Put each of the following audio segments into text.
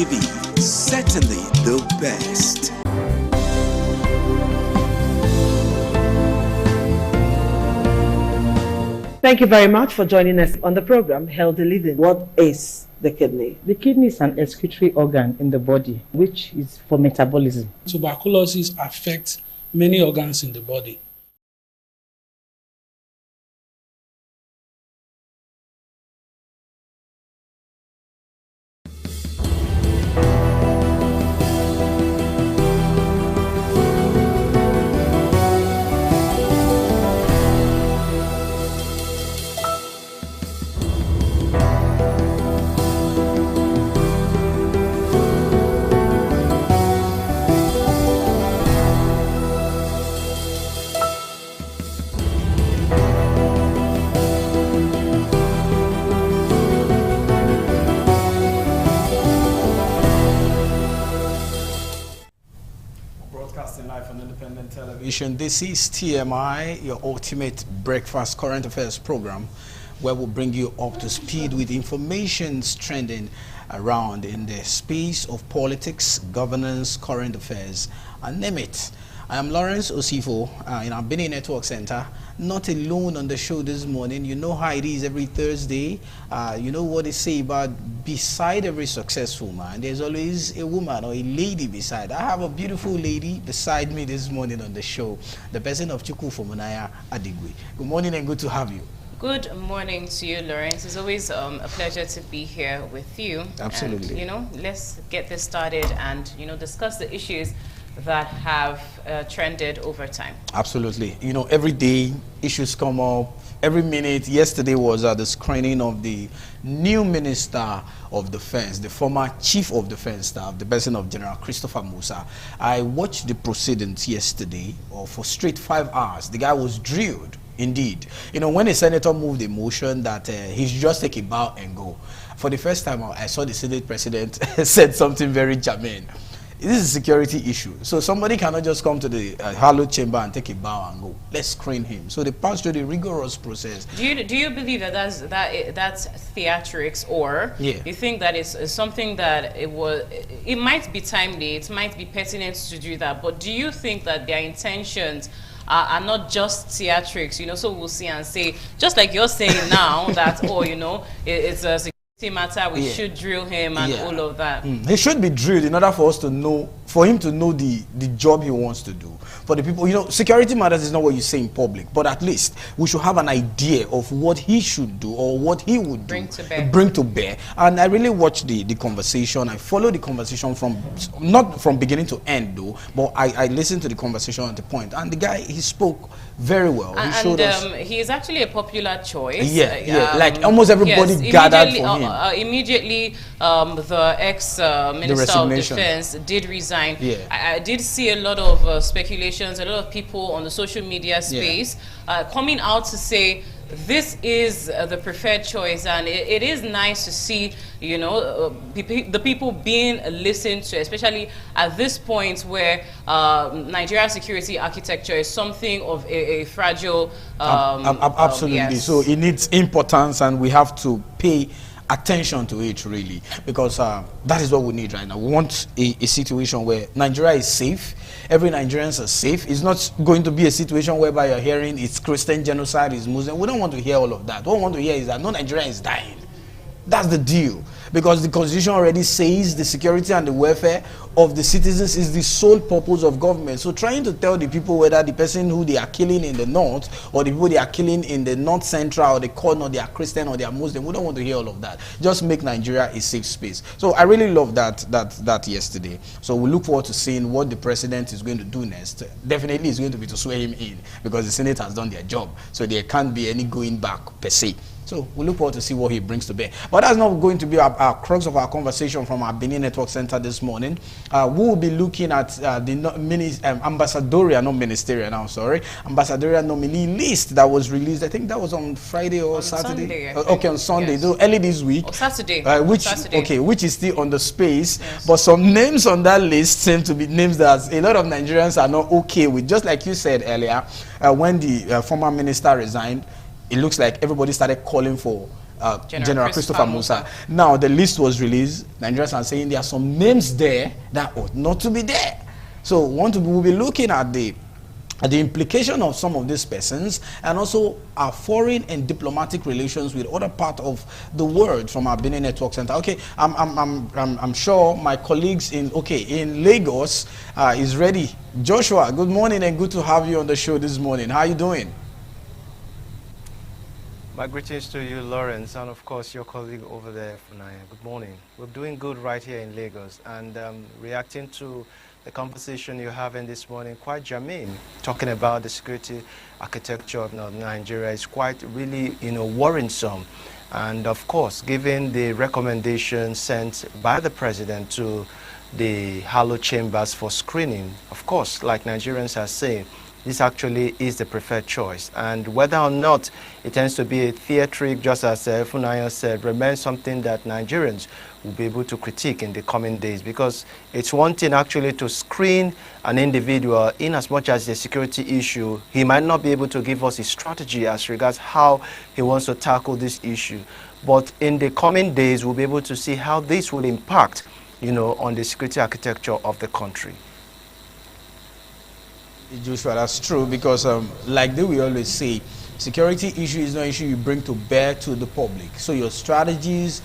TV, certainly the best. Thank you very much for joining us on the program, Healthy Living. What is the kidney? The kidney is an excretory organ in the body, which is for metabolism. Tuberculosis affects many organs in the body. Television. This is TMI, your ultimate breakfast current affairs program, where we'll bring you up to speed with information trending around in the space of politics, governance, current affairs, and name it. I am Lawrence Osifo in our Benin Network Center. Not alone on the show this morning. You know how it is every Thursday. You know what they say about beside every successful man, there's always a woman or a lady beside. I have a beautiful lady beside me this morning on the show, the person of Chukwu Fomunaya Adigwe. Good morning and good to have you. Good morning to you, Lawrence. It's always a pleasure to be here with you. Absolutely. And, let's get this started and, discuss the issues that have trended over time. Absolutely. Every day issues come up. Every minute. Yesterday was the screening of the new Minister of Defense, the former Chief of Defense Staff, the person of General Christopher Musa. I watched the proceedings yesterday for straight 5 hours. The guy was drilled. Indeed. When a senator moved a motion that he should just take a bow and go, for the first time I saw the Senate President said something very germane. This is a security issue. So somebody cannot just come to the hallowed chamber and take a bow and go. Let's screen him. So they passed through the rigorous process. Do you believe that that's theatrics, or you think that it's something that it might be timely, it might be pertinent to do that, but do you think that their intentions are not just theatrics, so we'll see and say, just like you're saying now, that, it's a security matter, we should drill him and all of that. He should be drilled in order for us to know, for him to know the job he wants to do. For the people, security matters is not what you say in public, but at least we should have an idea of what he should do or what he would bring to bear. And I really watched the conversation. I followed the conversation not from beginning to end though, but I listened to the conversation at the point. And the guy, he spoke very well. And, he showed us. He is actually a popular choice. Like almost everybody gathered for him. Immediately, the ex-Minister of Defense did resign. I did see a lot of speculations, a lot of people on the social media space coming out to say this is the preferred choice, and it is nice to see, the people being listened to, especially at this point where Nigeria's security architecture is something of a fragile. Absolutely. So it needs importance, and we have to pay attention to it, really, because that is what we need right now. We want a situation where Nigeria is safe, every Nigerians are safe. It's not going to be a situation whereby you're hearing it's Christian genocide, it's Muslim. We don't want to hear all of that. What we want to hear is that no Nigerian is dying. That's the deal. Because the Constitution already says the security and the welfare of the citizens is the sole purpose of government. So trying to tell the people whether the person who they are killing in the north or the people they are killing in the north central or the corner, they are Christian or they are Muslim, we don't want to hear all of that. Just make Nigeria a safe space. So I really love that yesterday. So we look forward to seeing what the president is going to do next. Definitely it's going to be to swear him in, because the Senate has done their job. So there can't be any going back per se. So we look forward to see what he brings to bear. But that's not going to be our crux of our conversation from our Benin Network Center this morning. We will be looking at the ambassadorial, not ministerial now, sorry, ambassadorial nominee list that was released. I think that was on Friday or Saturday. Sunday, on Sunday, yes. Though, early this week. Or Saturday. Which is still on the space. Yes. But some names on that list seem to be names that a lot of Nigerians are not okay with. Just like you said earlier, when the former minister resigned, it looks like everybody started calling for General Christopher Musa. Now, the list was released. Nigerians are saying there are some names there that ought not to be there. So, we'll be looking at the implication of some of these persons, and also our foreign and diplomatic relations with other part of the world from our Benin Network Center. Okay, I'm sure my colleagues in Lagos is ready. Joshua, good morning and good to have you on the show this morning. How are you doing? My greetings to you, Lawrence, and of course your colleague over there, Funaya. Good morning. We're doing good right here in Lagos, and reacting to the conversation you're having this morning, quite germane, talking about the security architecture of Nigeria is quite really, worrisome. And of course, given the recommendation sent by the president to the hallowed chambers for screening, of course, like Nigerians are saying, this actually is the preferred choice. And whether or not it tends to be a theatric, just as Funaya said, remains something that Nigerians will be able to critique in the coming days, because it's one thing actually to screen an individual in as much as the security issue. He might not be able to give us a strategy as regards how he wants to tackle this issue. But in the coming days, we'll be able to see how this will impact, on the security architecture of the country. Joshua, that's true, because like we always say, security issue is not an issue you bring to bear to the public. So your strategies,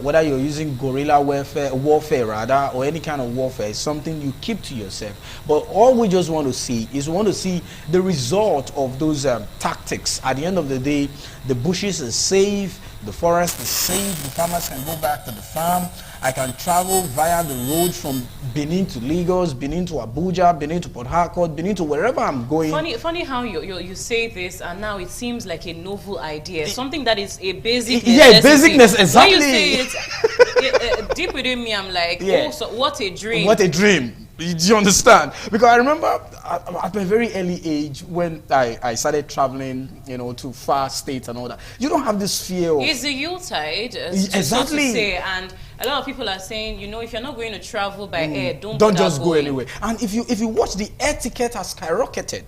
whether you're using guerrilla warfare rather, or any kind of warfare, is something you keep to yourself. But all we just want to see is the result of those tactics. At the end of the day, the bushes are safe, the forest is safe, the farmers can go back to the farm. I can travel via the road from Benin to Lagos, Benin to Abuja, Benin to Port Harcourt, Benin to wherever I'm going. Funny how you say this, and now it seems like a novel idea, something that is a basic necessity. Yeah, basic necessity, exactly. When you say it, deep within me, I'm like, oh, so what a dream. What a dream. Do you understand? Because I remember at my very early age when I started traveling, to far states and all that. You don't have this fear of... It's the Yuletide, exactly. So to say, and a lot of people are saying, if you're not going to travel by air, don't just go anywhere. And if you watch, the air ticket has skyrocketed.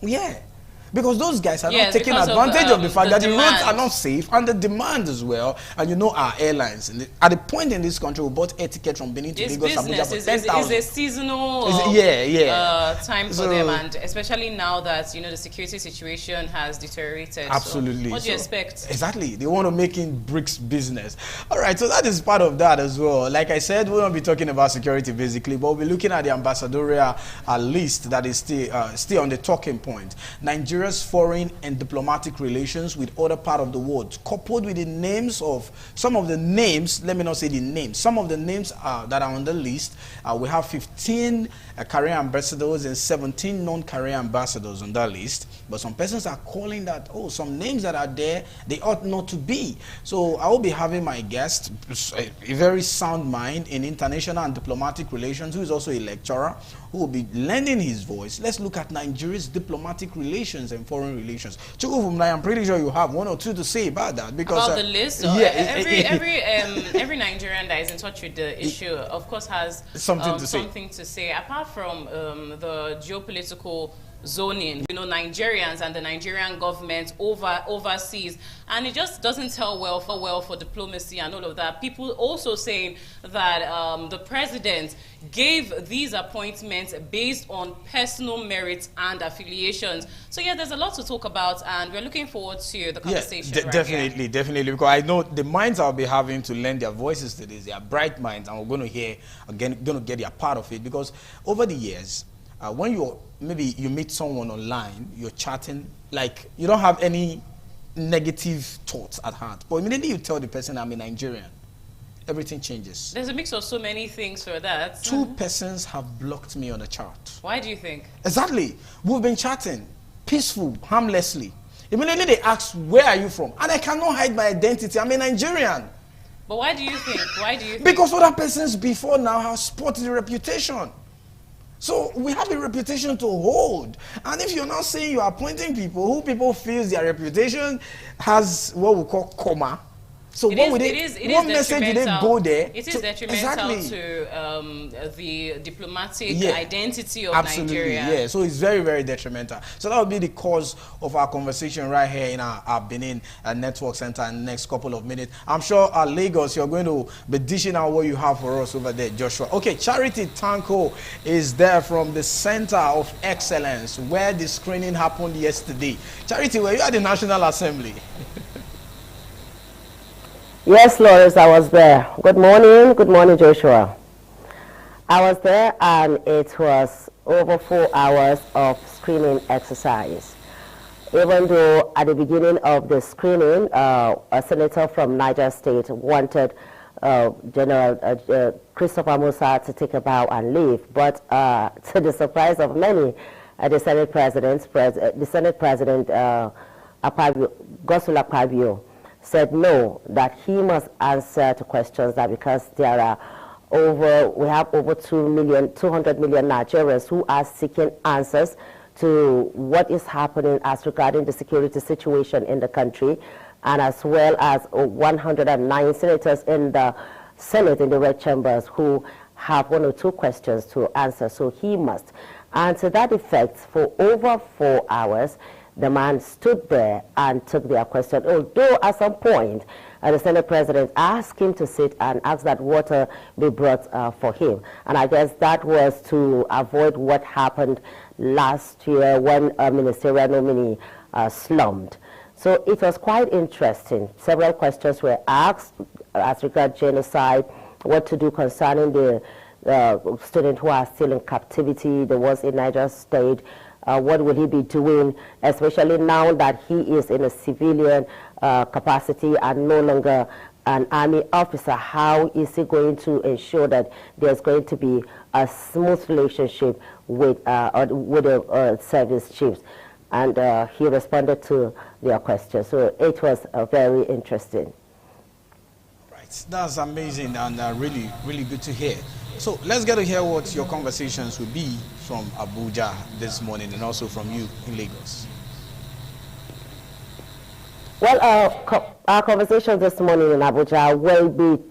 Yeah. Because those guys are not taking advantage of the fact that the roads are not safe, and the demand as well. And our airlines, at the point in this country, we bought air ticket from Benin to Lagos, Abuja for 10,000. It's a seasonal time for them, and especially now that the security situation has deteriorated. Absolutely. So what do you expect? Exactly. They want to make it bricks business. All right, so that is part of that as well. Like I said, we won't be talking about security basically, but we'll be looking at the ambassadorial list that is still on the talking point. Nigeria's foreign and diplomatic relations with other part of the world, coupled with the names of some of the names, let me not say the names, some of the names that are on the list. We have 15 career ambassadors and 17 non-career ambassadors on that list. But some persons are calling that, some names that are there, they ought not to be. So I will be having my guest, a very sound mind in international and diplomatic relations, who is also a lecturer, who will be lending his voice. Let's look at Nigeria's diplomatic relations and foreign relations. Chukwufumnai, I'm pretty sure you have one or two to say about that. Because about the list? Every Nigerian that is in touch with the issue, of course, has something to say. Apart from the geopolitical zoning, Nigerians and the Nigerian government overseas, and it just doesn't tell well for diplomacy and all of that. People also saying that the president gave these appointments based on personal merits and affiliations. So there's a lot to talk about, and we're looking forward to the conversation. Definitely, because I know the minds I'll be having to lend their voices to this, they are bright minds, and we're going to hear again, going to get their part of it, because over the years, when maybe you meet someone online, you're chatting, like you don't have any negative thoughts at heart, but immediately you tell the person I'm a Nigerian, everything changes. There's a mix of so many things for that. Two persons have blocked me on a chat. Why do you think? Exactly. We've been chatting, peaceful, harmlessly. Immediately they ask, where are you from? And I cannot hide my identity. I'm a Nigerian. But why do you think? Because other persons before now have spotted the reputation. So we have a reputation to hold. And if you're not saying you're appointing people who people feel their reputation has what we call comma, So what message did they go there? It is detrimental to the diplomatic identity of Nigeria. Yeah, so it's very, very detrimental. So that will be the cause of our conversation right here in our Benin Network Center in the next couple of minutes. I'm sure at Lagos, you're going to be dishing out what you have for us over there, Joshua. Okay, Charity Tanko is there from the Center of Excellence, where the screening happened yesterday. Charity, were you at the National Assembly? Yes, Lawrence, I was there. Good morning, Joshua. I was there, and it was over 4 hours of screening exercise. Even though at the beginning of the screening, a senator from Niger State wanted General Christopher Musa to take a bow and leave, but to the surprise of many, the Senate President, Godswill Akpabio, said no, that he must answer to questions, that because there are we have over 200 million Nigerians who are seeking answers to what is happening as regarding the security situation in the country, and as well as 109 senators in the Senate, in the red chambers, who have 1 or 2 questions to answer. So he must. And to that effect, for over 4 hours, the man stood there and took their question, although at some point the Senate President asked him to sit and ask that water be brought for him. And I guess that was to avoid what happened last year when a ministerial nominee slumped. So it was quite interesting. Several questions were asked as regards genocide, what to do concerning the students who are still in captivity, the ones in Niger State. What will he be doing, especially now that he is in a civilian capacity and no longer an army officer? How is he going to ensure that there's going to be a smooth relationship with the service chiefs? And he responded to their questions. So it was very interesting. Right, that's amazing and really, really good to hear. So let's get to hear what your conversations will be from Abuja this morning and also from you in Lagos. Well, our conversation this morning in Abuja will be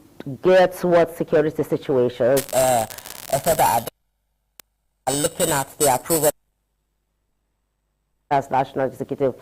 geared towards security situations, further looking at the approval as National Executive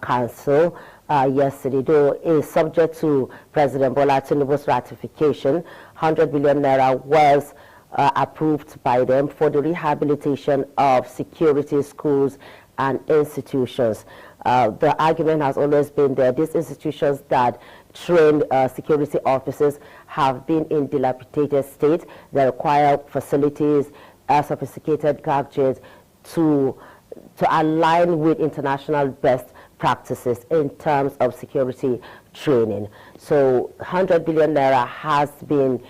Council yesterday, though is subject to President Bola Tinubu's ratification. 100 billion naira was approved by them for the rehabilitation of security schools and institutions. The argument has always been there. These institutions that train security officers have been in dilapidated state. They require facilities, sophisticated gadgets to align with international best practices in terms of security training. So 100 billion naira has been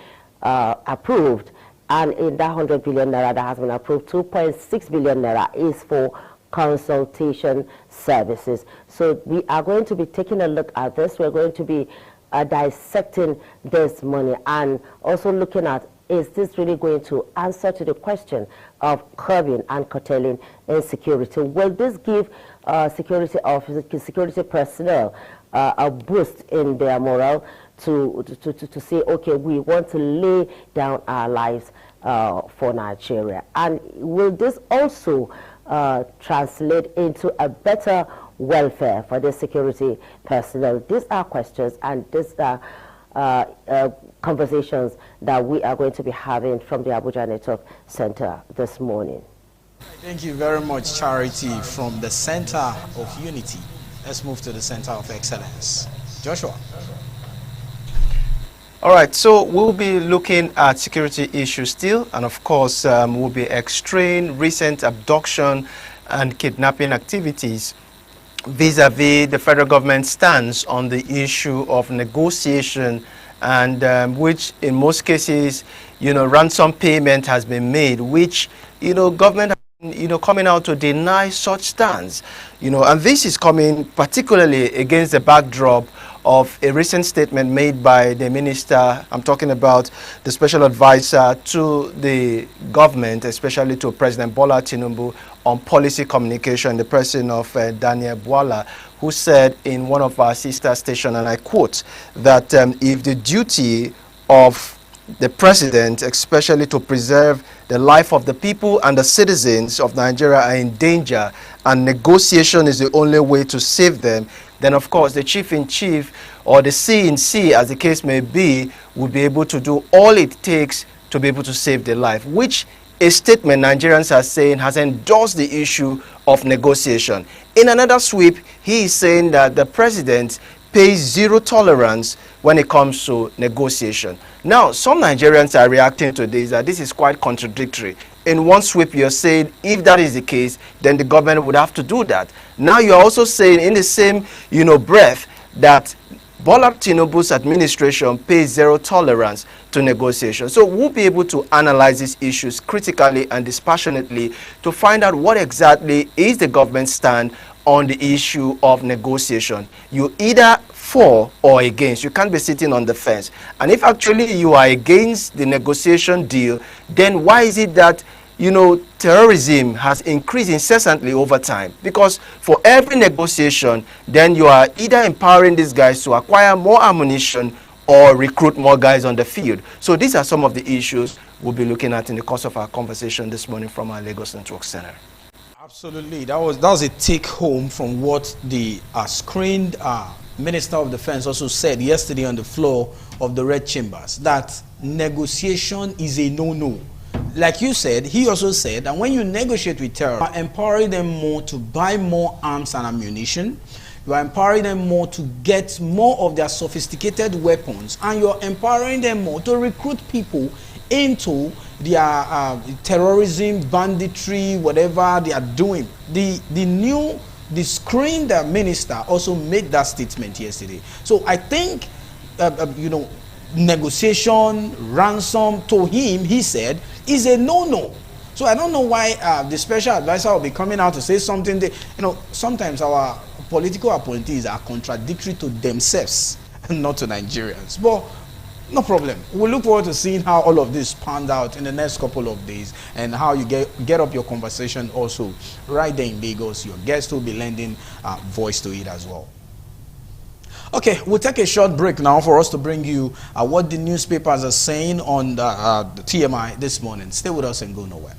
approved, and in that 100 billion naira that has been approved, 2.6 billion naira is for consultation services. So we are going to be taking a look at this. We're going to be dissecting this money and also looking at, is this really going to answer to the question of curbing and curtailing insecurity? Will this give security officers, security personnel a boost in their morale to say, okay, we want to lay down our lives for Nigeria? And will this also translate into a better welfare for the security personnel? These are questions, and these are conversations that we are going to be having from the Abuja Network Center this morning. Thank you very much, Charity, from the Center of Unity. Let's move to the Center of Excellence. Joshua. All right, so we'll be looking at security issues still, and of course we'll be extracting recent abduction and kidnapping activities vis-a-vis the federal government's stance on the issue of negotiation, and which in most cases, ransom payment has been made, which, government coming out to deny such stance, and this is coming particularly against the backdrop of a recent statement made by the minister. I'm talking about the special advisor to the government, especially to President Bola Tinubu, on policy communication, the person of Daniel Bwala, who said in one of our sister stations, and I quote, that if the duty of the president, especially to preserve the life of the people and the citizens of Nigeria, are in danger, and negotiation is the only way to save them, then of course the chief-in-chief or the C-in-C, as the case may be, will be able to do all it takes to be able to save their life, which a statement Nigerians are saying has endorsed the issue of negotiation. In another sweep, he is saying that the president pays zero tolerance when it comes to negotiation. Now, some Nigerians are reacting to this, that this is quite contradictory. In one sweep, you're saying if that is the case, then the government would have to do that. Now, you're also saying in the same, breath that Bola Tinubu's administration pays zero tolerance to negotiation. So we'll be able to analyze these issues critically and dispassionately to find out what exactly is the government's stand on the issue of negotiation. You either for or against. You can't be sitting on the fence. And if actually you are against the negotiation deal, then why is it that terrorism has increased incessantly over time? Because for every negotiation, then you are either empowering these guys to acquire more ammunition or recruit more guys on the field. So these are some of the issues we'll be looking at in the course of our conversation this morning from our Lagos Network Center. Absolutely. That was a take home from what the screened Minister of Defense also said yesterday on the floor of the Red Chambers, that negotiation is a no-no. Like you said, he also said that when you negotiate with terror, you are empowering them more to buy more arms and ammunition. You are empowering them more to get more of their sophisticated weapons, and you are empowering them more to recruit people into their terrorism, banditry, whatever they are doing. The screened minister also made that statement yesterday. So I think, negotiation, ransom, to him, he said, is a no-no. So I don't know why the special advisor will be coming out to say something that, sometimes our political appointees are contradictory to themselves and not to Nigerians. But no problem. We'll look forward to seeing how all of this pans out in the next couple of days, and how you get up your conversation also right there in Lagos. Your guests will be lending voice to it as well. Okay, we'll take a short break now for us to bring you what the newspapers are saying on the TMI this morning. Stay with us and go nowhere.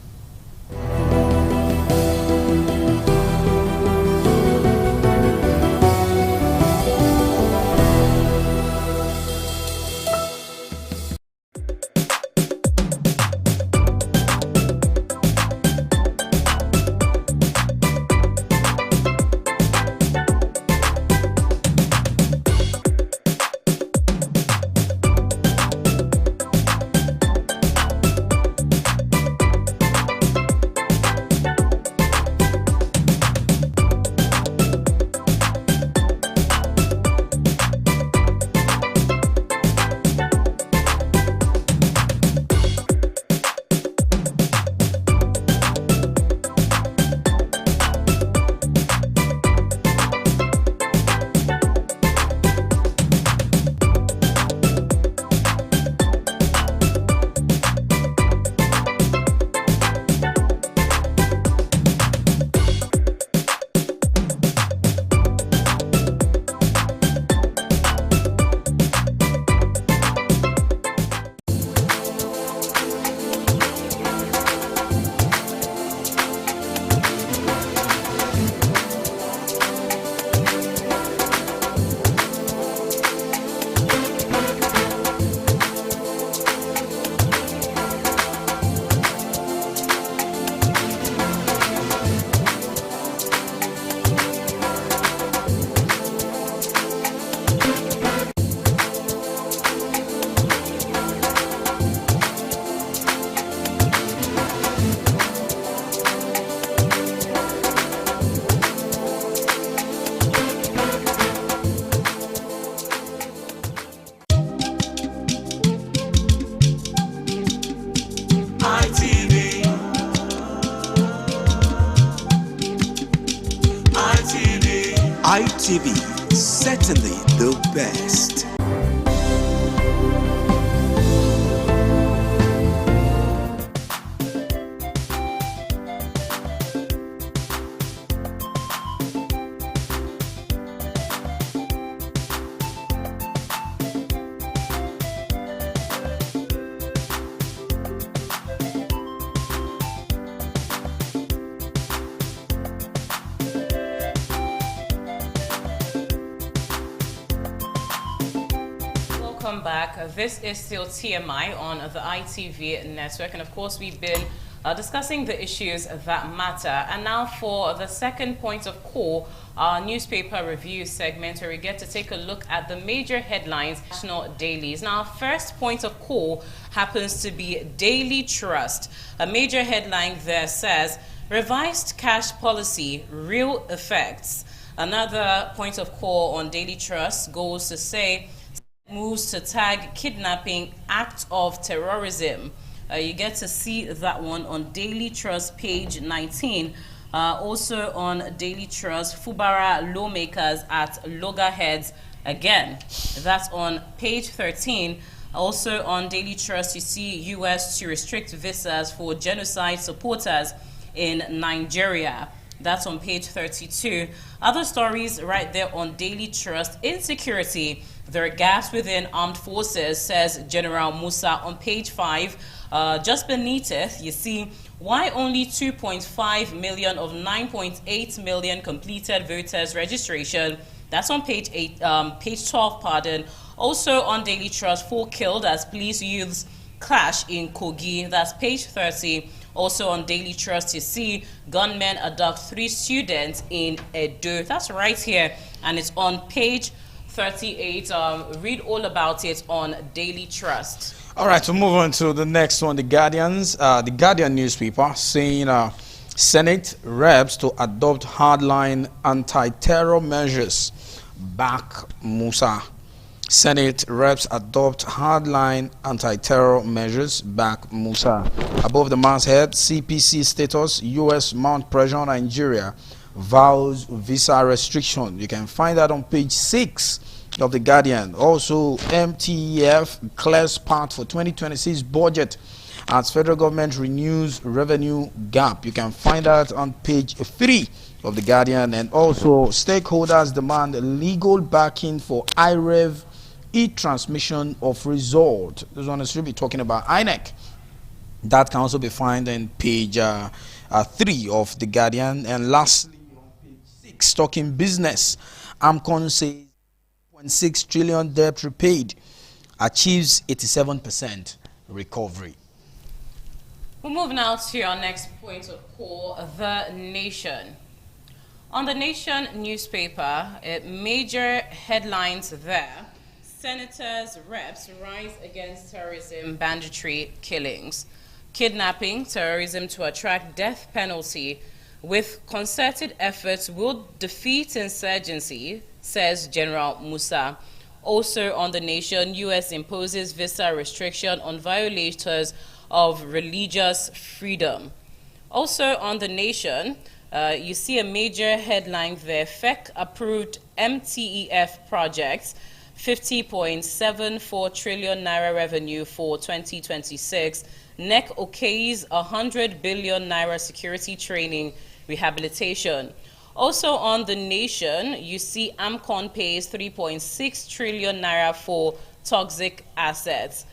ITV, certainly the best. Welcome back. This is still TMI on the ITV network, and of course we've been discussing the issues that matter. And now for the second point of call, our newspaper review segment, where we get to take a look at the major headlines, national dailies. Now, our first point of call happens to be Daily Trust. A major headline there says, revised cash policy, real effects. Another point of call on Daily Trust goes to say, moves to tag kidnapping act of terrorism. You get to see that one on Daily Trust page 19. Also on Daily Trust, Fubara lawmakers at loggerheads again. That's on page 13. Also on Daily Trust, you see U.S. to restrict visas for genocide supporters in Nigeria. That's on page 32. Other stories right there on Daily Trust, insecurity. There are gaps within armed forces, says General Musa on page 5. Just beneath it, you see why only 2.5 million of 9.8 million completed voters registration. That's on page 12, pardon. Also on Daily Trust, 4 killed as police youths clash in Kogi. That's page 30. Also on Daily Trust, you see gunmen abduct 3 students in Edo. That's right here, and it's on page 38. Read all about it on Daily Trust. All right, to move on to the next one, the Guardian newspaper saying Senate reps to adopt hardline anti-terror measures. Back Musa. Senate reps adopt hardline anti-terror measures. Back Musa. Above the masthead, CPC status, U.S. mount pressure on Nigeria. Vows visa restriction. You can find that on page 6 of the Guardian. Also, MTEF clears path for 2026 budget as federal government renews revenue gap. You can find that on page 3 of the Guardian. And also, stakeholders demand legal backing for IREV e-transmission of result. This one is really talking about INEC. That can also be found in page 3 of the Guardian. And lastly, on page 6, talking business, AMCON says 0.6 trillion debt repaid, achieves 87% recovery. We'll move now to our next point of call, The Nation. On The Nation newspaper, major headlines there. Senators, reps rise against terrorism, banditry, killings. Kidnapping, terrorism to attract death penalty with concerted efforts will defeat insurgency, says General Musa. Also on The Nation, U.S. imposes visa restriction on violators of religious freedom. Also on The Nation, you see a major headline there. FEC approved MTEF projects, 50.74 trillion naira revenue for 2026. NEC okays 100 billion naira security training rehabilitation. Also on The Nation, you see AMCON pays 3.6 trillion naira for toxic assets.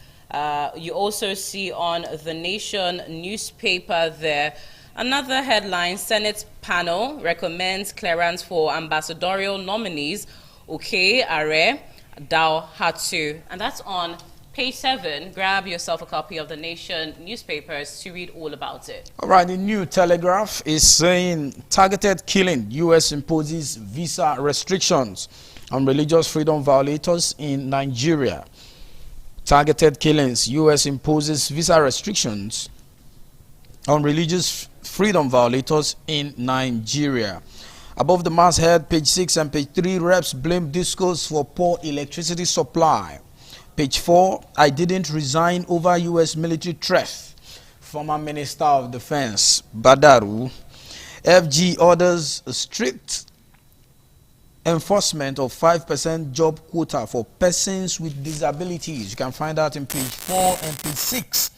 You also see on The Nation newspaper there another headline: Senate panel recommends clearance for ambassadorial nominees Oke Are Dalhatu. And that's on page 7. Grab yourself a copy of The Nation newspapers to read all about it. All right, the New Telegraph is saying targeted killing. U.S. imposes visa restrictions on religious freedom violators in Nigeria. Targeted killings. U.S. imposes visa restrictions on religious freedom violators in Nigeria. Above the masthead, page 6 and page 3, reps blame discos for poor electricity supply. Page 4, I didn't resign over U.S. military threat. Former Minister of Defense, Badaru. FG orders strict enforcement of 5% job quota for persons with disabilities. You can find that in page 4 and page 6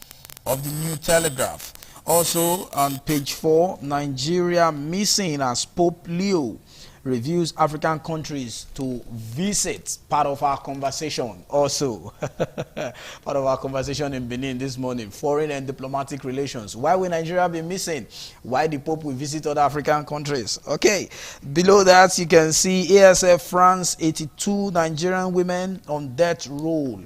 of the New Telegraph. Also on page 4, Nigeria missing as Pope Leo reviews African countries to visit. Part of our conversation also. Part of our conversation in Benin this morning. Foreign and diplomatic relations. Why will Nigeria be missing? Why the Pope will visit other African countries? Okay. Below that you can see ASF France, 82 Nigerian women on death row.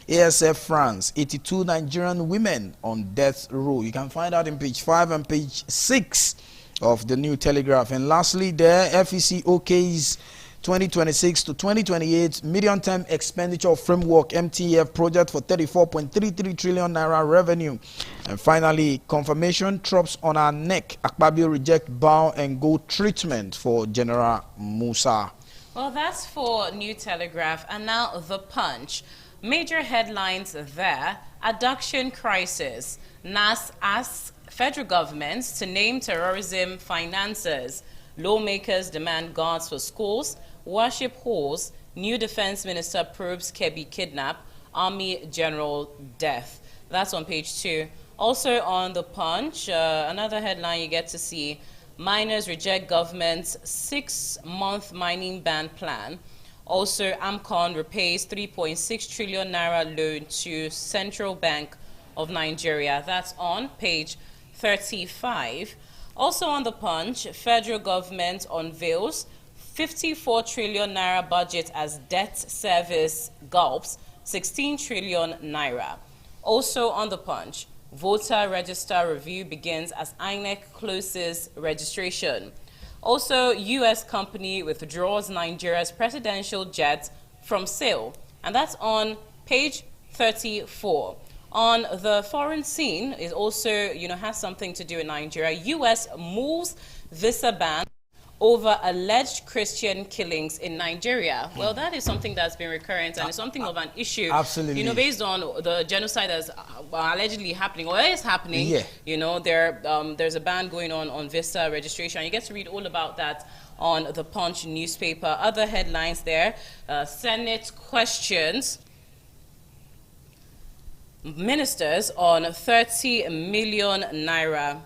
ASF France, 82 Nigerian women on death row. You can find out in page 5 and page 6 of the New Telegraph. And lastly, there, FEC OK's 2026 to 2028 medium-term expenditure framework MTF project for 34.33 trillion naira revenue. And finally, confirmation drops on our neck. Akpabio reject bow and go treatment for General Musa. Well, that's for New Telegraph. And now The Punch. Major headlines there. Adduction crisis. NAS asks federal governments to name terrorism financiers. Lawmakers demand guards for schools. Worship halls. New defense minister probes Kebbi kidnap. Army general death. That's on page 2. Also on The Punch, another headline you get to see. Miners reject government's 6-month mining ban plan. Also, AMCON repays 3.6 trillion naira loan to Central Bank of Nigeria. That's on page 35. Also on The Punch, federal government unveils 54 trillion naira budget as debt service gulps 16 trillion naira. Also on The Punch, voter register review begins as INEC closes registration. Also, U.S. company withdraws Nigeria's presidential jet from sale. And that's on page 34. On the foreign scene, it also, has something to do with Nigeria. U.S. moves visa ban over alleged Christian killings in Nigeria. Well, that is something that's been recurrent, and it's something of an issue. Absolutely. Based on the genocide that's allegedly happening, or is happening, there's a ban going on visa registration. You get to read all about that on the Punch newspaper. Other headlines there, Senate questions ministers on 30 million naira.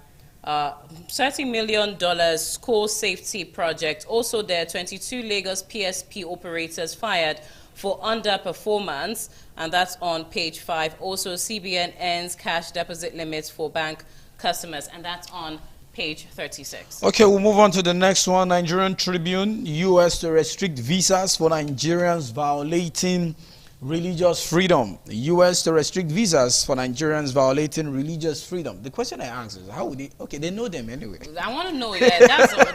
$30 million school safety project. Also there, 22 Lagos PSP operators fired for underperformance, and that's on page 5. Also, CBN ends cash deposit limits for bank customers, and that's on page 36. Okay, we'll move on to the next one. Nigerian Tribune, U.S. to restrict visas for Nigerians violating religious freedom. The U.S. to restrict visas for Nigerians violating religious freedom. The question I ask is, how would they? Okay, they know them anyway. I want to know. Yeah, that's what's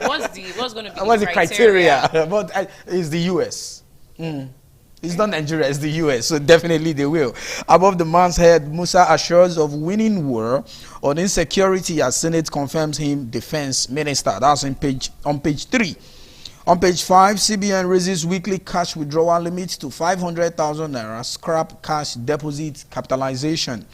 going to be what's the criteria? But it's the U.S. It's not Nigeria, it's the U.S. So definitely they will. Above the man's head, Musa assures of winning war on insecurity as Senate confirms him defense minister. That's on page 3. On page 5, CBN raises weekly cash withdrawal limit to 500,000 naira, scrap cash deposit capitalization.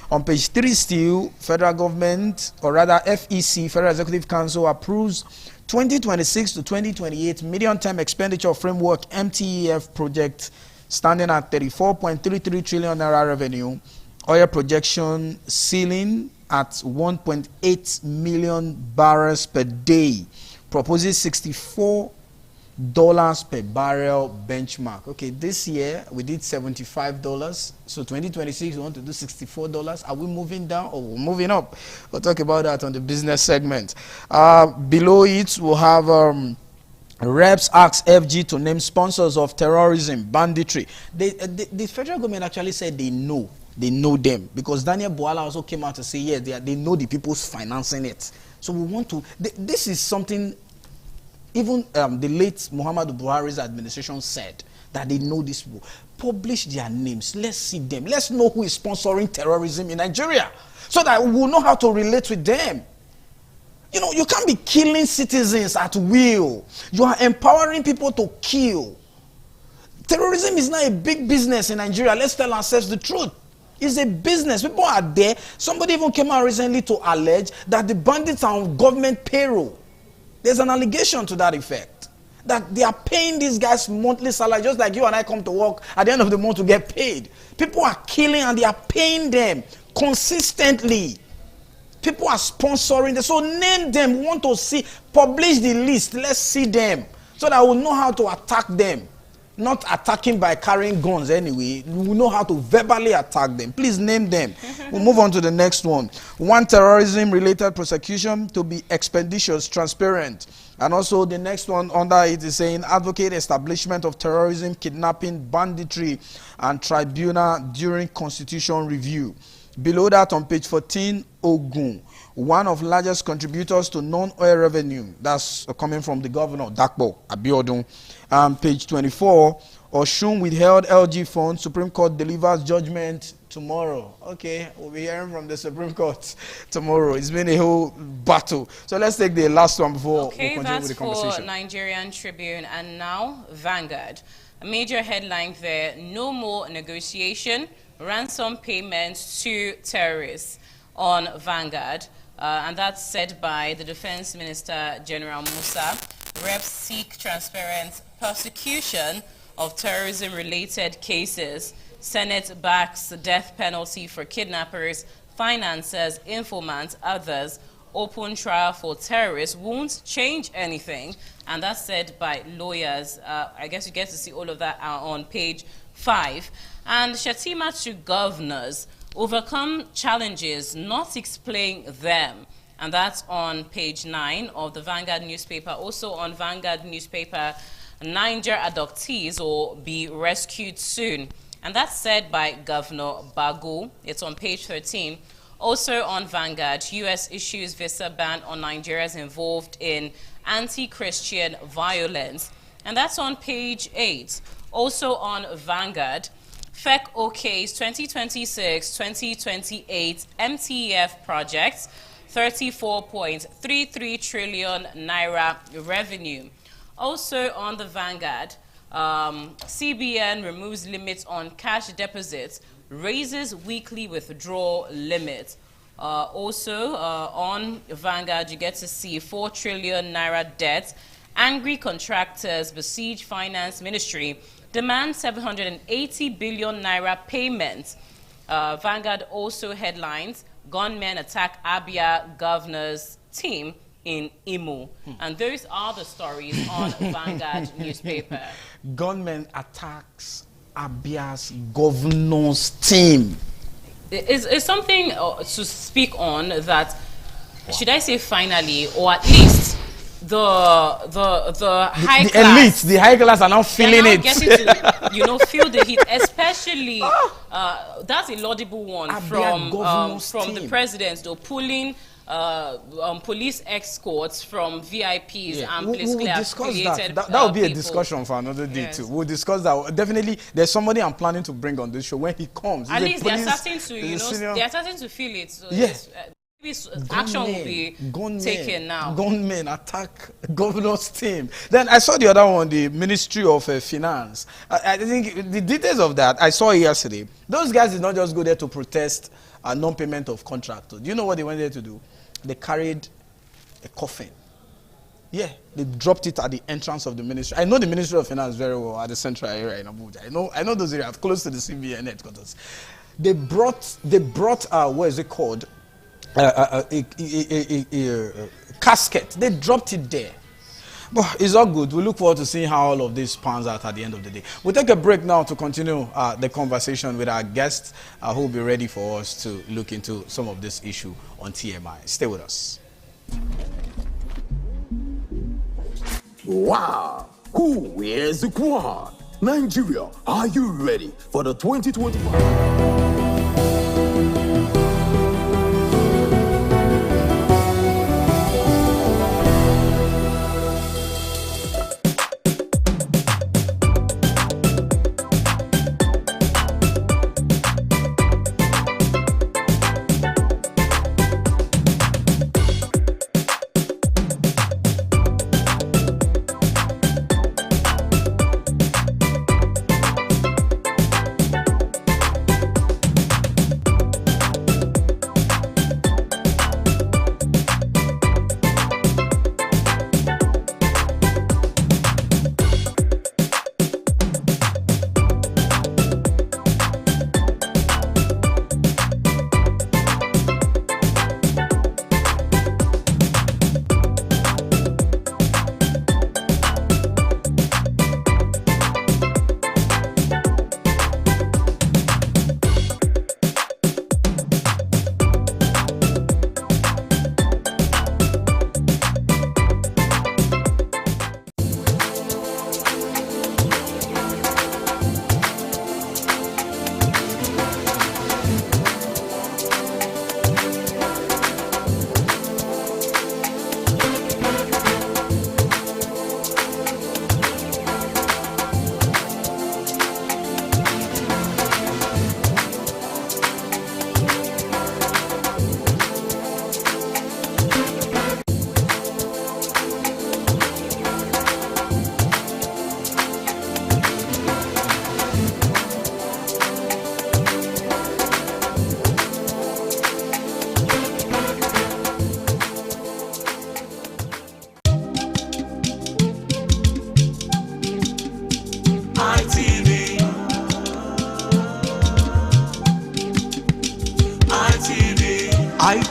On page 3 still, federal government, or rather FEC, Federal Executive Council, approves 2026 to 2028 medium-term expenditure framework MTEF project standing at 34.33 trillion naira revenue, oil projection ceiling at 1.8 million barrels per day, proposes $64 per barrel benchmark. Okay, this year we did $75, so 2026 we want to do $64. Are we moving down or we're moving up? We'll talk about that on the business segment. Below it we'll have reps ask FG to name sponsors of terrorism, banditry. The federal government actually said they know them, because Daniel Bwala also came out to say yes, they know the people's financing it. So we want to, this is something. Even the late Muhammadu Buhari's administration said that they know these people. Publish their names. Let's see them. Let's know who is sponsoring terrorism in Nigeria, so that we will know how to relate with them. You can't be killing citizens at will. You are empowering people to kill. Terrorism is not a big business in Nigeria. Let's tell ourselves the truth. It's a business. People are there. Somebody even came out recently to allege that the bandits are on government payroll. There's an allegation to that effect. That they are paying these guys monthly salary, just like you and I come to work at the end of the month to get paid. People are killing and they are paying them consistently. People are sponsoring them. So name them. We want to see, publish the list. Let's see them so that we'll know how to attack them. Not attacking by carrying guns anyway. We know how to verbally attack them. Please name them. We'll move on to the next one. One, terrorism-related prosecution to be expeditious, transparent. And also the next one under it is saying advocate establishment of terrorism, kidnapping, banditry, and tribunal during constitution review. Below that on page 14, Ogun, one of largest contributors to non-oil revenue. That's coming from the governor, Dakpo Abiodun. Page 24, Oshun withheld LG funds. Supreme Court delivers judgment tomorrow. Okay, we'll be hearing from the Supreme Court tomorrow. It's been a whole battle. So let's take the last one before we continue with the conversation. That's for Nigerian Tribune. And now, Vanguard. A major headline there, no more negotiation, ransom payments to terrorists on Vanguard. And that's said by the Defense Minister, General Musa. Reps seek transparent prosecution of terrorism-related cases. Senate backs the death penalty for kidnappers, financiers, informants, others. Open trial for terrorists won't change anything. And that's said by lawyers. I guess you get to see all of that on page 5. And Shettima to governors. Overcome challenges, not explain them. And that's on page 9 of the Vanguard newspaper. Also on Vanguard newspaper, Niger adoptees will be rescued soon. And that's said by Governor Bago. It's on page 13. Also on Vanguard, U.S. issues visa ban on Nigerians involved in anti-Christian violence. And that's on page 8. Also on Vanguard, FEC OK's 2026-2028 MTEF projects, 34.33 trillion naira revenue. Also on the Vanguard, CBN removes limits on cash deposits, raises weekly withdrawal limit. Also on Vanguard, you get to see 4 trillion naira debt. Angry contractors besiege finance ministry, demand 780 billion naira payments. Vanguard also headlines, gunmen attack Abia governor's team in Imo. And those are the stories on Vanguard newspaper. Gunmen attacks Abia's governor's team. It's something to speak on that, should I say finally, or at least the high class, elite, the high class are now feeling it. Getting to, feel the heat, especially that's a laudable one from the president, though, pulling police escorts from VIPs and politically affiliated that will be a discussion for another day too. We'll discuss that. Definitely, there's somebody I'm planning to bring on this show when he comes. At least they're starting to feel it. So yes. Action will be taken now. Gunmen attack governor's team. Then I saw the other one, the Ministry of Finance. I think the details of that, I saw it yesterday. Those guys did not just go there to protest non-payment of contractors. Do you know what they went there to do? They carried a coffin. Yeah, they dropped it at the entrance of the ministry. I know the Ministry of Finance very well at the central area in Abuja. I know those areas close to the CBN headquarters. They brought what is it called? A casket. They dropped it there. But it's all good. We look forward to seeing how all of this pans out at the end of the day. We'll take a break now to continue the conversation with our guests who will be ready for us to look into some of this issue on TMI. Stay with us. Wow! Who wears the crown? Nigeria, are you ready for the 2025?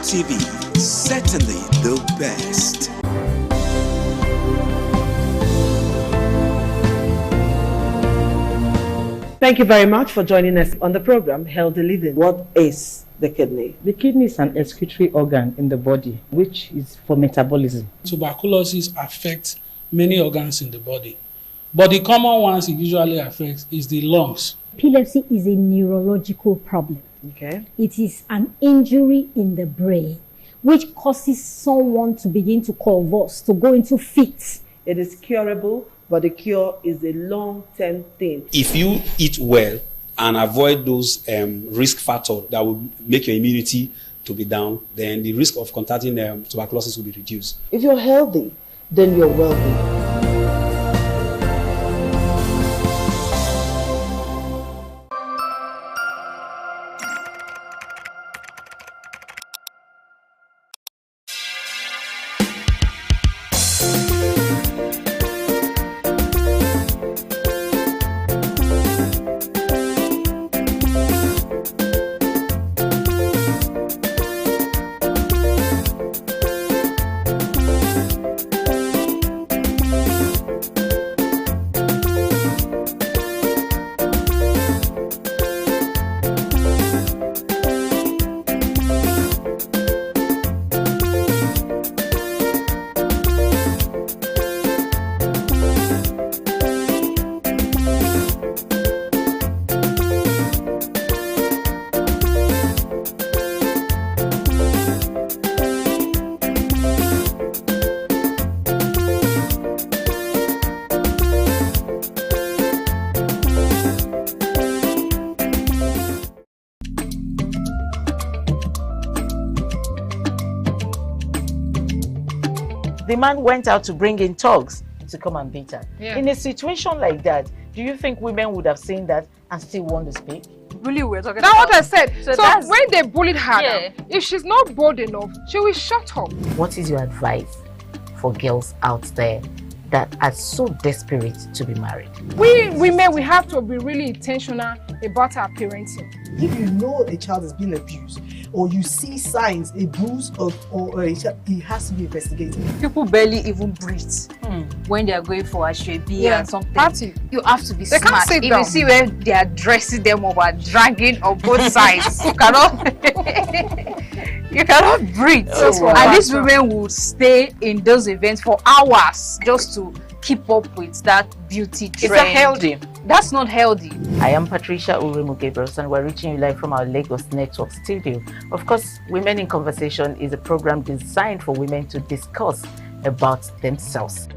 TV, certainly the best. Thank you very much for joining us on the program Healthy Living. What is the kidney? The kidney is an excretory organ in the body, which is for metabolism. Tuberculosis affects many organs in the body, but the common ones it usually affects is the lungs. Epilepsy is a neurological problem. Okay. It is an injury in the brain which causes someone to begin to convulse, to go into fits. It is curable, but the cure is a long-term thing. If you eat well and avoid those risk factors that will make your immunity to be down, then the risk of contracting tuberculosis will be reduced. If you're healthy, then you're wealthy. The man went out to bring in thugs to come and beat her. Yeah. In a situation like that, do you think women would have seen that and still want to speak? Really, we're talking about. That's what I said. So when they bullied her, if she's not bold enough, she will shut up. What is your advice for girls out there that are so desperate to be married? We women, we have to be really intentional about our parenting. If you know a child is being abused, or you see signs, a bruise or a child, it has to be investigated. People barely even breathe when they are going for a shrebi and something. Party. You have to be They smart. can't sit If down. you see when they are dressing them up or dragging on both sides, you cannot breathe. And these women will stay in those events for hours just to keep up with that beauty trend. Is that healthy? That's not healthy. I am Patricia Uremu Gabriels and we're reaching you live from our Lagos Network studio. Of course, Women in Conversation is a program designed for women to discuss about themselves.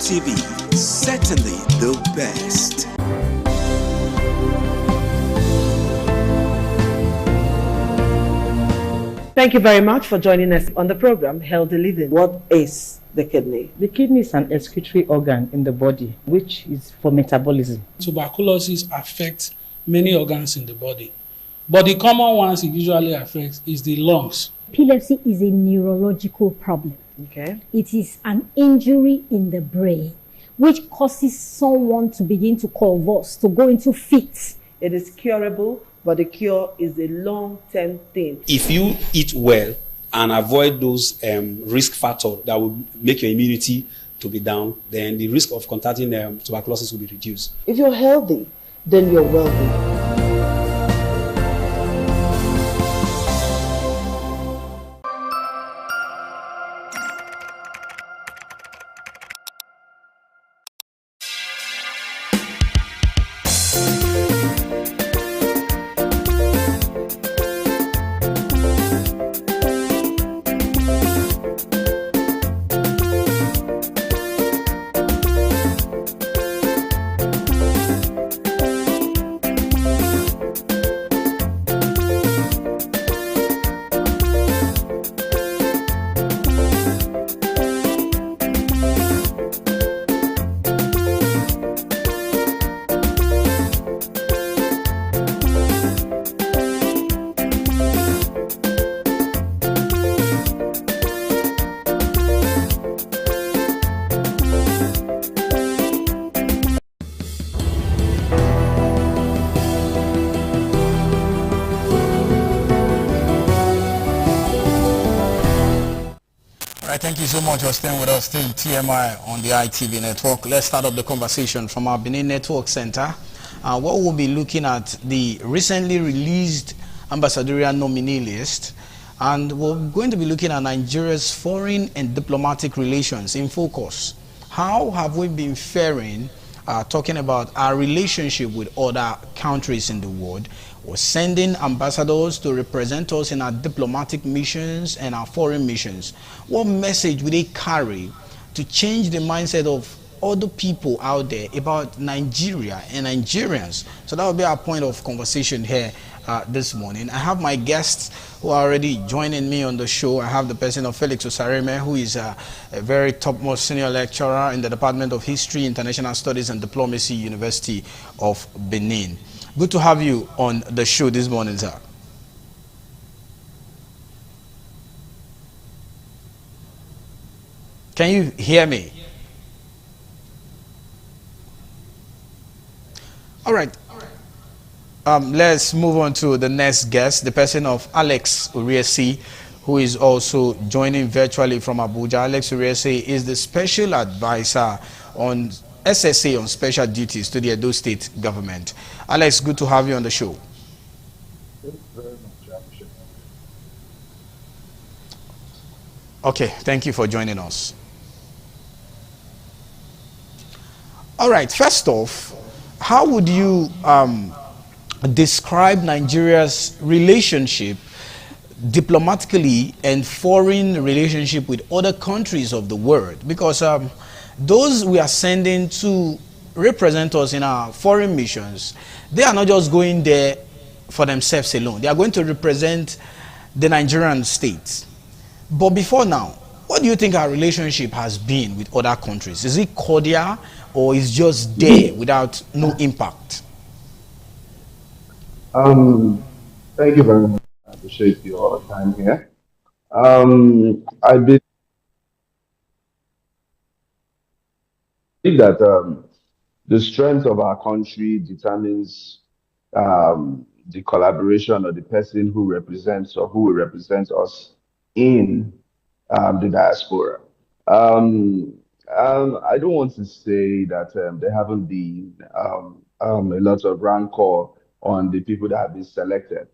TV, certainly the best. Thank you very much for joining us on the program Healthy Living. What is the kidney? The kidney is an excretory organ in the body, which is for metabolism. Tuberculosis affects many organs in the body, but the common ones it usually affects is the lungs. Epilepsy is a neurological problem. Okay. It is an injury in the brain which causes someone to begin to convulse, to go into fits. It is curable, but the cure is a long-term thing. If you eat well and avoid those risk factors that will make your immunity to be down, then the risk of contracting tuberculosis will be reduced. If you're healthy, then you're wealthy. Thank you so much for staying with us. Still TMI on the ITV network. Let's start up the conversation from our Benin Network Center. What we'll be looking at the recently released ambassadorial nominee list, and we're going to be looking at Nigeria's foreign and diplomatic relations in focus. How have we been faring, talking about our relationship with other countries in the world? We're sending ambassadors to represent us in our diplomatic missions and our foreign missions. What message will they carry to change the mindset of other people out there about Nigeria and Nigerians? So that will be our point of conversation here this morning. I have my guests who are already joining me on the show. I have the person of Felix Osareme, who is a very topmost senior lecturer in the Department of History, International Studies and Diplomacy, University of Benin. Good to have you on the show this morning, sir. Can you hear me? All right. Let's move on to the next guest, the person of Alex Uriesi, who is also joining virtually from Abuja. Alex Uriesi is the special advisor on SSA on special duties to the Edo State government. Alex, good to have you on the show. Thank you very much. I appreciate it. Okay, thank you for joining us. All right, first off, how would you describe Nigeria's relationship diplomatically and foreign relationship with other countries of the world? Because those we are sending to represent us in our foreign missions, they are not just going there for themselves alone. They are going to represent the Nigerian state. But before now, what do you think our relationship has been with other countries? Is it cordial or is just there without no impact? Thank you very much. I appreciate your time here. I believe that the strength of our country determines the collaboration of the person who represents or who will represent us in the diaspora. I don't want to say that there haven't been a lot of rancor on the people that have been selected.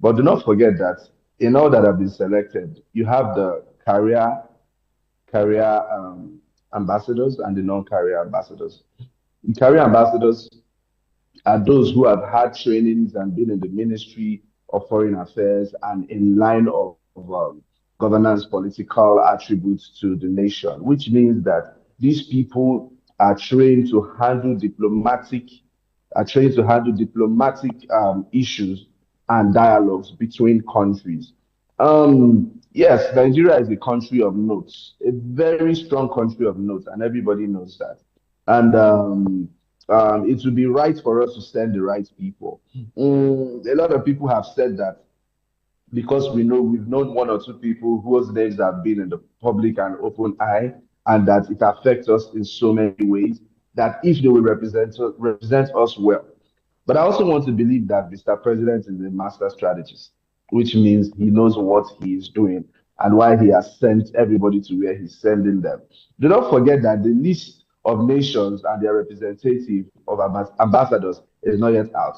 But do not forget that in all that have been selected, you have the career ambassadors and the non-career ambassadors. The career ambassadors are those who have had trainings and been in the Ministry of Foreign Affairs and in line of governance political attributes to the nation, which means that these people are trained to handle diplomatic issues and dialogues between countries. Yes, Nigeria is a country of notes, a very strong country of notes, and everybody knows that. And it would be right for us to send the right people. A lot of people have said that because we've known one or two people whose names have been in the public and open eye, and that it affects us in so many ways, that if they will represent us well. But I also want to believe that Mr. President is a master strategist, which means he knows what he is doing and why he has sent everybody to where he's sending them. Do not forget that the list of nations and their representative of ambassadors is not yet out.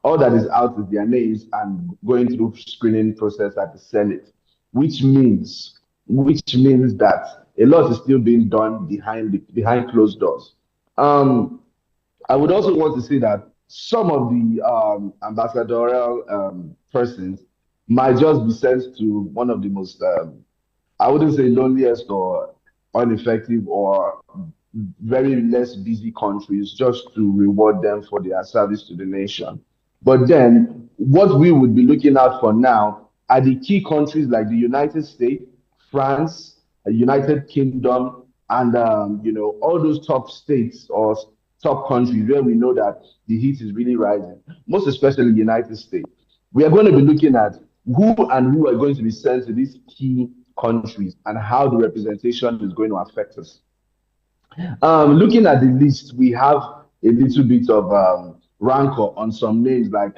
All that is out is their names and going through screening process at the Senate, which means that a lot is still being done behind closed doors. I would also want to say that some of the ambassadorial persons might just be sent to one of the most, I wouldn't say loneliest or ineffective or very less busy countries, just to reward them for their service to the nation. But then what we would be looking out for now are the key countries like the United States, France, United Kingdom, and all those top states or top countries where we know that the heat is really rising, most especially the United States. We are going to be looking at who are going to be sent to these key countries and how the representation is going to affect us. Looking at the list, we have a little bit of rancor on some names like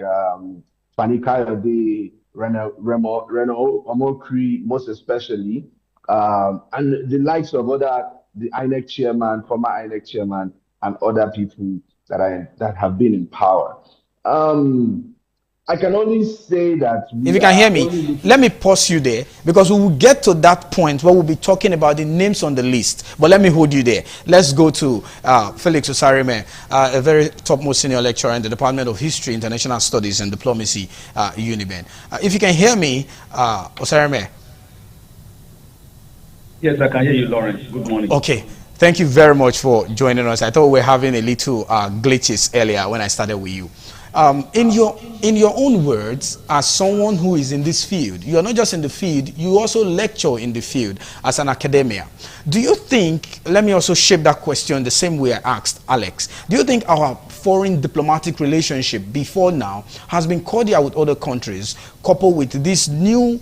Fani Kayode, Reno Omokri, most especially, and the likes of the INEC chairman, former INEC chairman, and other people that have been in power. I can only say that... If you can hear me, let me pause you there, because we will get to that point where we'll be talking about the names on the list. But let me hold you there. Let's go to Felix Osarime, a very topmost senior lecturer in the Department of History, International Studies and Diplomacy, UNIBEN. If you can hear me, Osarime. Yes, I can hear you, Lawrence. Good morning. Okay. Thank you very much for joining us. I thought we were having a little glitches earlier when I started with you. In your own words, as someone who is in this field, you are not just in the field, you also lecture in the field as an academia. Do you think, let me also shape that question the same way I asked Alex, do you think our foreign diplomatic relationship before now has been cordial with other countries, coupled with this new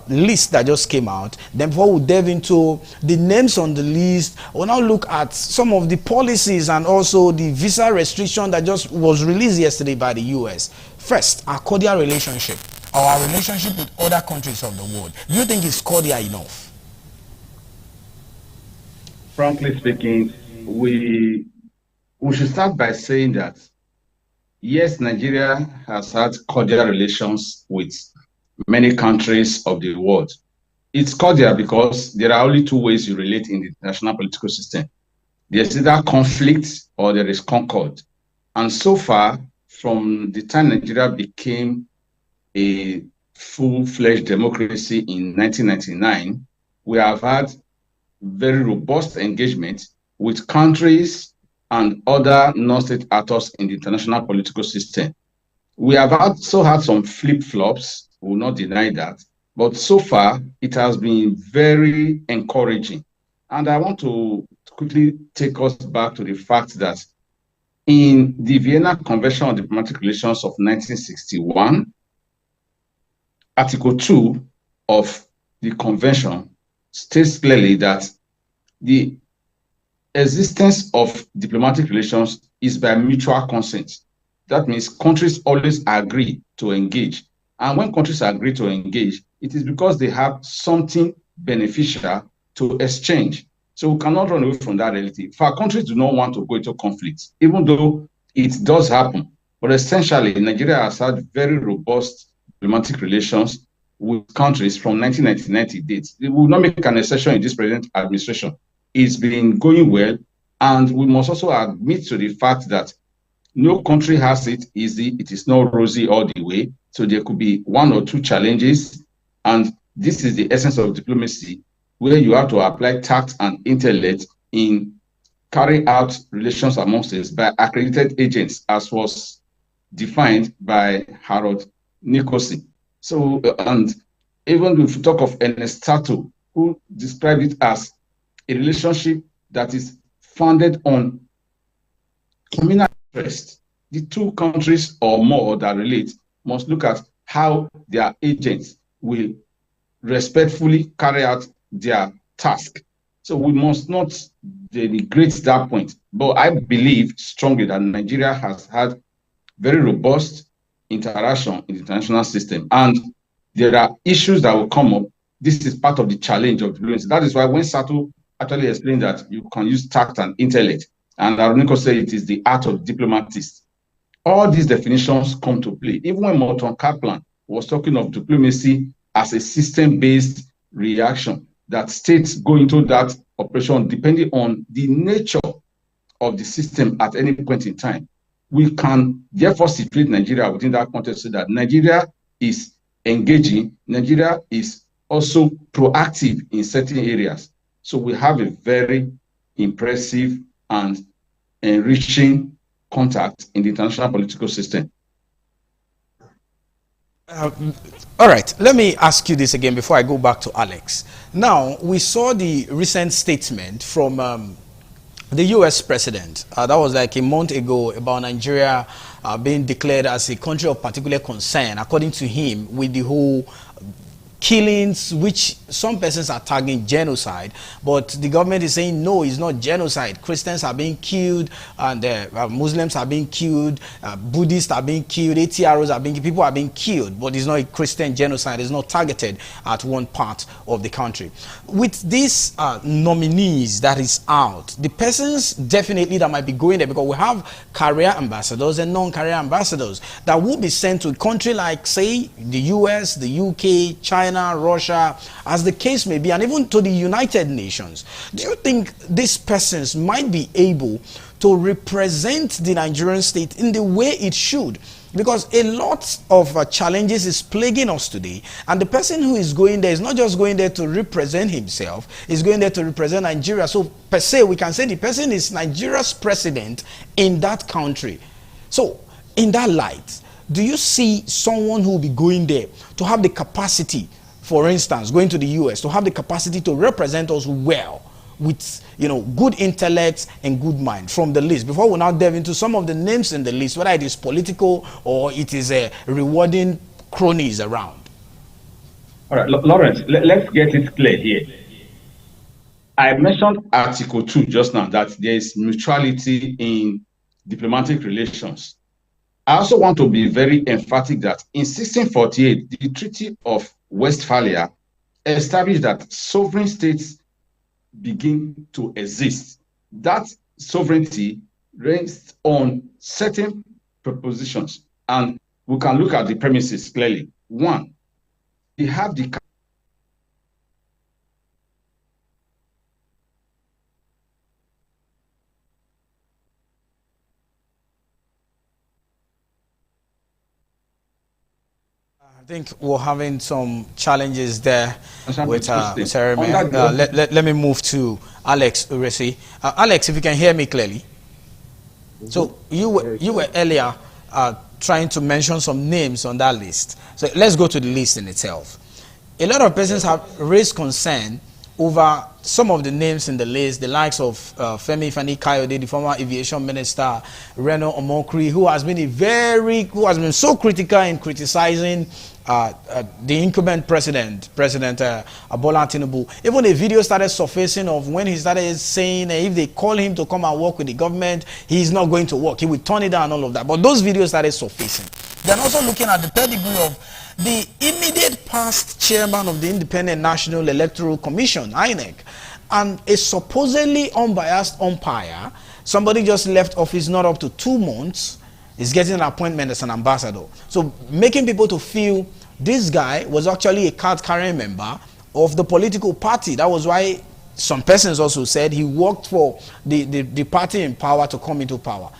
list that just came out? Then before we delve into the names on the list, we'll now look at some of the policies and also the visa restriction that just was released yesterday by the US. First, our cordial relationship, our relationship with other countries of the world. Do you think it's cordial enough? Frankly speaking, we should start by saying that, yes, Nigeria has had cordial relations with many countries of the world. It's cordial because there are only two ways you relate in the international political system. There's either conflict or there is concord. And so far, from the time Nigeria became a full-fledged democracy in 1999, we have had very robust engagement with countries and other non-state actors in the international political system. We have also had some flip-flops, we will not deny that, but so far it has been very encouraging. And I want to quickly take us back to the fact that in the Vienna Convention on Diplomatic Relations of 1961, Article 2 of the convention states clearly that the existence of diplomatic relations is by mutual consent. That means countries always agree to engage. And when countries agree to engage, it is because they have something beneficial to exchange. So we cannot run away from that reality. In fact, countries do not want to go into conflict, even though it does happen. But essentially, Nigeria has had very robust diplomatic relations with countries from 1990 dates. We will not make an exception in this present administration. It's been going well, and we must also admit to the fact that no country has it easy. It is not rosy all the way. So there could be one or two challenges, and this is the essence of diplomacy, where you have to apply tact and intellect in carry out relations amongst us by accredited agents, as was defined by Harold Nicolson. So, and even if we talk of Ernest Sato, who described it as a relationship that is founded on communal interest, the two countries or more that relate must look at how their agents will respectfully carry out their task. So we must not denigrate that point. But I believe strongly that Nigeria has had very robust interaction in the international system. And there are issues that will come up. This is part of the challenge of diplomacy. That is why when Sato actually explained that you can use tact and intellect, and Aruniko said it is the art of diplomatist, all these definitions come to play. Even when Morton Kaplan was talking of diplomacy as a system-based reaction, that states go into that operation depending on the nature of the system at any point in time. We can therefore situate Nigeria within that context so that Nigeria is engaging, Nigeria is also proactive in certain areas. So we have a very impressive and enriching contact in the international political system. All right, let me ask you this again before I go back to Alex. Now, we saw the recent statement from the U.S. president. That was like a month ago about Nigeria being declared as a country of particular concern, according to him, with the whole killings, which some persons are tagging genocide, but the government is saying no, it's not genocide. Christians are being killed, and Muslims are being killed, Buddhists are being killed, ATROs are being killed, people are being killed, but it's not a Christian genocide. It's not targeted at one part of the country. With these nominees that is out, the persons definitely that might be going there, because we have career ambassadors and non-career ambassadors that will be sent to a country like, say, the US, the UK, China, Russia, as the case may be, and even to the United Nations. Do you think these persons might be able to represent the Nigerian state in the way it should? Because a lot of challenges is plaguing us today, and the person who is going there is not just going there to represent himself, he's going there to represent Nigeria. So per se, we can say the person is Nigeria's president in that country. So in that light, do you see someone who will be going there to have the capacity, for instance, going to the US, to have the capacity to represent us well, with, you know, good intellect and good mind from the list? Before we now delve into some of the names in the list, whether it is political or it is a rewarding cronies around. All right, Lawrence, let's get it clear here. I mentioned Article 2 just now, that there is mutuality in diplomatic relations. I also want to be very emphatic that in 1648, the Treaty of Westphalia established that sovereign states begin to exist. That sovereignty rests on certain propositions, and we can look at the premises clearly. One, they have the I think we're having some challenges there with let me move to Alex Uresi. Alex, if you can hear me clearly. So you were earlier trying to mention some names on that list. So let's go to the list in itself. A lot of persons have raised concern over some of the names in the list, the likes of Femi Fani-Kayode, the former aviation minister, Reno Omokri, who has been so critical in criticizing the incumbent president Bola Tinubu. Even a video started surfacing of when he started saying if they call him to come and work with the government, he's not going to work. He will turn it down and all of that. But those videos started surfacing. They're also looking at the third degree of the immediate past chairman of the Independent National Electoral Commission, INEC, and a supposedly unbiased umpire. Somebody just left office not up to 2 months, is getting an appointment as an ambassador. So making people to feel this guy was actually a card-carrying member of the political party. That was why some persons also said he worked for the party in power to come into power.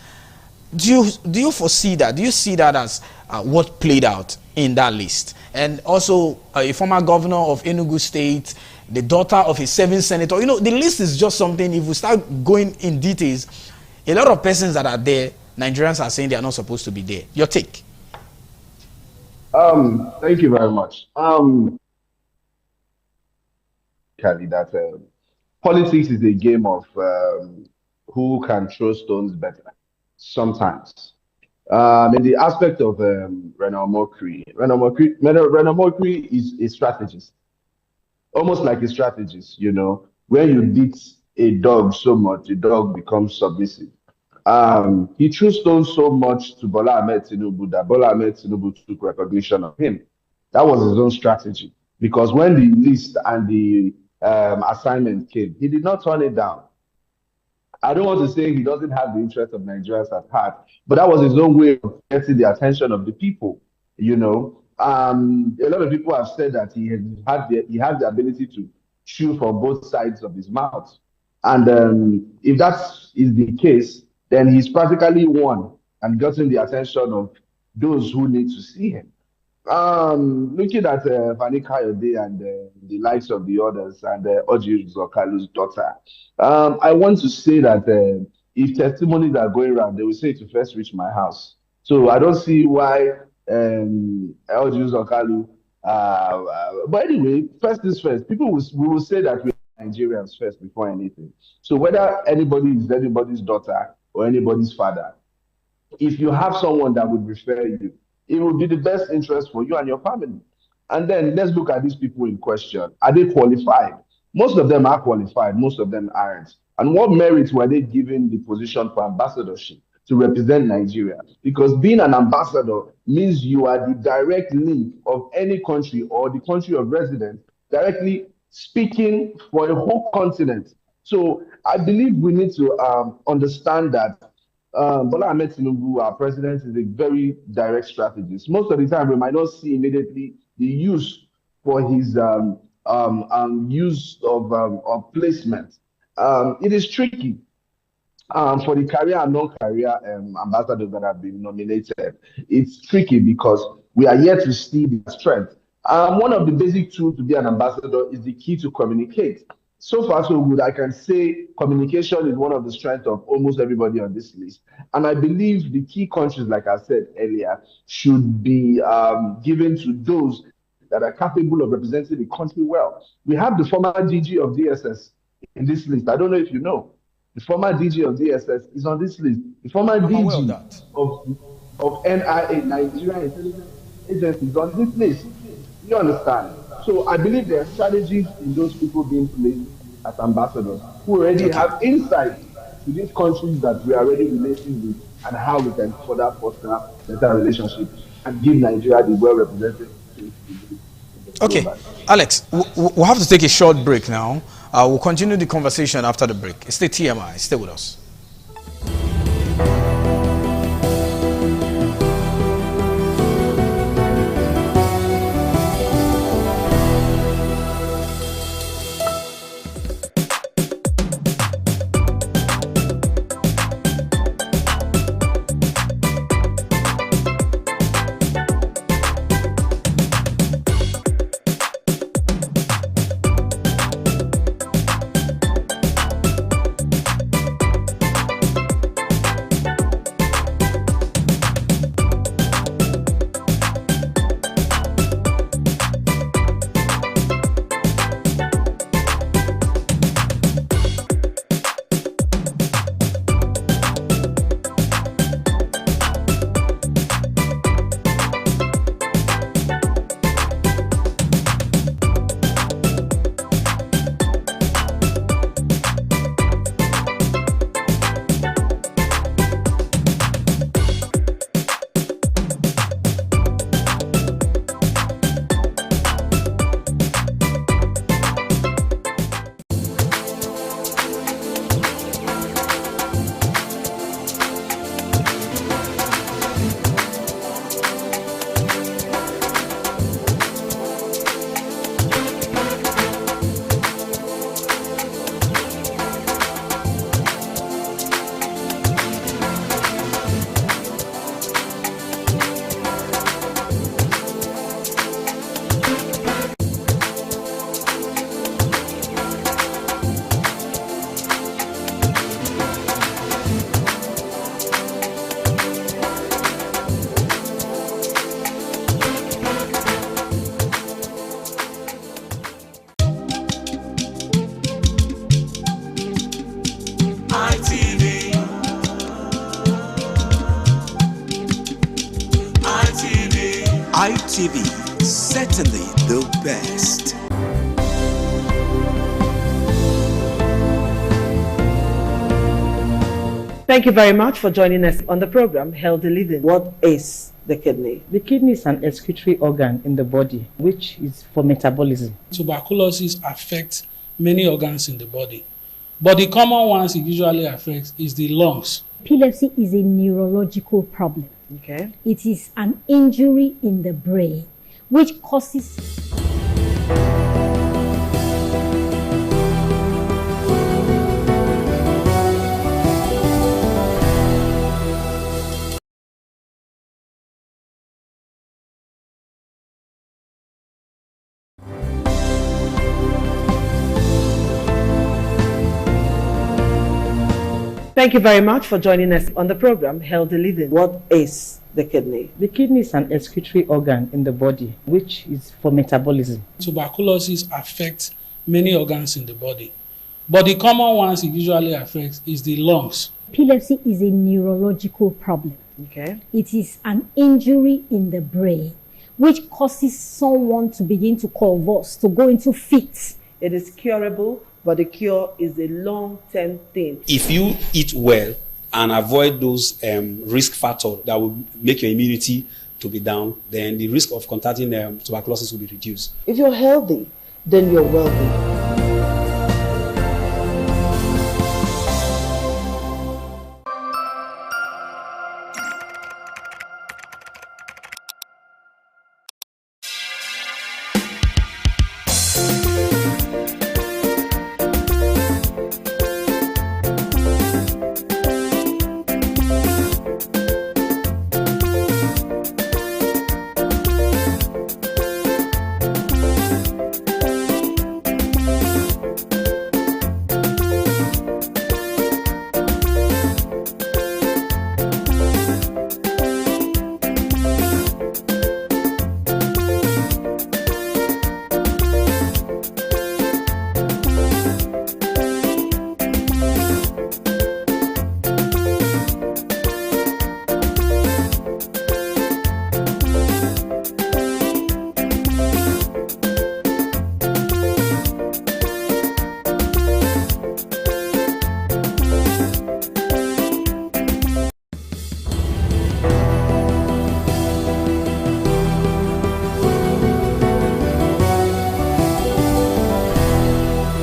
Do you foresee that? Do you see that as what played out in that list? And also a former governor of Enugu State, the daughter of a 7th senator. You know, the list is just something, if we start going in details, a lot of persons that are there, Nigerians are saying they are not supposed to be there. Your take? Thank you very much. Kelly, that politics is a game of who can throw stones better sometimes. In the aspect of Reno Omokri is a strategist, almost like a strategist, you know. When you beat a dog so much, the dog becomes submissive. He threw stones so much to Bola Ahmed Tinubu that Bola Ahmed Tinubu took recognition of him. That was his own strategy, because when the list and the assignment came, he did not turn it down. I don't want to say he doesn't have the interest of Nigerians at heart, but that was his own way of getting the attention of the people. You know, a lot of people have said that he has the ability to chew from both sides of his mouth, and if that is the case, then he's practically won and gotten the attention of those who need to see him. Looking at Fani Kayode and the likes of the others, and Orji Uzor Kalu's daughter, I want to say that if testimonies are going around, they will say to first reach my house. So I don't see why Orji Uzor Kalu. But anyway, first is first. We will say that we are Nigerians first before anything. So whether anybody is anybody's daughter or anybody's father, if you have someone that would refer you, it will be the best interest for you and your family. And then let's look at these people in question. Are they qualified? Most of them are qualified, most of them aren't. And what merit were they given the position for ambassadorship to represent Nigeria? Because being an ambassador means you are the direct link of any country or the country of residence directly speaking for a whole continent. So I believe we need to understand that Bola Ahmed Tinubu, our president, is a very direct strategist. Most of the time, we might not see immediately the use for his use of placement. It is tricky for the career and non-career ambassadors that have been nominated. It's tricky because we are yet to see the strength. One of the basic tools to be an ambassador is the key to communicate. So far, so good. I can say communication is one of the strengths of almost everybody on this list. And I believe the key countries, like I said earlier, should be given to those that are capable of representing the country well. We have the former DG of DSS in this list. I don't know if you know. The former DG of DSS is on this list. The former DG of NIA, Nigeria Intelligence Agency, is on this list. You understand? So I believe there are strategies in those people being placed as ambassadors who already have insight to these countries that we are already relating with and how we can further foster better relationships and give Nigeria the well-represented. Okay, Alex, we'll have to take a short break now. We'll continue the conversation after the break. Stay TMI, stay with us. TV, certainly the best. Thank you very much for joining us on the program Healthy Living. What is the kidney? The kidney is an excretory organ in the body, which is for metabolism. Tuberculosis affects many organs in the body, but the common ones it usually affects is the lungs. Epilepsy is a neurological problem. Okay. It is an injury in the brain which causes Thank you very much for joining us on the program Healthy Living. What is the kidney? The kidney is an excretory organ in the body, which is for metabolism. Tuberculosis affects many organs in the body, but the common ones it usually affects is the lungs. Epilepsy is a neurological problem. Okay. It is an injury in the brain which causes someone to begin to convulse, to go into fits. It is curable, but the cure is a long-term thing. If you eat well and avoid those risk factors that will make your immunity to be down, then the risk of contracting tuberculosis will be reduced. If you're healthy, then you're wealthy.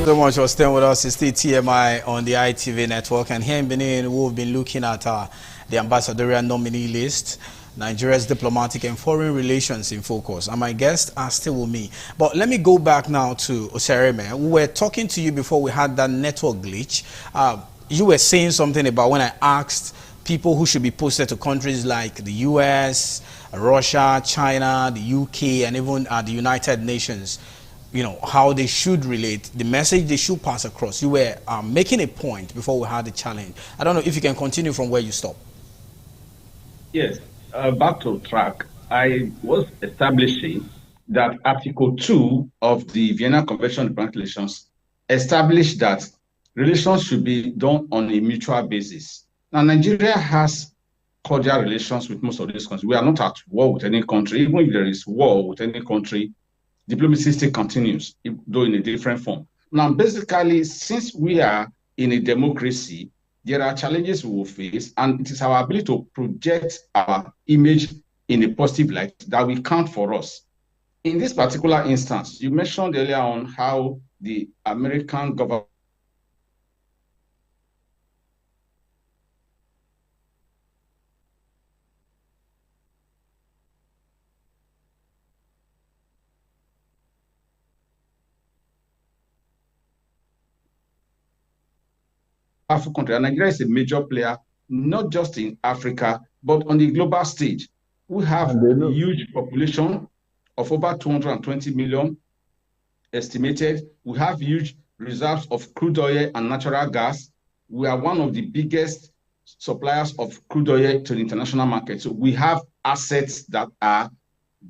So much for staying with us. It's still TMI on the ITV network, and here in Benin we've been looking at the ambassadorial nominee list, Nigeria's diplomatic and foreign relations in focus, and my guests are still with me. But let me go back now to Osereme. We were talking to you before we had that network glitch. You were saying something about when I asked people who should be posted to countries like the US, Russia, China, the UK, and even the United Nations, you know, how they should relate, the message they should pass across. You were making a point before we had the challenge. I don't know if you can continue from where you stopped. Yes, back to track. I was establishing that Article 2 of the Vienna Convention on Diplomatic Relations established that relations should be done on a mutual basis. Now, Nigeria has cordial relations with most of these countries. We are not at war with any country. Even if there is war with any country, diplomacy still continues, though in a different form. Now, basically, since we are in a democracy, there are challenges we will face, and it is our ability to project our image in a positive light that will count for us. In this particular instance, you mentioned earlier on how the American government African country, and Nigeria is a major player, not just in Africa, but on the global stage. We have a huge population of over 220 million estimated. We have huge reserves of crude oil and natural gas. We are one of the biggest suppliers of crude oil to the international market. So we have assets that are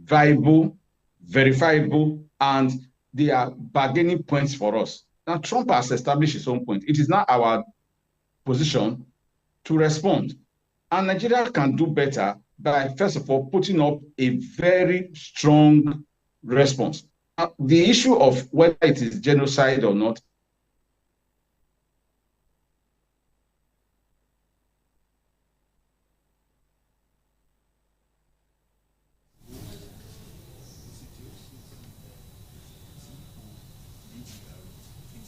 viable, verifiable, and they are bargaining points for us. Now, Trump has established his own point. It is now our position to respond. And Nigeria can do better by, first of all, putting up a very strong response. The issue of whether it is genocide or not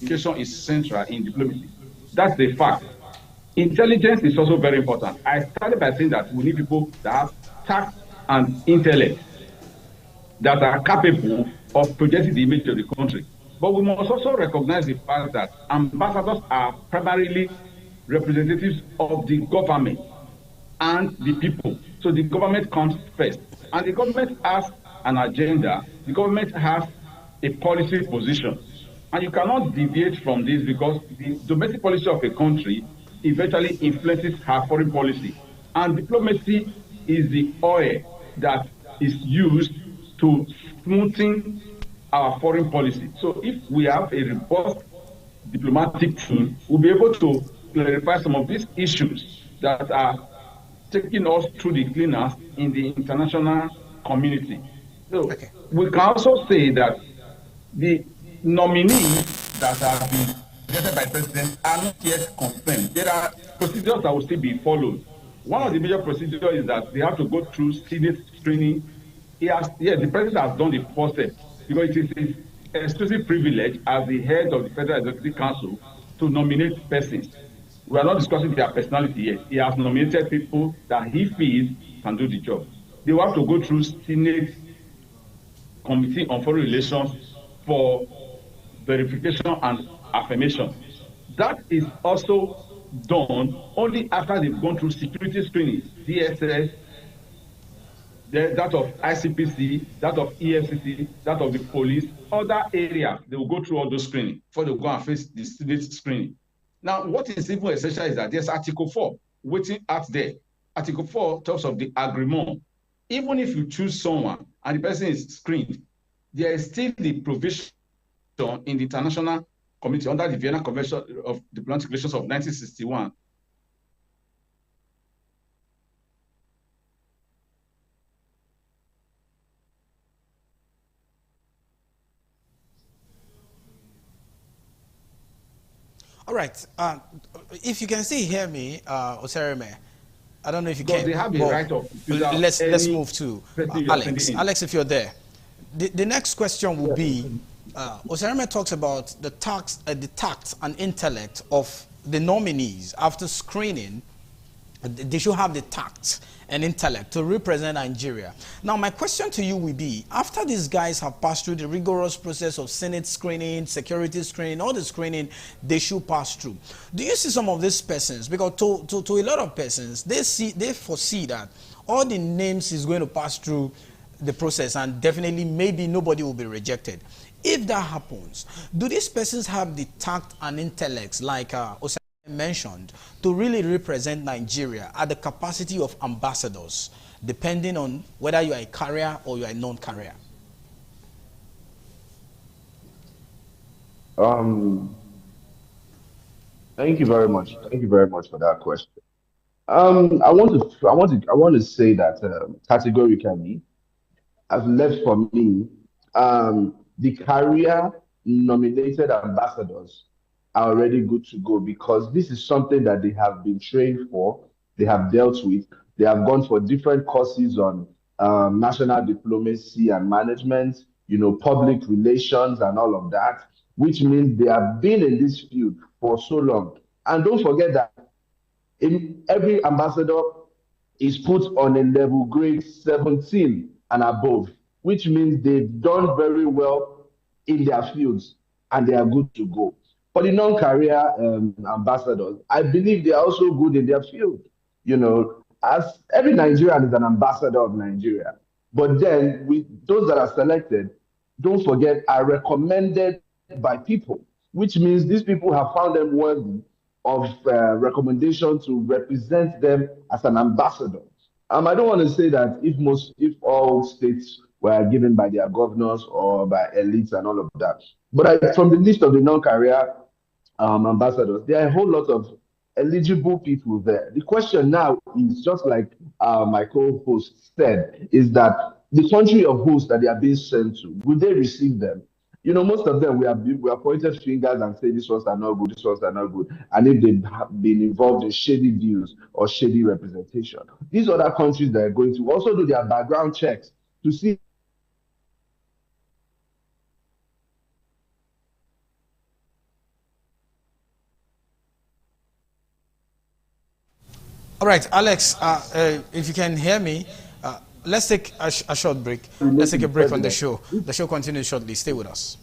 is central in diplomacy. That's the fact. Intelligence is also very important. I started by saying that we need people that have tact and intellect that are capable of projecting the image of the country. But we must also recognize the fact that ambassadors are primarily representatives of the government and the people. So the government comes first. And the government has an agenda. The government has a policy position. And you cannot deviate from this because the domestic policy of a country eventually influences her foreign policy. And diplomacy is the oil that is used to smoothen our foreign policy. So if we have a robust diplomatic team, we'll be able to clarify some of these issues that are taking us through the cleaners in the international community. So we can also say that the nominees that have been suggested by the president are not yet confirmed. There are procedures that will still be followed. One of the major procedures is that they have to go through Senate screening. The president has done the first step because it is his exclusive privilege as the head of the Federal Executive Council to nominate persons. We are not discussing their personality yet. He has nominated people that he feels can do the job. They will have to go through Senate Committee on Foreign Relations for verification and affirmation. That is also done only after they've gone through security screening, DSS, that of ICPC, that of EFCC, that of the police, other areas. They will go through all those screening before they will go and face the Senate screening. Now, what is even essential is that there's Article 4 waiting out there. Article 4 talks of the agreement. Even if you choose someone and the person is screened, there is still the provision in the international community under the Vienna Convention of Diplomatic Relations of 1961. All right. If you can still hear me, Osereme, I don't know if you can. They have the right of. Let's move to Alex. Alex, if you're there, the next question will be. Osereme talks about the tact and intellect of the nominees after screening. They should have the tact and intellect to represent Nigeria. Now, my question to you will be, after these guys have passed through the rigorous process of Senate screening, security screening, all the screening they should pass through, do you see some of these persons, because to a lot of persons, they foresee that all the names is going to pass through the process and definitely maybe nobody will be rejected. If that happens, do these persons have the tact and intellects, like Osereme mentioned, to really represent Nigeria at the capacity of ambassadors, depending on whether you are a carrier or you are a non-carrier? Thank you very much. Thank you very much for that question. I want to say that categorically, as left for me, the carrier nominated ambassadors are already good to go because this is something that they have been trained for, they have dealt with, they have gone for different courses on national diplomacy and management, public relations and all of that, which means they have been in this field for so long. And don't forget that every ambassador is put on a level grade 17 and above, which means they've done very well in their fields and they are good to go. For the non-career ambassadors, I believe they are also good in their field. As every Nigerian is an ambassador of Nigeria. But then those that are selected, don't forget, are recommended by people, which means these people have found them worthy of recommendation to represent them as an ambassador. I don't want to say that if all states were given by their governors or by elites and all of that. But from the list of the non-career ambassadors, there are a whole lot of eligible people there. The question now is just like my co-host said, is that the country of host that they are being sent to, will they receive them? You know, most of them, we are pointed fingers and say these ones are not good, these ones are not good. And if they've been involved in shady deals or shady representation, these other countries that are going to also do their background checks to see. All right, Alex, if you can hear me, let's take a short break. Let's take a break on the show. The show continues shortly. Stay with us.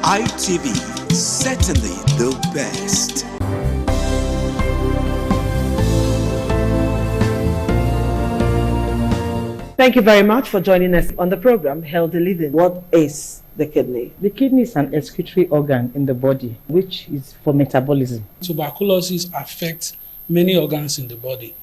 ITV, certainly the best. Thank you very much for joining us on the program, Healthy Living. What is the kidney? The kidney is an excretory organ in the body, which is for metabolism. Tuberculosis affects many organs in the body,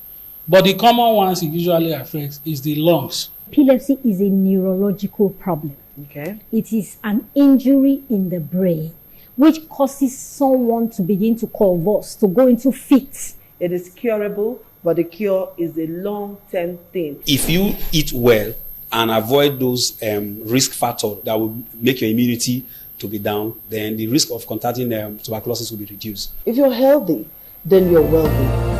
but the common ones it usually affects is the lungs. Epilepsy is a neurological problem. Okay. It is an injury in the brain which causes someone to begin to convulse, to go into fits. It is curable, but the cure is a long-term thing. If you eat well and avoid those risk factors that will make your immunity to be down, then the risk of contracting tuberculosis will be reduced. If you're healthy, then you're wealthy.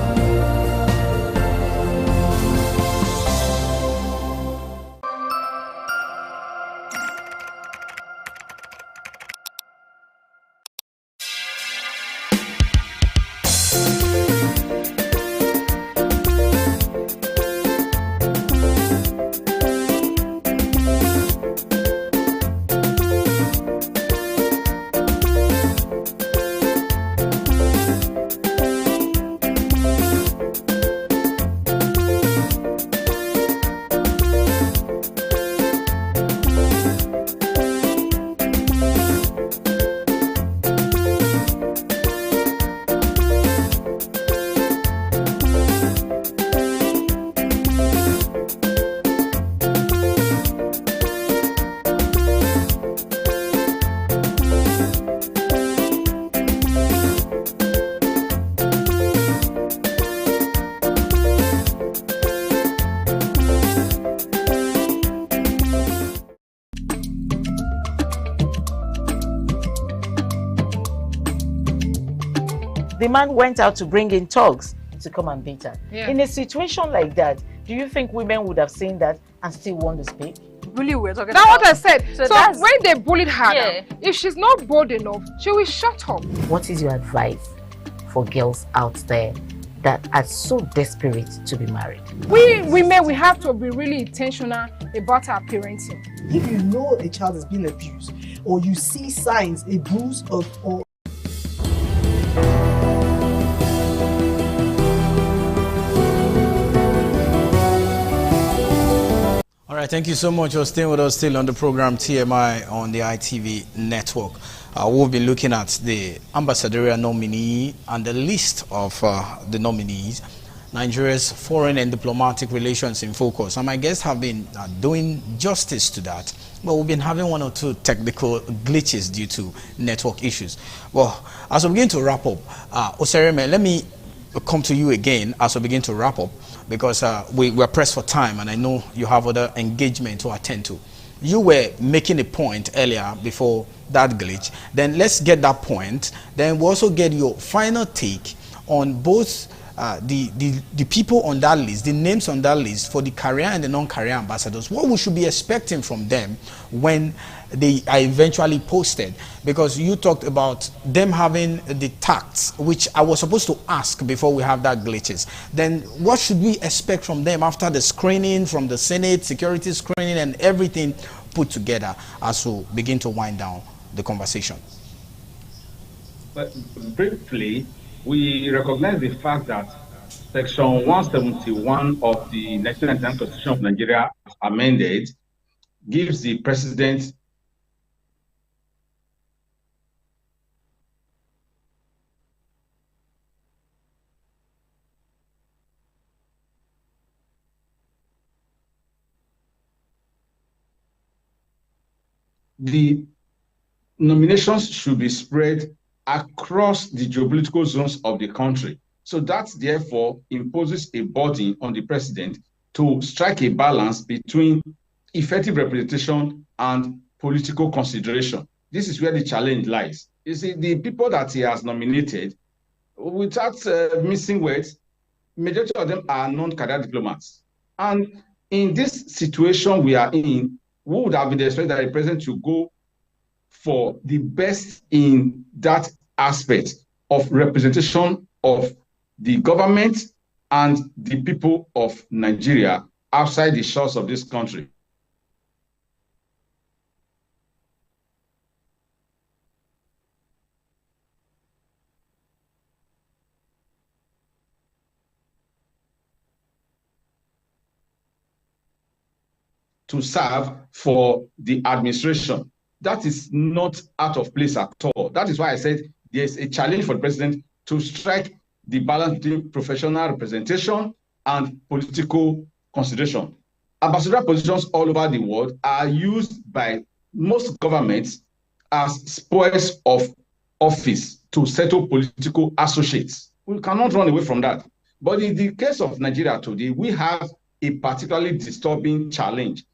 The man went out to bring in thugs to come and beat her. Yeah. In a situation like that, Do you think women would have seen that and still want to speak? Really, we're talking that's about... what I said. So when they bullied her, Yeah. if she's not bold enough, she will shut up. What is your advice for girls out there that are so desperate to be married? We women, we have to be really intentional about our parenting. If you know a child is being abused, or you see signs, a bruise or All right, thank you so much for staying with us still on the program TMI on the ITV network. We've been looking at the ambassadorial nominee and the list of the nominees, Nigeria's foreign and diplomatic relations in focus. And my guests have been doing justice to that, but we've been having one or two technical glitches due to network issues. Well, as we begin to wrap up, Osereme, let me come to you again as we begin to wrap up, because we're pressed for time and I know you have other engagement to attend to. You were making a point earlier before that glitch. Then let's get that point. Then we'll also get your final take on both the people on that list, the names on that list for the career and the non-career ambassadors. What we should be expecting from them when they are eventually posted, because you talked about them having the tact, which I was supposed to ask before we have that glitches. Then what should we expect from them after the screening from the Senate, security screening and everything put together as we begin to wind down the conversation? But briefly, we recognize the fact that Section 171 of the 1999 Constitution of Nigeria, amended, gives the president the nominations should be spread across the geopolitical zones of the country. So that therefore imposes a burden on the president to strike a balance between effective representation and political consideration. This is where the challenge lies. You see, the people that he has nominated, without missing words, majority of them are non-career diplomats. And in this situation we are in, we would have been expected that the president should go for the best in that aspect of representation of the government and the people of Nigeria outside the shores of this country. To serve for the administration. That is not out of place at all. That is why I said there's a challenge for the president to strike the balance between professional representation and political consideration. Ambassadorial positions all over the world are used by most governments as spoils of office to settle political associates. We cannot run away from that. But in the case of Nigeria today, we have a particularly disturbing challenge.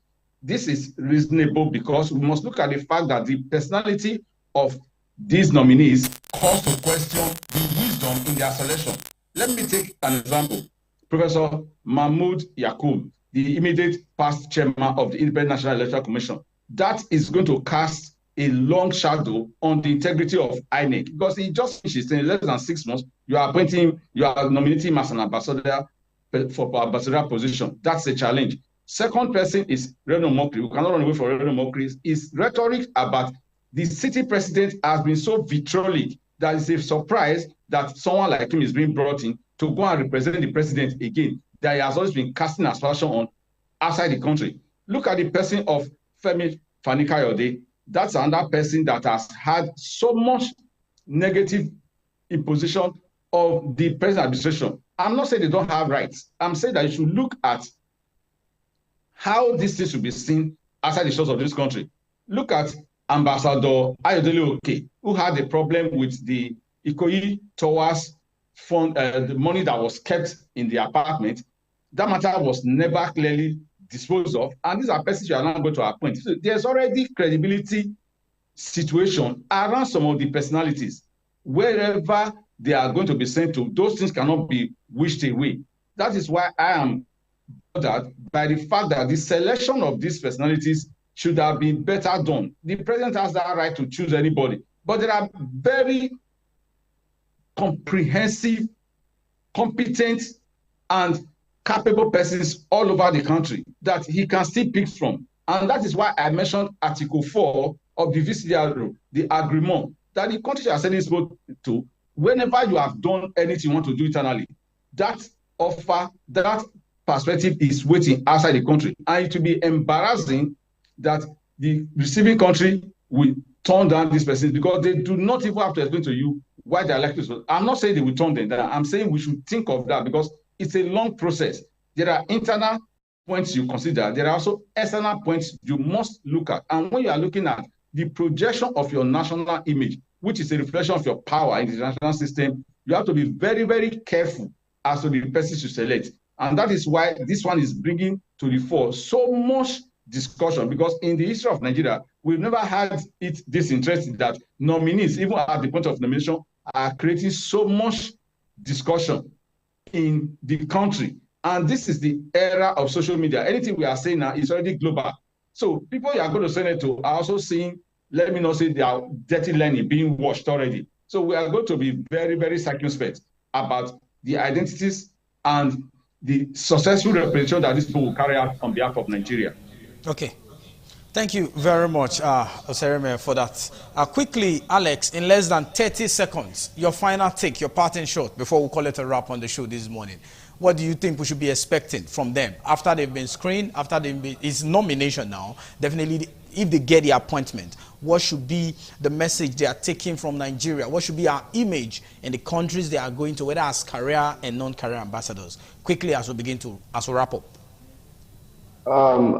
This is reasonable because we must look at the fact that the personality of these nominees calls to question the wisdom in their selection. Let me take an example. Professor Mahmood Yakub, the immediate past chairman of the Independent National Electoral Commission, that is going to cast a long shadow on the integrity of INEC, because he just finished in less than 6 months. You are appointing him, you are nominating him as an ambassador for ambassadorial position. That's a challenge. Second person is Reno Mokri. We cannot run away from Reno Mokri. His rhetoric about the city president has been so vitriolic that it's a surprise that someone like him is being brought in to go and represent the president again, that he has always been casting aspersion on outside the country. Look at the person of Femi Fani-Kayode. That's another person that has had so much negative imposition of the present administration. I'm not saying they don't have rights. I'm saying that you should look at how this thing should be seen outside the shores of this country. Look at Ambassador Ayodele Oke, who had a problem with the Ikoyi Towers fund, the money that was kept in the apartment. That matter was never clearly disposed of, and these are persons you are not going to appoint. So there's already credibility situation around some of the personalities. Wherever they are going to be sent to, those things cannot be wished away. That is why I am that by the fact that the selection of these personalities should have been better done. The president has that right to choose anybody, but there are very comprehensive, competent, and capable persons all over the country that he can still pick from. And that is why I mentioned Article 4 of the VCDR, the agreement, that the countries are sending people to, whenever you have done anything you want to do internally, that offer, that perspective is waiting outside the country. And it will be embarrassing that the receiving country will turn down these persons because they do not even have to explain to you why they are like this. I'm not saying they will turn them down. I'm saying we should think of that because it's a long process. There are internal points you consider. There are also external points you must look at. And when you are looking at the projection of your national image, which is a reflection of your power in the international system, you have to be very, very careful as to the persons you select. And that is why this one is bringing to the fore so much discussion, because in the history of Nigeria, we've never had it this interesting that nominees, even at the point of nomination, are creating so much discussion in the country. And this is the era of social media. Anything we are saying now is already global. So people you are going to send it to are also seeing, let me not say they are dirty learning being watched already. So we are going to be very, very circumspect about the identities and the successful representation that these people will carry out on behalf of Nigeria. Okay. Thank you very much, Osereme, for that. Quickly, Alex, in less than 30 seconds, your final take, your parting shot before we call it a wrap on the show this morning. What do you think we should be expecting from them after they've been screened, after it's nomination now? Definitely, if they get the appointment, what should be the message they are taking from Nigeria? What should be our image in the countries they are going to, whether as career and non-career ambassadors? Quickly, as we wrap up.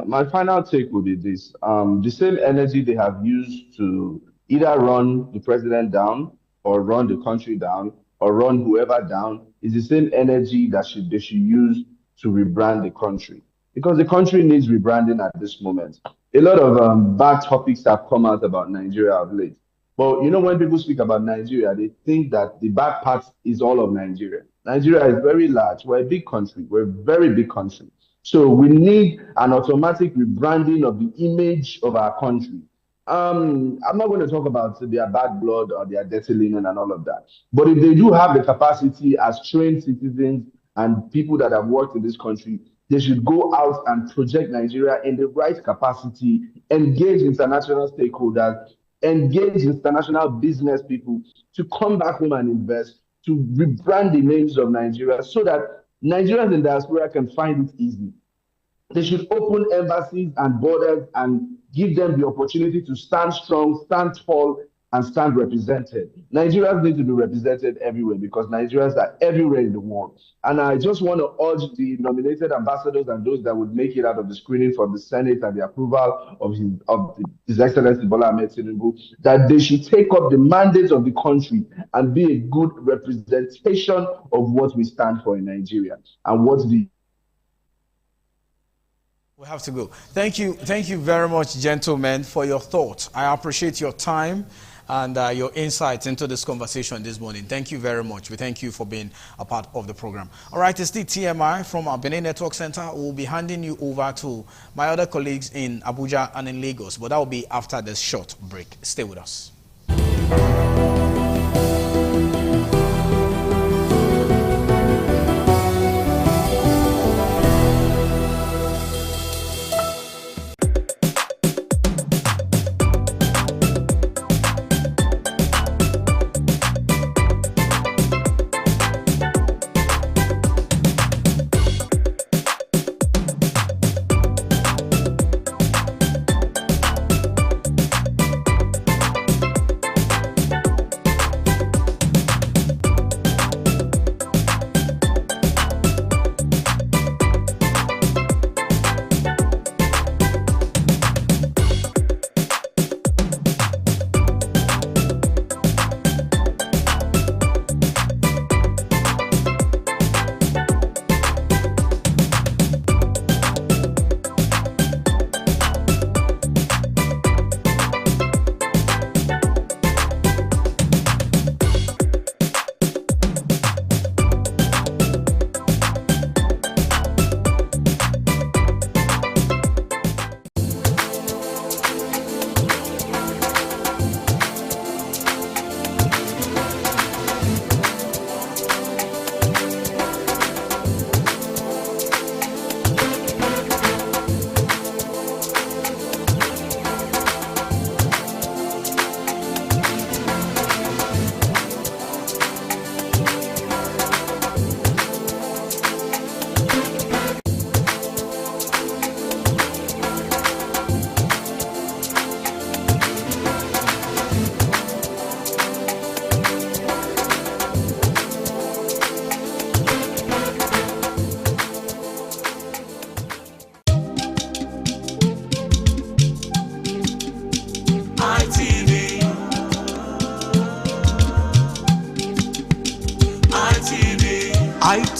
My final take would be this. The same energy they have used to either run the president down or run the country down or run whoever down is the same energy that they should use to rebrand the country. Because the country needs rebranding at this moment. A lot of bad topics have come out about Nigeria of late. But you know, when people speak about Nigeria, they think that the bad part is all of Nigeria. Nigeria is very large. We're a big country. We're a very big country. So we need an automatic rebranding of the image of our country. I'm not going to talk about their bad blood or their dirty linen and all of that. But if they do have the capacity as trained citizens and people that have worked in this country, they should go out and project Nigeria in the right capacity, engage international stakeholders, engage international business people to come back home and invest, to rebrand the names of Nigeria so that Nigerians in diaspora can find it easy. They should open embassies and borders and give them the opportunity to stand strong, stand tall, and stand represented. Nigerians need to be represented everywhere because Nigerians are everywhere in the world. And I just want to urge the nominated ambassadors and those that would make it out of the screening from the Senate and the approval of His Excellency Bola Ahmed Tinubu, that they should take up the mandate of the country and be a good representation of what we stand for in Nigeria and what the We have to go. Thank you very much, gentlemen, for your thoughts. I appreciate your time and your insights into this conversation this morning. Thank you very much. We thank you for being a part of the program. All right, it's the TMI from our Benin Network Center. We'll be handing you over to my other colleagues in Abuja and in Lagos, but that will be after this short break. Stay with us.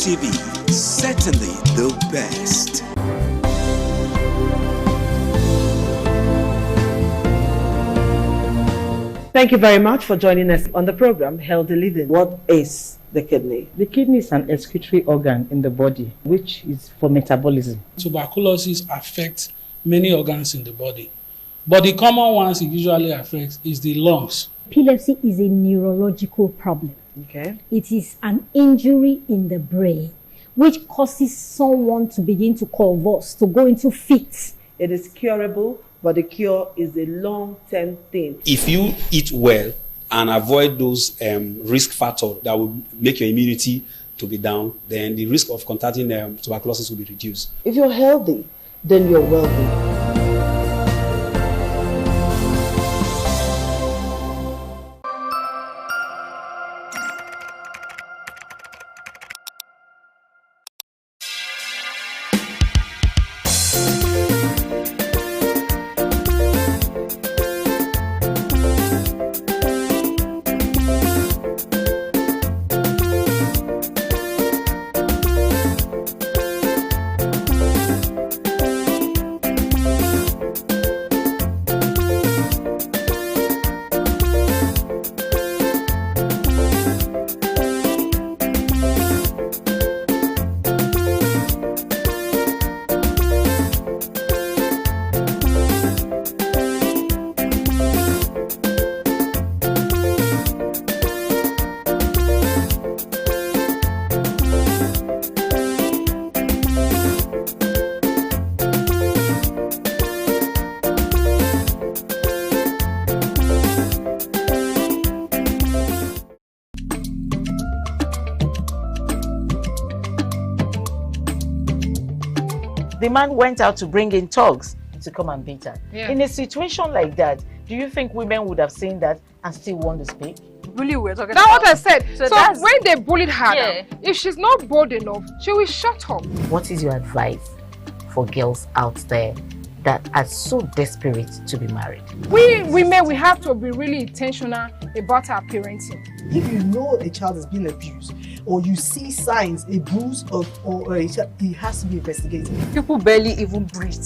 ITV, certainly the best. Thank you very much for joining us on the program Healthy Living. What is the kidney? The kidney is an excretory organ in the body, which is for metabolism. Tuberculosis affects many organs in the body, but the common ones it usually affects is the lungs. Epilepsy is a neurological problem. Okay. It is an injury in the brain which causes someone to begin to convulse, to go into fits. It is curable, but the cure is a long-term thing. If you eat well and avoid those risk factors that will make your immunity to be down, then the risk of contracting tuberculosis will be reduced. If you're healthy, then you're wealthy. The man went out to bring in thugs to come and beat her. Yeah. In a situation like that, do you think women would have seen that and still want to speak? Really, we're talking That's about what I said. So that's- when they bullied her, Yeah. now, if she's not bold enough, she will shut up. What is your advice for girls out there that are so desperate to be married? We women, we have to be really intentional about our parenting. If you know a child is being abused, or you see signs, a bruise or a child, it has to be investigated. People barely even breathe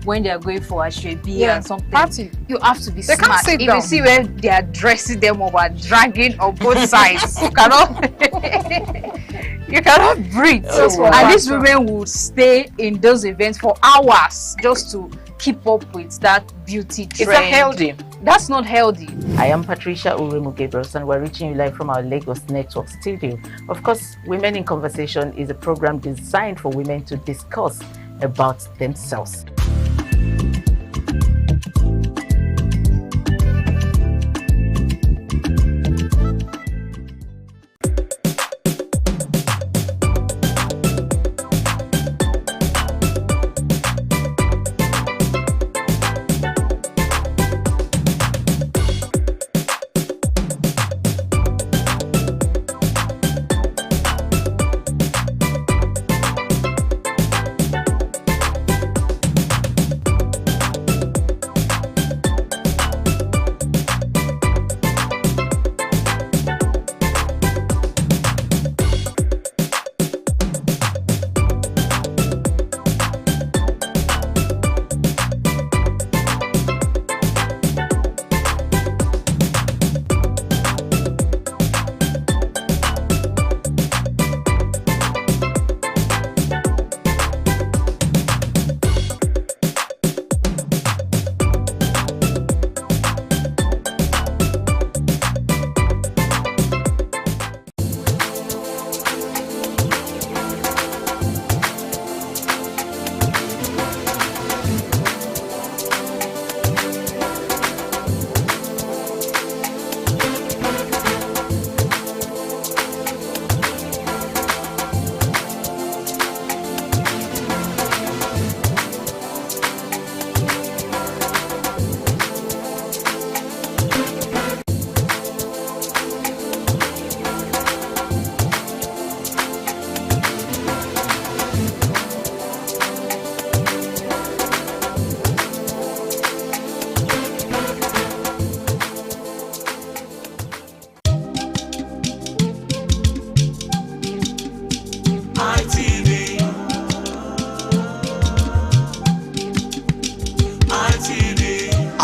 when they are going for a shrebi and something. You have to be They can't smart. sit If down. you see when they are dressing them up and dragging on both sides, you cannot breathe. And these women would stay in those events for hours just to keep up with that beauty trend. Is that healthy? That's not healthy. I am Patricia Uremu Gabriels and we're reaching you live from our Lagos Network studio. Of course, Women in Conversation is a program designed for women to discuss about themselves.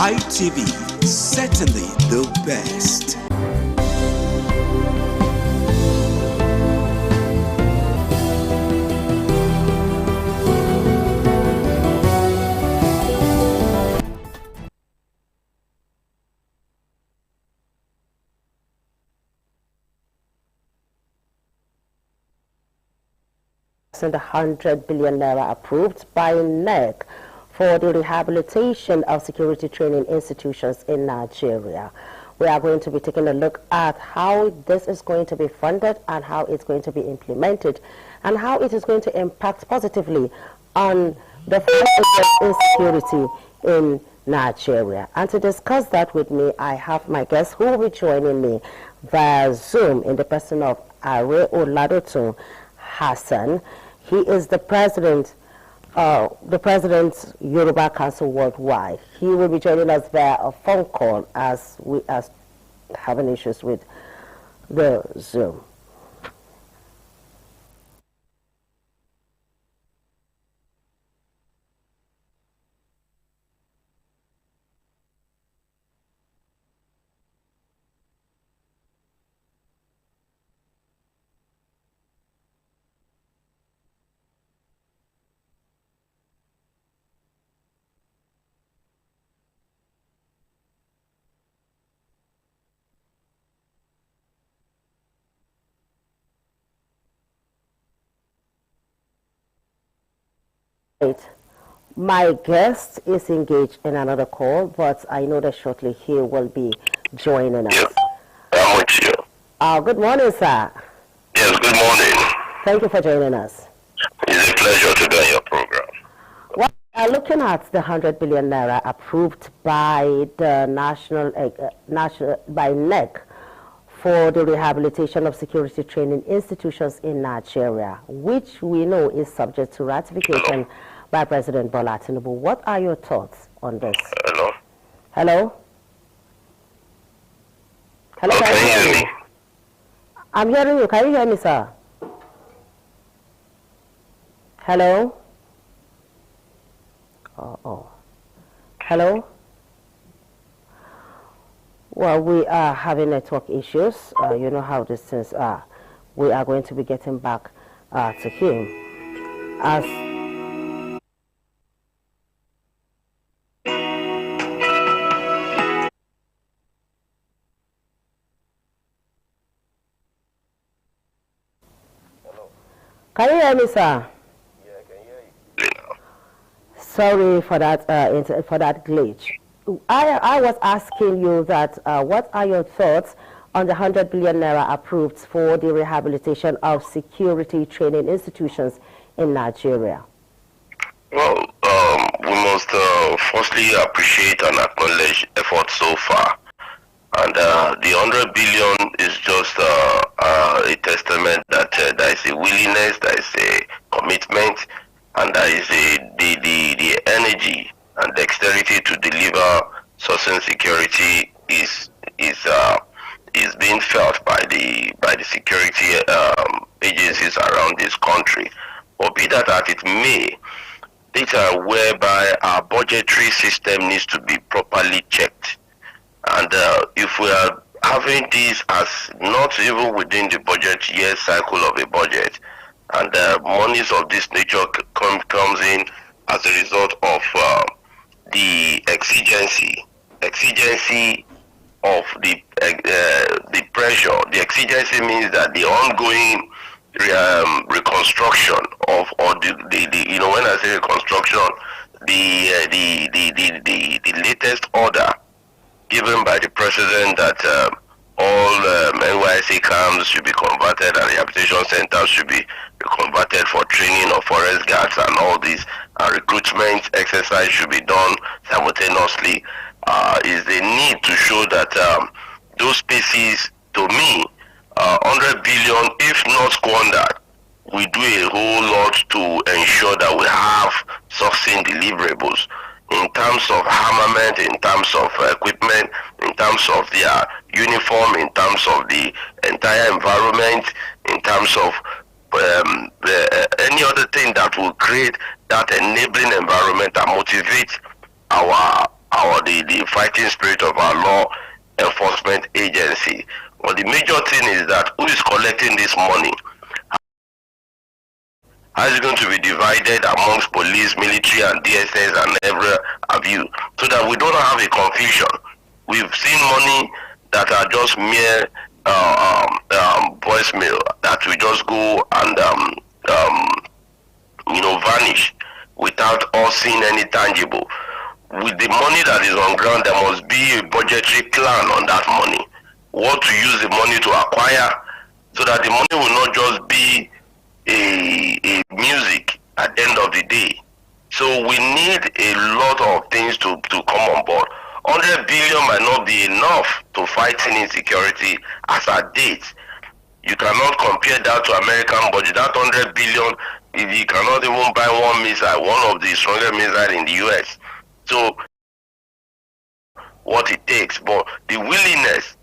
ITV, certainly the best. The 100 billion naira approved by NEC for the rehabilitation of security training institutions in Nigeria. We are going to be taking a look at how this is going to be funded and how it's going to be implemented and how it is going to impact positively on the fight against insecurity in Nigeria. And to discuss that with me, I have my guest who will be joining me via Zoom in the person of Are Oladotun Hassan. He is the president's Yoruba Council Worldwide. He will be joining us via a phone call as we are having issues with the Zoom. My guest is engaged in another call, but I know that shortly he will be joining us. I'm with you. Good morning, sir. Yes, good morning. Thank you for joining us. It's a pleasure to be on your program. Well, looking at the 100 billion naira approved by the by NEC for the rehabilitation of security training institutions in Nigeria, which we know is subject to ratification by President Bola Tinubu. What are your thoughts on this? Hello? Hello? Hello, can you hear me? I'm hearing you. Can you hear me, sir? Hello? Hello? Well, we are having network issues. You know how these things are. We are going to be getting back to him. Can you hear me, sir? Yeah, I can hear you. Sorry for that glitch. I was asking you that what are your thoughts on the 100 billion naira approved for the rehabilitation of security training institutions in Nigeria? Well, we must firstly appreciate and acknowledge efforts so far. And the 100 billion is just a testament that there is a willingness, there is a commitment, and there is the energy and dexterity to deliver sustained security is being felt by the security agencies around this country. But be that as it may, data whereby our budgetary system needs to be properly checked. And if we are having this as not even within the budget year cycle of a budget, and monies of this nature comes in as a result of the exigency of the pressure. The exigency means that the ongoing reconstruction of, or the you know, when I say reconstruction, the latest order given by the president that all NYSC camps should be converted and rehabilitation centers should be converted for training of forest guards, and all these recruitment exercise should be done simultaneously, is the need to show that those spaces, to me, 100 billion, if not squandered, we do a whole lot to ensure that we have sustained deliverables in terms of armament, in terms of equipment, in terms of their uniform, in terms of the entire environment, in terms of any other thing that will create that enabling environment and motivate our the fighting spirit of our law enforcement agency. But the major thing is that who is collecting this money? How is it going to be divided amongst police, military, and DSS and every of you, so that we don't have a confusion? We've seen money that are just mere voicemail that we just go and vanish without us seeing any tangible. With the money that is on ground, there must be a budgetary plan on that money. What to use the money to acquire, so that the money will not just be a music at the end of the day. So we need a lot of things to come on board. 100 billion might not be enough to fight insecurity as a date. You cannot compare that to American budget. That 100 billion, if you cannot even buy one missile, one of the strongest missiles in the US. So what it takes, but the willingness,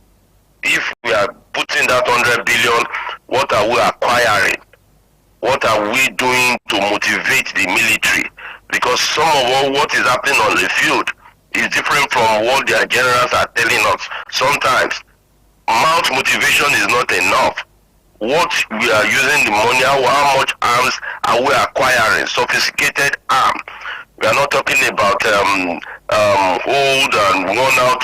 if we are putting that 100 billion, what are we acquiring? What are we doing to motivate the military? Because some of what is happening on the field is different from what their generals are telling us. Sometimes mouth motivation is not enough. What we are using the money, how much arms are we acquiring? Sophisticated arms. We are not talking about old and worn out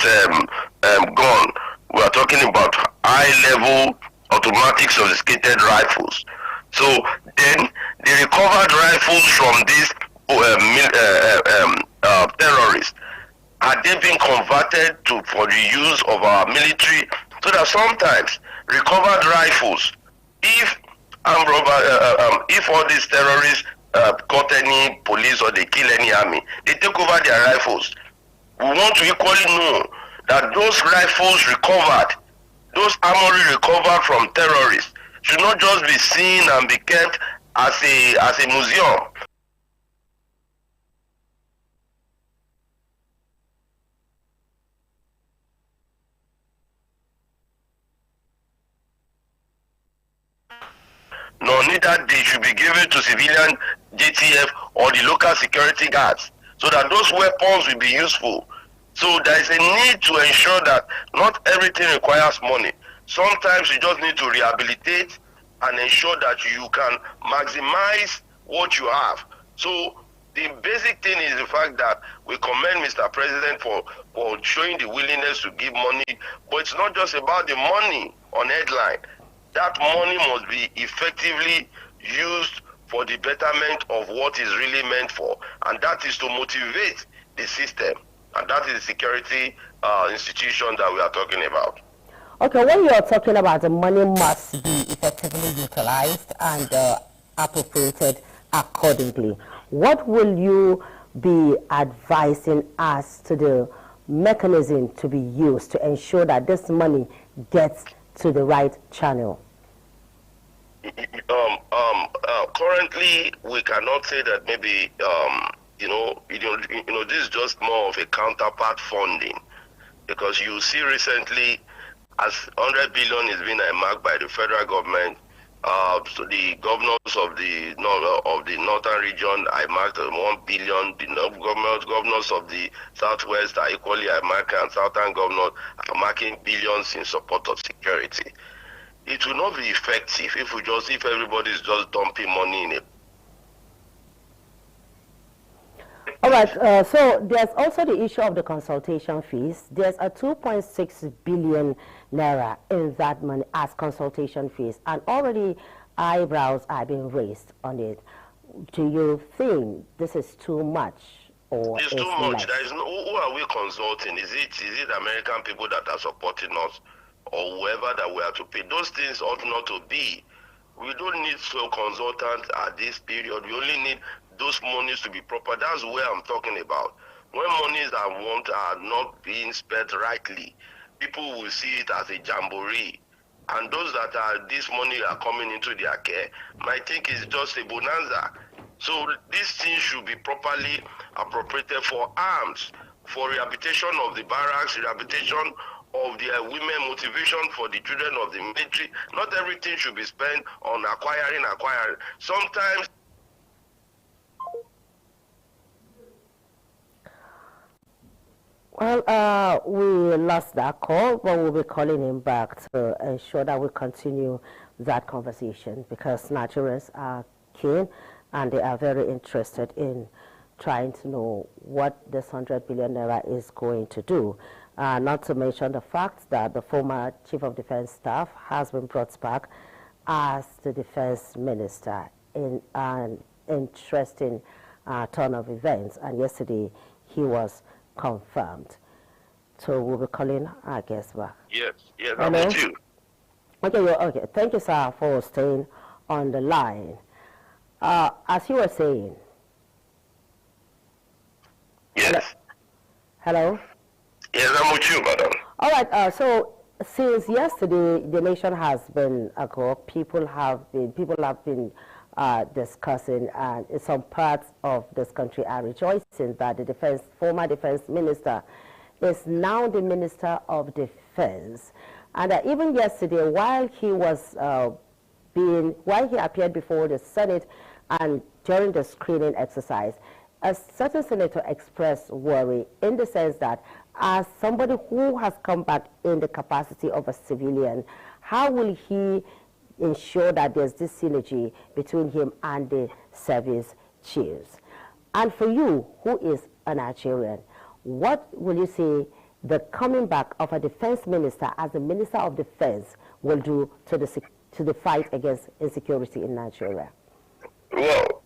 gun. We are talking about high level automatic sophisticated rifles. So then the recovered rifles from these terrorists, are they being converted for the use of our military? So that sometimes recovered rifles, if all these terrorists caught any police or they kill any army, they take over their rifles. We want to equally know that those rifles recovered, those armory recovered from terrorists, should not just be seen and be kept as a museum. No, neither they should be given to civilian JTF or the local security guards, so that those weapons will be useful. So there is a need to ensure that not everything requires money. Sometimes you just need to rehabilitate and ensure that you can maximize what you have. So the basic thing is the fact that we commend Mr. President for showing the willingness to give money, but it's not just about the money on headline. That money must be effectively used for the betterment of what is really meant for, and that is to motivate the system, and that is the security institution that we are talking about. Okay, when you are talking about the money must be effectively utilized and appropriated accordingly, what will you be advising us to the mechanism to be used to ensure that this money gets to the right channel? Currently, we cannot say that maybe this is just more of a counterpart funding, because you see recently, as 100 billion is being earmarked by the federal government, so the governors of the northern region earmarked 1 billion. The governors of the southwest are equally earmarked, and southern governors are marking billions in support of security. It will not be effective if everybody is just dumping money in it. All right, so there's also the issue of the consultation fees. There's a 2.6 billion naira in that money as consultation fees, and already eyebrows are being raised on it. Do you think this is too much, or it's too much? There is who are we consulting? Is it American people that are supporting us, or whoever that we have to pay? Those things ought not to be. We don't need consultants at this period. We only need those monies to be proper. That's where I'm talking about. When monies are not being spent rightly, people will see it as a jamboree. And those that are this money are coming into their care might think it's just a bonanza. So these things should be properly appropriated for arms, for rehabilitation of the barracks, rehabilitation of the women, motivation for the children of the military. Not everything should be spent on acquiring. Sometimes Well, we lost that call, but we'll be calling him back to ensure that we continue that conversation, because Nigerians are keen and they are very interested in trying to know what this 100 billion naira is going to do. Not to mention the fact that the former Chief of Defense Staff has been brought back as the Defense Minister in an interesting turn of events, and yesterday he was confirmed. So we'll be calling our guest back. Yes, I'm with you. Okay, thank you, sir, for staying on the line. As you were saying. Yes. Hello? Yes, I'm with you, madam. All right, so since yesterday, the nation has been people have been discussing, and in some parts of this country are rejoicing that the former defense minister is now the Minister of Defense. And even yesterday, while he appeared before the Senate and during the screening exercise, a certain senator expressed worry in the sense that as somebody who has come back in the capacity of a civilian, how will he ensure that there's this synergy between him and the service chiefs? And for you, who is a Nigerian, what will you say the coming back of a defense minister as the Minister of Defense will do to the fight against insecurity in Nigeria? Well,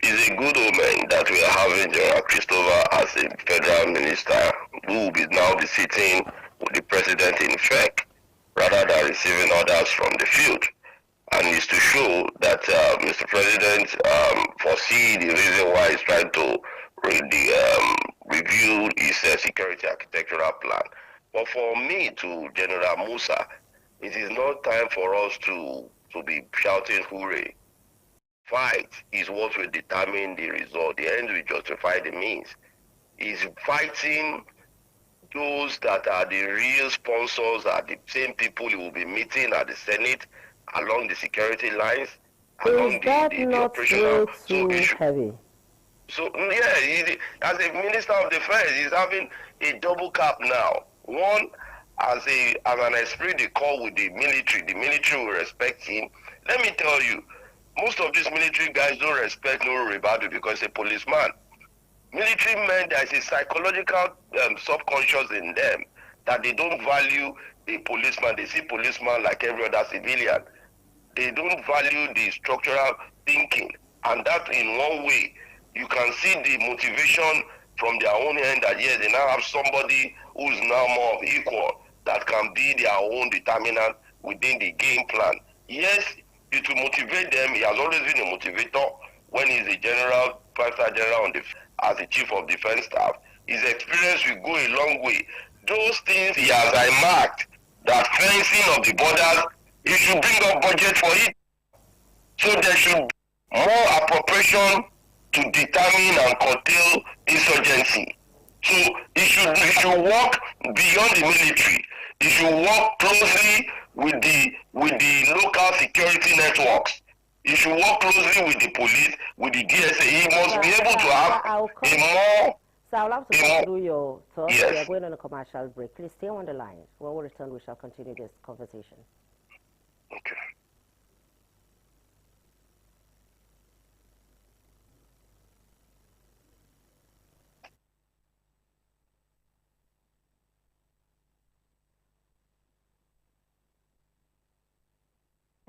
it's a good omen that we are having General Christopher as a federal minister who will now be sitting with the president in effect rather than receiving orders from the field. And it's to show that Mr. President foresee the reason why he's trying to review his security architectural plan. But for me, to General Musa, it is not time for us to be shouting hooray. Fight is what will determine the result. The end will justify the means. He's fighting those that are the real sponsors, are the same people he will be meeting at the Senate, along the security lines, along the operational. Heavy. So yeah, as a Minister of Defense, he's having a double cap now. One, as an esprit de corps with the military will respect him. Let me tell you, most of these military guys don't respect Nuru Ribadu because he's a policeman. Military men, there's a psychological subconscious in them that they don't value the policeman. They see policeman like every other civilian. They don't value the structural thinking, and that in one way you can see the motivation from their own end that yes, they now have somebody who's now more of equal that can be their own determinant within the game plan. Yes, it will motivate them. He has always been a motivator when he's a general, 5-star general as the chief of defense staff. His experience will go a long way. Those things he has remarked, that fencing of the borders, he should bring up budget for it. So there should be more appropriation to determine and curtail insurgency. So it should work beyond the military. It should work closely with the local security networks. It should work closely with the police, with the DSA. He must be able to have a more... So I'll have to go through your thoughts. Yes. We are going on a commercial break. Please stay on the line. When we return, we shall continue this conversation. Okay.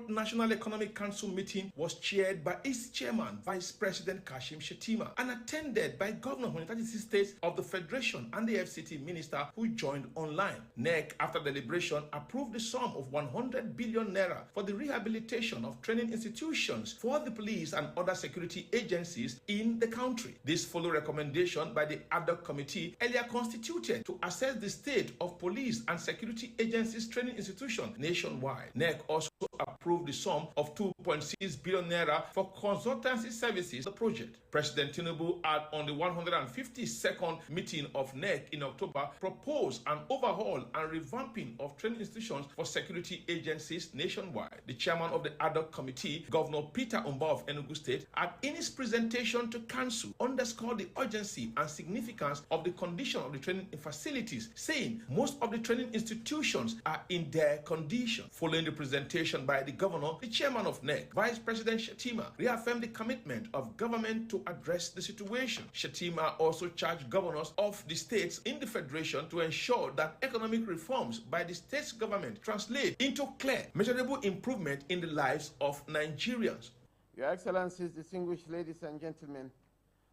National Economic Council meeting was chaired by its chairman, Vice President Kashim Shettima, and attended by Governor of 36 states of the Federation and the FCT minister who joined online. NEC, after deliberation, approved the sum of 100 billion naira for the rehabilitation of training institutions for the police and other security agencies in the country. This followed recommendation by the ad hoc committee earlier constituted to assess the state of police and security agencies training institutions nationwide. NEC also approved the sum of 2.6 billion naira for consultancy services the project. President Tinubu on the 152nd meeting of NEC in October proposed an overhaul and revamping of training institutions for security agencies nationwide. The chairman of the ad hoc committee, Governor Peter Umba of Enugu State, in his presentation to council, underscored the urgency and significance of the condition of the training facilities, saying most of the training institutions are in their condition. Following the presentation by the governor, the chairman of NEC, Vice President Shettima, reaffirmed the commitment of government to address the situation. Shettima also charged governors of the states in the federation to ensure that economic reforms by the state's government translate into clear, measurable improvement in the lives of Nigerians. Your Excellencies, distinguished ladies and gentlemen,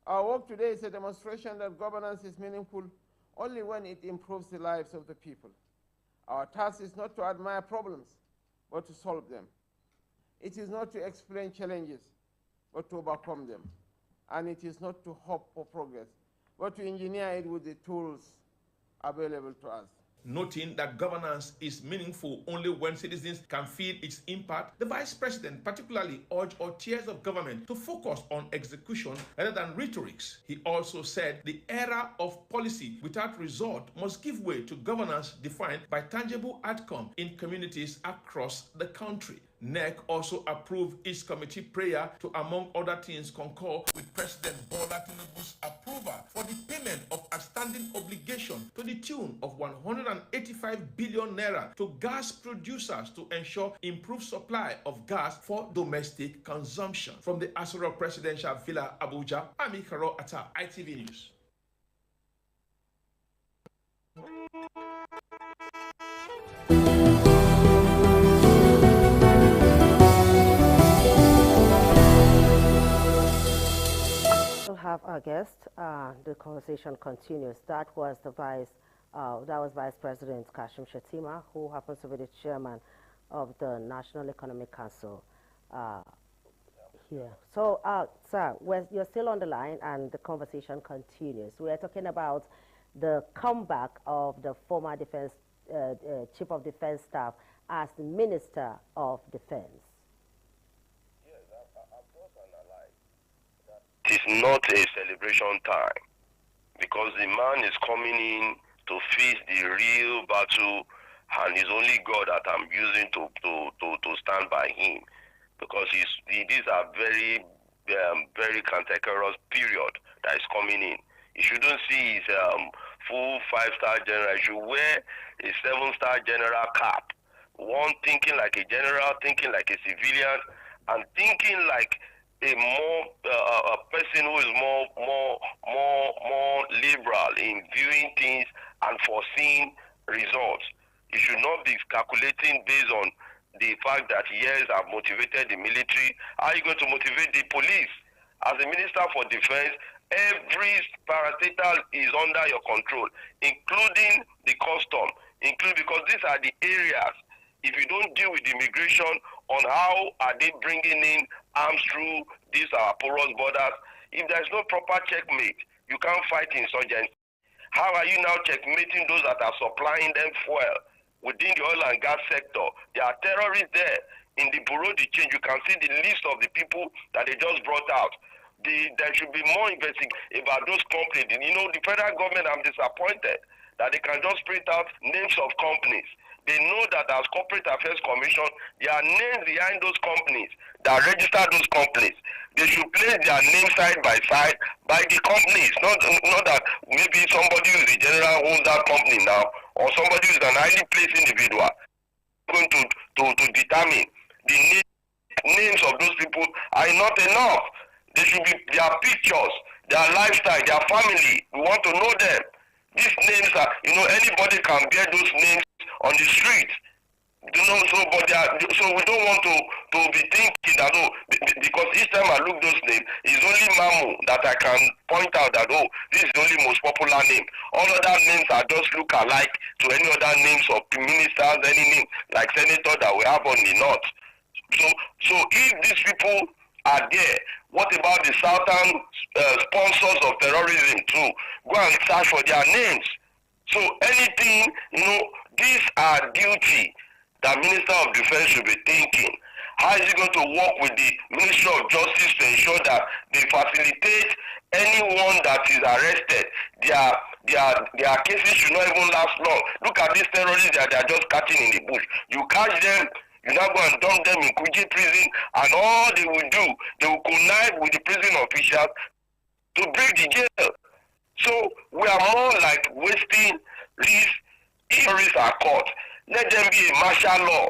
our work today is a demonstration that governance is meaningful only when it improves the lives of the people. Our task is not to admire problems, but to solve them. It is not to explain challenges, but to overcome them. And it is not to hope for progress, but to engineer it with the tools available to us. Noting that governance is meaningful only when citizens can feel its impact, the Vice President particularly urged all tiers of government to focus on execution rather than rhetorics. He also said the era of policy without result must give way to governance defined by tangible outcome in communities across the country. NEC also approved its committee prayer to, among other things, concur with President Bola Tinubu's approval for the payment of outstanding obligation to the tune of 185 billion naira to gas producers to ensure improved supply of gas for domestic consumption. From the Aso Rock Presidential Villa, Abuja, I'm Ikaro Atta, ITV News. Have our guest. The conversation continues. That was Vice President Kashim Shettima, who happens to be the chairman of the National Economic Council here. So, sir, you're still on the line, and the conversation continues. We are talking about the comeback of the former Chief of Defense Staff as the Minister of Defense. It is not a celebration time because the man is coming in to face the real battle, and it's only God that I'm using to stand by him, because these are very cantankerous period that is coming in. You shouldn't see his full 5-star general. You should wear a 7-star general cap. One thinking like a general, thinking like a civilian, and thinking like a person who is more liberal in viewing things and foreseeing results. You should not be calculating based on the fact that years have motivated the military. How are you going to motivate the police? As a Minister for Defense, every parastatal is under your control, including the custom, because these are the areas. If you don't deal with immigration on how are they bringing in arms through these porous borders, if there's no proper checkmate, you can't fight insurgency. How are you now checkmating those that are supplying them fuel within the oil and gas sector? There are terrorists there. In the Bureau de Change, you can see the list of the people that they just brought out. There should be more investigation about those companies. You know, the federal government, I'm disappointed that they can just print out names of companies. They know that as Corporate Affairs Commission, there are names behind those companies that register those companies. They should place their names side by side by the companies, not that maybe somebody who is the general owns that company now, or somebody who is an highly placed individual going to determine the names of those people are not enough. They should be their pictures, their lifestyle, their family. We want to know them. These names are, anybody can bear those names on the street. So we don't want to be thinking that, because each time I look those names, it's only Mamu that I can point out that, this is the only most popular name. All other names are just look alike to any other names of ministers, any name, like senator that we have on the north. So if these people are there, what about the southern sponsors of terrorism too? Go and search for their names. So anything, these are duty that Minister of Defense should be thinking. How is he going to work with the Ministry of Justice to ensure that they facilitate anyone that is arrested? Their cases should not even last long. Look at these terrorists that they are just catching in the bush. You catch them, you now go and dump them in Kuje prison, and all they will do, they will connive with the prison officials to break the jail. So we are more like wasting these terrorists are caught. Let them be a martial law,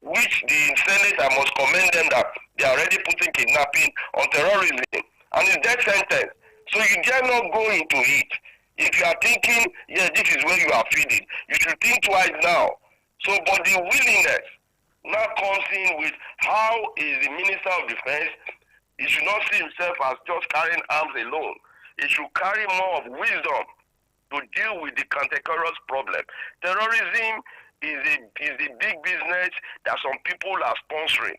which the Senate, I must commend them that they are already putting kidnapping on terrorism, and it's death sentence. So you dare not go into it. If you are thinking, yes, this is where you are feeding, you should think twice now. So, but the willingness now comes in with how is the Minister of Defense, he should not see himself as just carrying arms alone. He should carry more of wisdom to deal with the cantankerous problem. Terrorism is a big business that some people are sponsoring.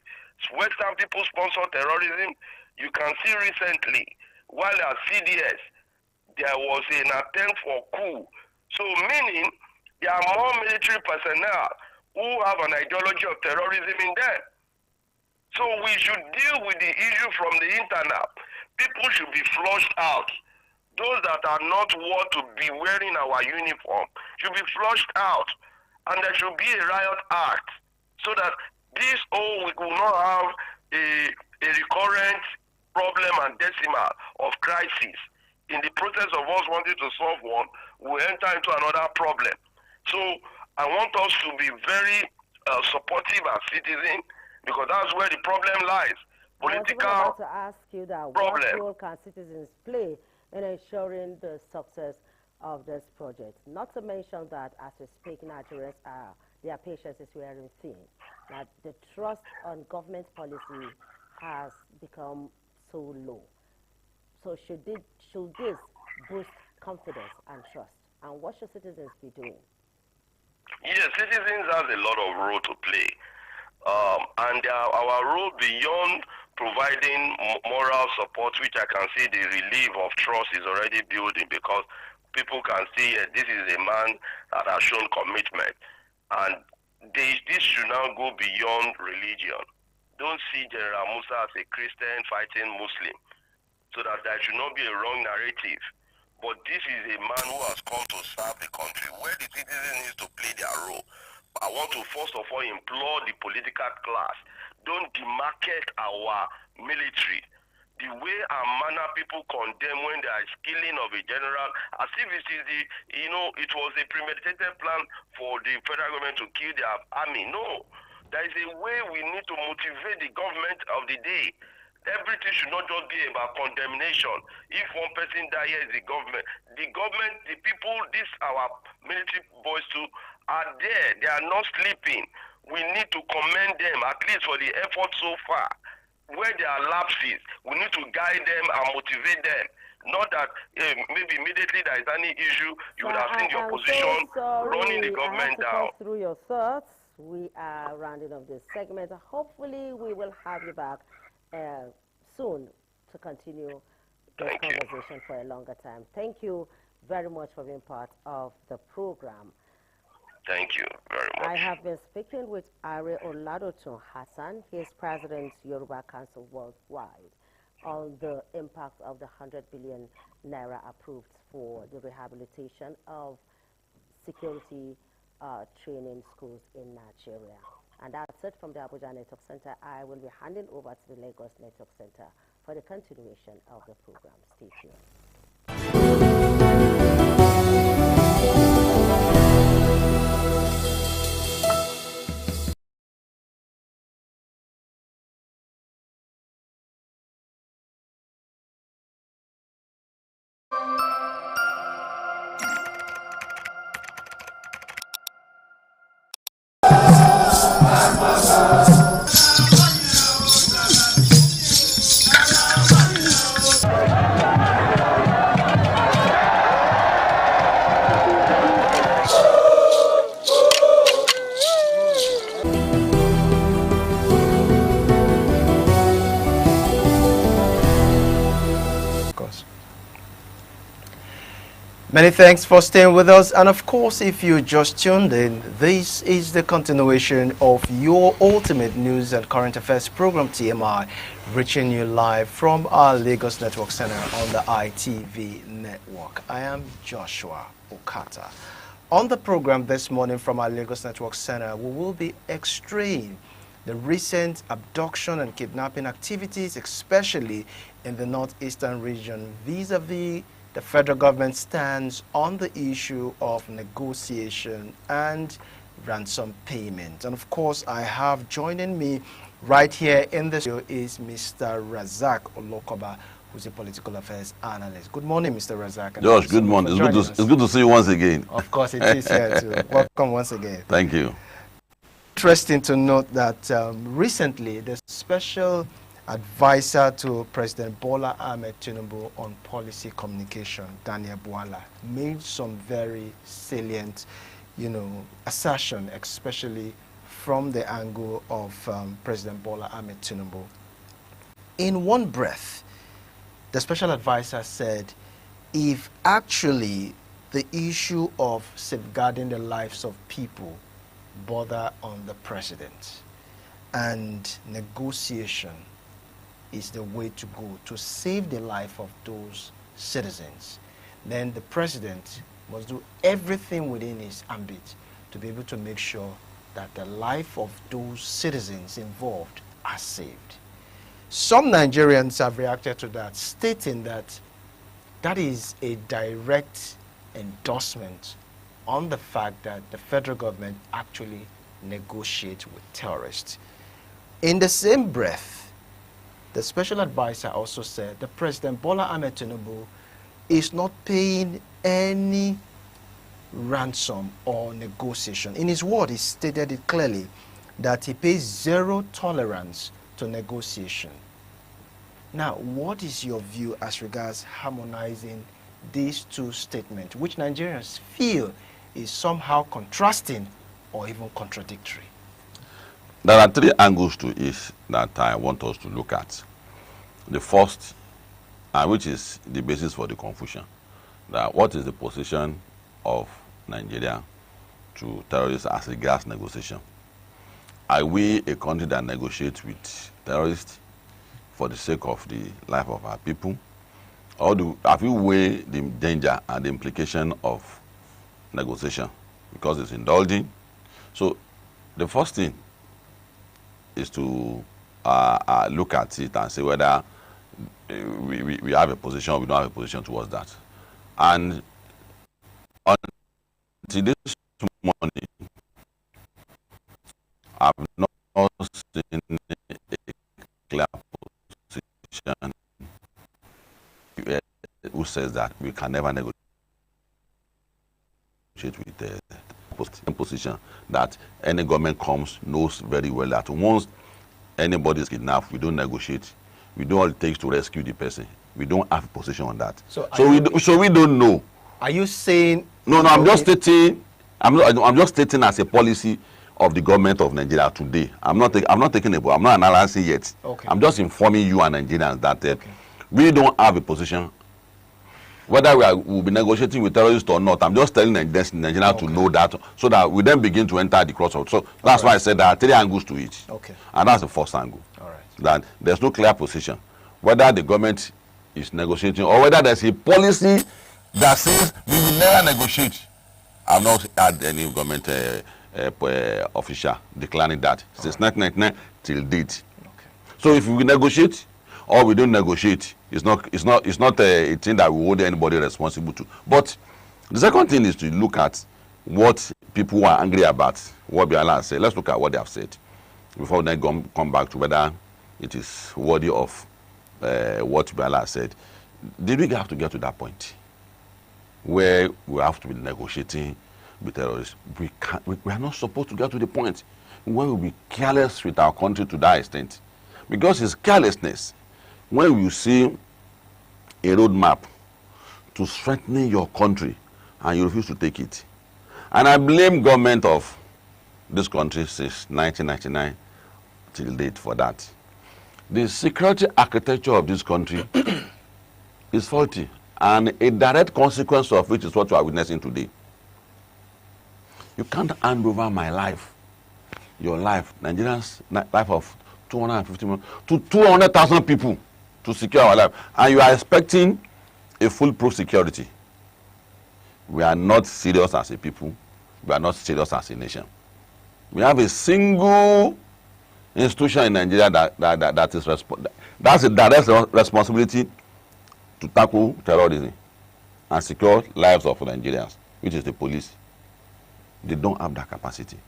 Western people sponsor terrorism. You can see recently, while at CDS, there was an attempt for coup. So meaning, there are more military personnel who have an ideology of terrorism in them. So we should deal with the issue from the internal. People should be flushed out. Those that are not worth to be wearing our uniform should be flushed out. And there should be a riot act so that this we will not have a recurrent problem and decimal of crisis. In the process of us wanting to solve one, we enter into another problem. So I want us to be very supportive as citizens, because that's where the problem lies. Political I was about to ask you that. problem. What role can citizens play in ensuring the success of this project? Not to mention that as we speak, Nigerians their patience is wearing thin. That the trust on government policy has become so low. So should this boost confidence and trust? And what should citizens be doing? Yes, citizens have a lot of role to play. And our role beyond providing moral support, which I can see the relief of trust is already building, because people can see this is a man that has shown commitment. And this should now go beyond religion. Don't see General Musa as a Christian fighting Muslim, so that there should not be a wrong narrative. But this is a man who has come to serve the country, where the citizens need to play their role. I want to first of all implore the political class, don't demarcate our military. The way and manner people condemn when there is killing of a general, as if it is it was a premeditated plan for the federal government to kill their army. No, there is a way we need to motivate the government of the day. Everything should not just be about condemnation. If one person dies, the government, the people, our military boys too, are there. They are not sleeping. We need to commend them, at least for the effort so far. Where there are lapses, we need to guide them and motivate them. Not that maybe immediately there is any issue, you would have seen the opposition running the government down. Through your thoughts, we are rounding up this segment. Hopefully, we will have you back soon to continue this conversation for a longer time. Thank you very much for being part of the program. Thank you very much. I have been speaking with Are Oladotun Hassan. He is President Yoruba Council Worldwide, on the impact of the 100 billion naira approved for the rehabilitation of security training schools in Nigeria. And that's it from the Abuja Network Center. I will be handing over to the Lagos Network Center for the continuation of the program. Stay tuned. Many thanks for staying with us. And of course, if you just tuned in, this is the continuation of your ultimate news and current affairs program, TMI, reaching you live from our Lagos Network Center on the ITV network. I am Joshua Okata. On the program this morning from our Lagos Network Center, we will be extraying the recent abduction and kidnapping activities, especially in the northeastern region, vis-a-vis the federal government stands on the issue of negotiation and ransom payment. And of course, I have joining me right here in the studio is Mr. Razak Olokoba, who's a political affairs analyst. Good morning, Mr. Razak. Josh, good morning. It's good to see you once again. Of course, it is here too. Welcome once again. Thank you. Interesting to note that recently the special advisor to President Bola Ahmed Tinubu on policy communication, Daniel Bwala, made some very salient, assertion, especially from the angle of President Bola Ahmed Tinubu. In one breath, the special advisor said, if actually the issue of safeguarding the lives of people bother on the president and negotiation is the way to go to save the life of those citizens, then the president must do everything within his ambit to be able to make sure that the life of those citizens involved are saved. Some Nigerians have reacted to that, stating that that is a direct endorsement on the fact that the federal government actually negotiates with terrorists. In the same breath, the special advisor also said that President Bola Ahmed Tinubu is not paying any ransom or negotiation. In his word, he stated it clearly that he pays zero tolerance to negotiation. Now, what is your view as regards harmonizing these two statements, which Nigerians feel is somehow contrasting or even contradictory? There are three angles to it that I want us to look at. The first, which is the basis for the confusion, that what is the position of Nigeria to terrorists as regards negotiation? Are we a country that negotiates with terrorists for the sake of the life of our people? Or have we weighed the danger and the implication of negotiation because it's indulging? So the first thing is to look at it and say whether we have a position or we don't have a position towards that. And until this morning, I've not seen a clear position who says that we can never negotiate with the position that any government comes knows very well that once anybody is kidnapped, we don't negotiate. We do all it takes to rescue the person. We don't have a position on that. So we don't know. Are you saying? No, I'm just stating. I'm just stating as a policy of the government of Nigeria today. I'm not taking a. I'm not analyzing yet. Okay. I'm just informing you and Nigerians that we don't have a position. Whether we'll be negotiating with terrorists or not, I'm just telling Nigeria to know that, so that we then begin to enter the crossroads. So that's why I said there are three angles to it. Okay. And that's the first angle. All right. That there's no clear position, whether the government is negotiating or whether there's a policy that says we will never negotiate. I've not had any government official declaring that since 1999 till date. Okay. So if we negotiate or we don't negotiate, it's not a thing that we hold anybody responsible to. But the second thing is to look at what people are angry about, what Biala said. Let's look at what they have said before we then come back to whether it is worthy of what Biala said. Did we have to get to that point where we have to be negotiating with terrorists? We are not supposed to get to the point where we'll be careless with our country to that extent, because it's carelessness when you see a roadmap to strengthening your country and you refuse to take it. And I blame government of this country since 1999 till date for that. The security architecture of this country is faulty. And a direct consequence of which is what you are witnessing today. You can't hand over my life, your life, Nigerians' life of 250 million to 200,000 people to secure our life. And you are expecting a foolproof security. We are not serious as a people. We are not serious as a nation. We have a single institution in Nigeria that is that's a direct responsibility to tackle terrorism and secure lives of Nigerians, which is the police. They don't have that capacity.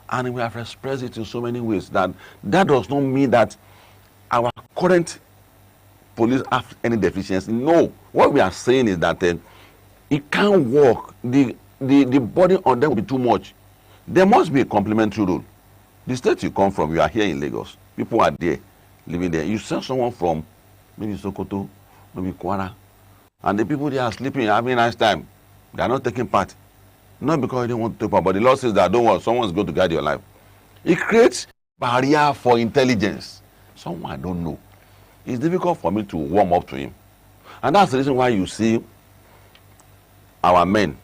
And we have expressed it in so many ways that does not mean that our current police have any deficiency. No. What we are saying is that it can't work. The burden on them will be too much. There must be a complementary role. The state you come from, you are here in Lagos. People are there, living there. You send someone from maybe Sokoto, maybe Kwara, and the people there are sleeping, having a nice time. They are not taking part. Not because they don't want to take part, but the law says that don't want someone's going to guide your life. It creates barrier for intelligence. Someone I don't know. It's difficult for me to warm up to him. And that's the reason why you see our men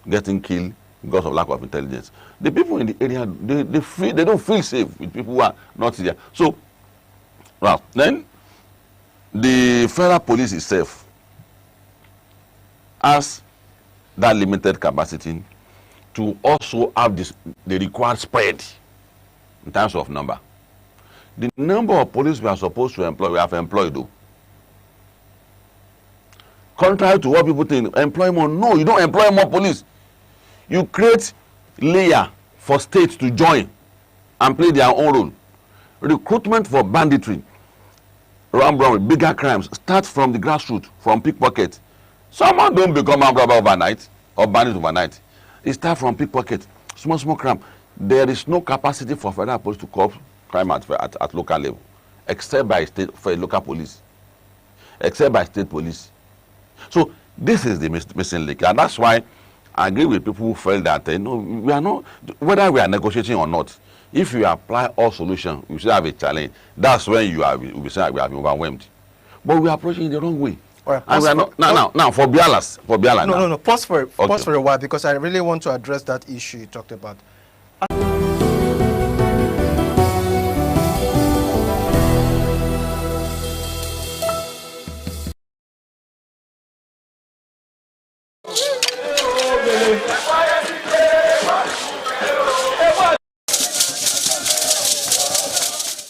getting killed because of lack of intelligence. The people in the area, they don't feel safe with people who are not there. So, well, then the federal police itself has that limited capacity to also have the required spread in terms of number. The number of police we are supposed to employ, we have employed though. Contrary to what people think, employ more. No, you don't employ more police. You create layer for states to join and play their own role. Recruitment for banditry, with bigger crimes, starts from the grassroots, from pickpocket. Someone don't become a robber overnight or bandit overnight. It starts from pickpocket, small crime. There is no capacity for federal police to curb crime at local level, except by local police, except by state police. So this is the missing link, and that's why I agree with people who felt that we are not, whether we are negotiating or not. If you apply all solutions, you should have a challenge. That's when you will be saying we have been overwhelmed. But we are approaching it the wrong way. Right, and we are not, now for Biala. No. Pause for a while, because I really want to address that issue you talked about.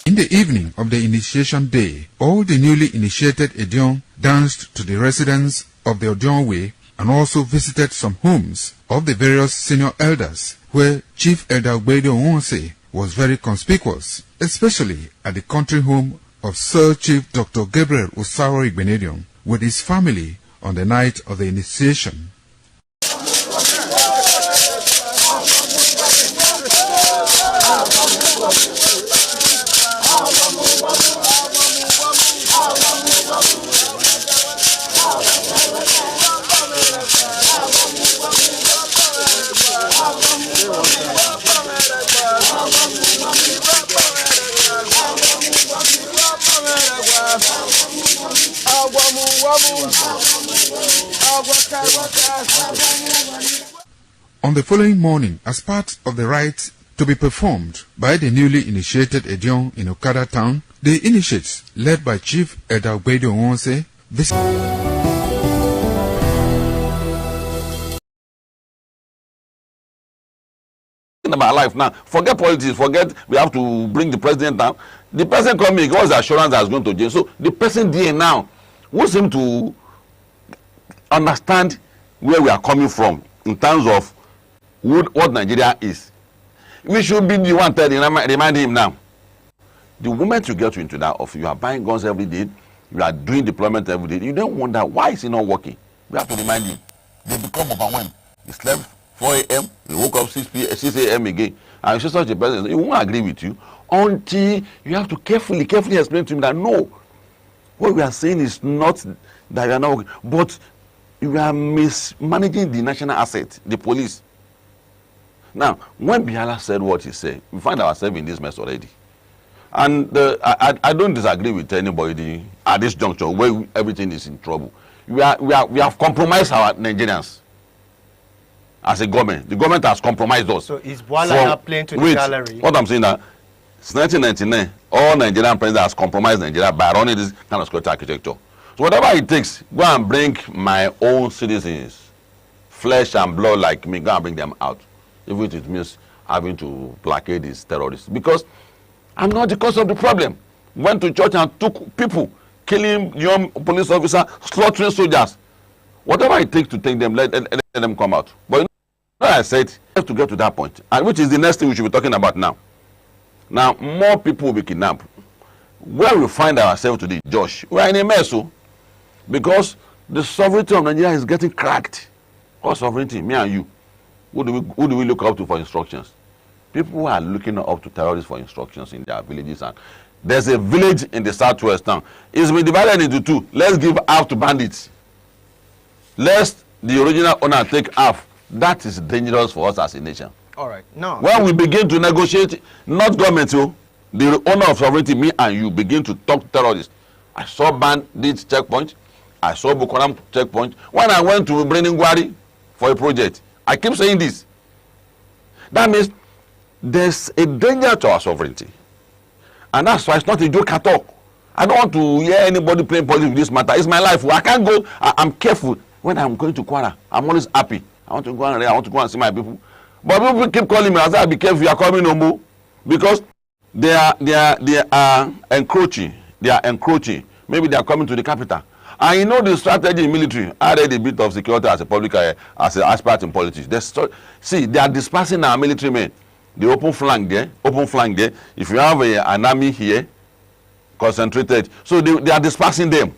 In the evening of the initiation day, all the newly initiated Edion danced to the residents of the Odion Way and also visited some homes of the various senior elders, where Chief Elder Ogbede Onwonse was very conspicuous, especially at the country home of Sir Chief Dr. Gabriel Osawo Igbenedion with his family on the night of the initiation. On the following morning, as part of the rite to be performed by the newly initiated Edion in Okada town, the initiates, led by Chief Elder Ogbede Onwonse, about life now. Forget politics, forget we have to bring the president down. The person coming, what's the assurance that's going to jail? So the person there now wants him to understand where we are coming from in terms of what Nigeria is. We should be the one telling, remind him now. The moment you get into that office, you are buying guns every day, you are doing deployment every day, you don't wonder why is it not working. We have to remind him. They become overwhelmed. He slept 4 a.m., he woke up 6 a.m. again. And you such a person, he won't agree with you until you have to carefully explain to him that no, what we are saying is not that you are not working, but you are mismanaging the national asset, the police. Now, when Biala said what he said, we find ourselves in this mess already. And I don't disagree with anybody at this juncture where everything is in trouble. we have compromised our Nigerians as a government. The government has compromised us. So is Boala now playing to the gallery? What I'm saying now, since 1999, all Nigerian presidents has compromised Nigeria by running this kind of security architecture. So whatever it takes, go and bring my own citizens, flesh and blood like me, go and bring them out. Even if it means having to placate these terrorists. Because I'm not the cause of the problem. Went to church and took people, killing young police officers, slaughtering soldiers. Whatever it takes to take them, let them come out. But you know, I said, we have to get to that point, and which is the next thing we should be talking about now. Now, more people will be kidnapped. Where we find ourselves today, Josh, we are in a mess, because the sovereignty of Nigeria is getting cracked. What sovereignty? Me and you. Who do we look up to for instructions? People who are looking up to terrorists for instructions in their villages. And there's a village in the southwest town. It's been divided into two. Let's give half to bandits. Let the original owner take half. That is dangerous for us as a nation. All right. Now, when we begin to negotiate, not government, the owner of sovereignty, me and you, begin to talk to terrorists. I saw bandits checkpoint. I saw Boko Haram checkpoint. When I went to Breningwari for a project, I keep saying this. That means there's a danger to our sovereignty. And that's why it's not a joke at all. I don't want to hear anybody playing politics with this matter. It's my life. I can't go. I'm careful. When I'm going to Kwara, I'm always happy. I want to go and read. I want to go and see my people. But people keep calling me. I say, be careful. You are coming no more. Because they are encroaching. They are encroaching. Maybe they are coming to the capital. And you know the strategy in military. I read a bit of security as a public, as an expert in politics. See, they are dispersing our military men. The open flank there. If you have an army here, concentrated. So they are dispersing them.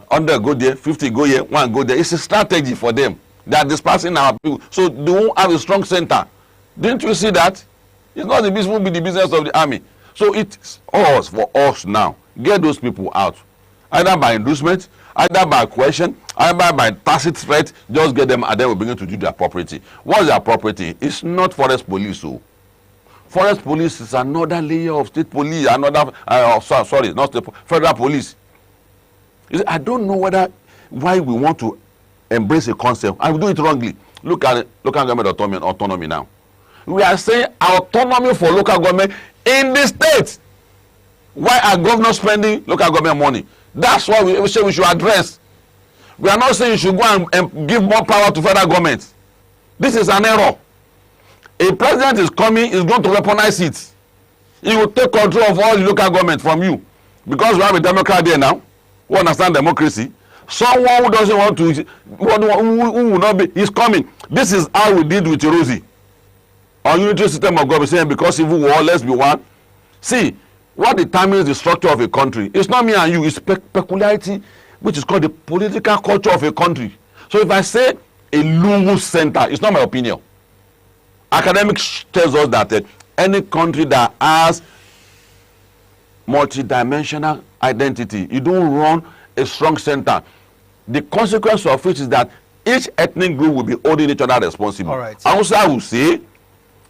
100 go there, 50 go here, 1 go there. It's a strategy for them. They are dispersing our people. So they won't have a strong center. Didn't you see that? It's not the business, won't be the business of the army. So it's us for us now. Get those people out. Either by inducement, either by question, either by tacit threat, just get them and then we begin to do their property. What's their property? It's not forest police. So forest police is another layer of state police, another, sorry, not state, federal police. I don't know why we want to embrace a concept. I will do it wrongly. Look at local government autonomy now. We are saying autonomy for local government in the state. Why are governors spending local government money? That's what we say we should address. We are not saying you should go and give more power to federal government. This is an error. A president is coming, is going to weaponize it. He will take control of all the local government from you. Because we have a Democrat there now, who understand democracy. Someone who doesn't want to, who will not be, he's coming. This is how we did with Rosie. Our unitary system of government saying because civil war, let's be one. See, what determines the structure of a country? It's not me and you, it's peculiarity, which is called the political culture of a country. So if I say a loose center, it's not my opinion. Academics tells us that any country that has multidimensional identity, you don't run a strong center. The consequence of which is that each ethnic group will be holding each other responsible. All right. Hausa will say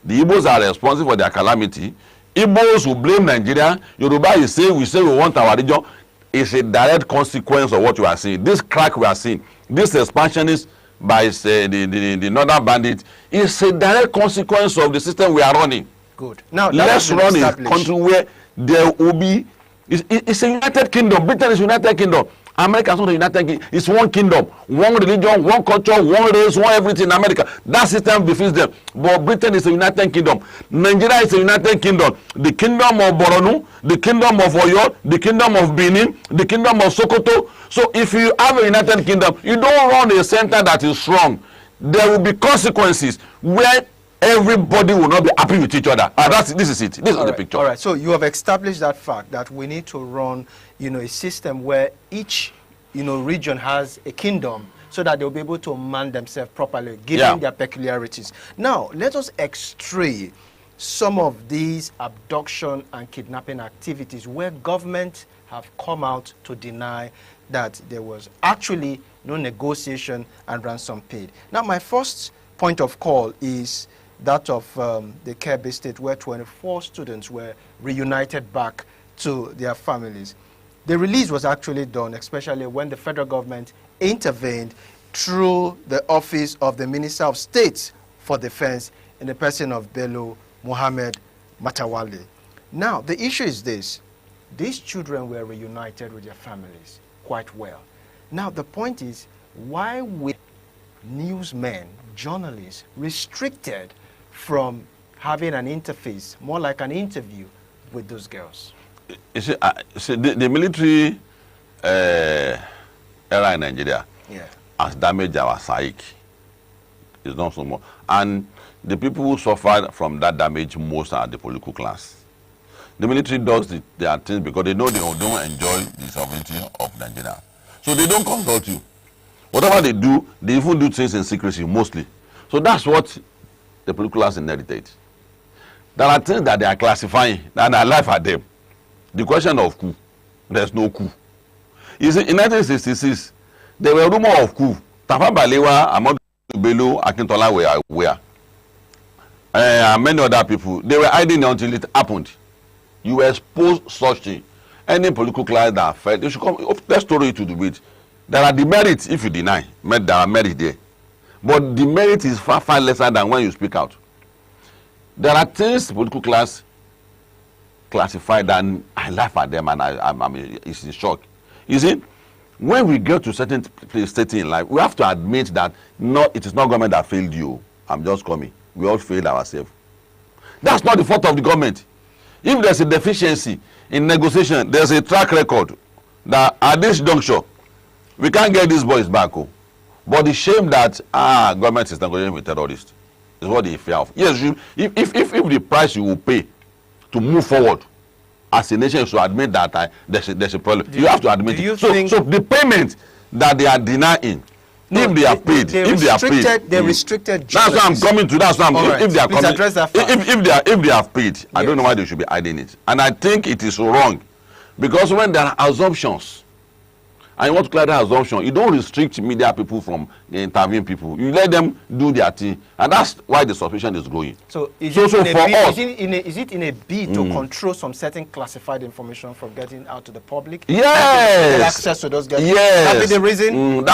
the Igbos are responsible for their calamity. Igbos will blame Nigeria. Yoruba is saying we want our region. It's a direct consequence of what you are seeing. This crack we are seeing, this expansionist by the northern bandit, is a direct consequence of the system we are running. Good. Now let's run a country where there will be. It's a United Kingdom. Britain is United Kingdom. America is not a United Kingdom. It's one kingdom, one religion, one culture, one race, one everything in America. That system defeats them. But Britain is a United Kingdom. Nigeria is a United Kingdom. The kingdom of Borno, the kingdom of Oyo, the kingdom of Benin, the kingdom of Sokoto. So if you have a United Kingdom, you don't run a center that is strong. There will be consequences where everybody will not be happy with each other. This is it. This is the picture. All right. So you have established that fact that we need to run, a system where each, region has a kingdom so that they'll be able to man themselves properly, given their peculiarities. Now, let us extray some of these abduction and kidnapping activities where government have come out to deny that there was actually no negotiation and ransom paid. Now, my first point of call is that of the Kebbi State, where 24 students were reunited back to their families. The release was actually done, especially when the federal government intervened through the office of the Minister of State for Defense in the person of Bello Muhammad Matawale. Now, the issue is this. These children were reunited with their families quite well. Now, the point is, why were newsmen, journalists, restricted from having an interface, more like an interview with those girls? You see, the military era in Nigeria has damaged our psyche. It's not so much. And the people who suffered from that damage most are the political class. The military does their things because they know they don't enjoy the sovereignty of Nigeria. So they don't consult you. Whatever they do, they even do things in secrecy, mostly. So that's what the political class inherited. There are things that they are classifying, and I laugh at them. The question of coup, there's no coup. You see, in 1966, there were rumors of coup. Tafawa Balewa, Ahmadu Bello, Akintola were aware. And many other people, they were hiding until it happened. You expose such thing. Any political class that felt, you should come, let's story to the bit. There are demerits if you deny, there are merits there. But the merit is far, far lesser than when you speak out. There are things the political class classified and I laugh at them and I'm it's in shock. You see, when we get to certain states in life, we have to admit that it is not government that failed you. I'm just coming. We all failed ourselves. That's not the fault of the government. If there's a deficiency in negotiation, there's a track record that at this juncture, we can't get these boys back. Oh. But the shame that government is negotiating with terrorists is what they fear of. Yes, if the price you will pay to move forward as a nation, you should admit that there's a problem. You have to admit it. So the payment that they are denying, if they are paid, they restricted. That's what I'm coming to. That's what I'm. Right. If they are coming, address that fact. If they have paid, I don't know why they should be hiding it. And I think it is wrong, because when there are assumptions, and you want to clear that assumption, you don't restrict media people from interviewing people. You let them do their thing, and that's why the suspicion is growing. So is it in a bid to control some certain classified information from getting out to the public? Yes. Get access to those guys. Yes. That be the reason.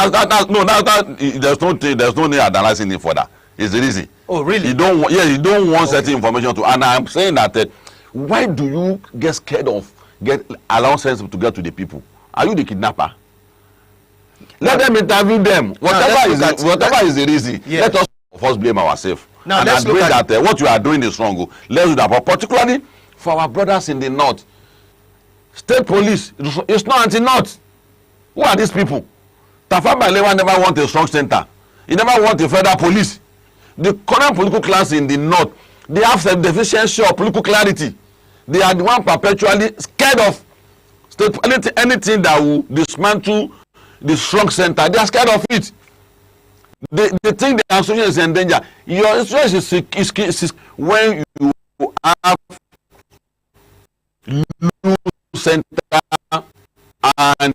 There's no need analyzing it further. It's the reason. Oh, really? You don't want certain information to. And I'm saying that why do you get scared of allow sense to get to the people? Are you the kidnapper? Let them interview them. Whatever is the reason. Let us first blame ourselves. Now, and admit that what you are doing is wrong. Let's do that. But particularly for our brothers in the north, state police, it's not anti-north. Who are these people? Tafawa Balewa never want a strong center. He never want a federal police. The current political class in the north, they have some deficiency of political clarity. They are the one perpetually scared of state anything that will dismantle the strong center. They are scared of it. They think the institution is in danger. Your institution is when you have loose center and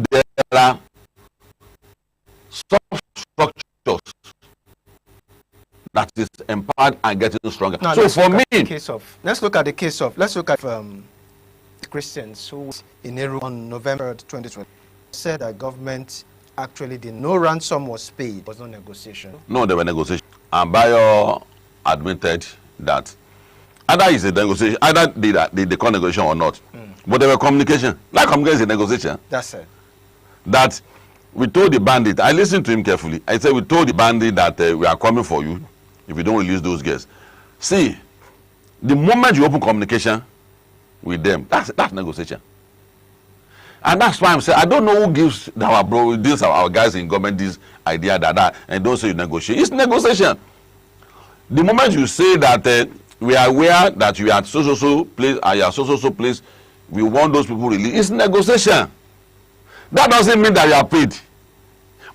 there are substructures that is empowered and getting stronger. Now, so for me, let's look at the case of Christians who in Eru on November 2020 said that government actually did no ransom was paid. There was no negotiation. No, there were negotiations. And Bayo admitted that either is a negotiation, either they call negotiation or not. But there were communication. Like communication is a negotiation. That's it. That we told the bandit, I listened to him carefully. I said we told the bandit that we are coming for you if you don't release those girls. See, the moment you open communication with them, that's negotiation. And that's why I'm saying I don't know who gives our guys in government this idea that and don't say you negotiate. It's negotiation. The moment you say that we are aware that you are at so place, we want those people released, it's negotiation. That doesn't mean that you are paid.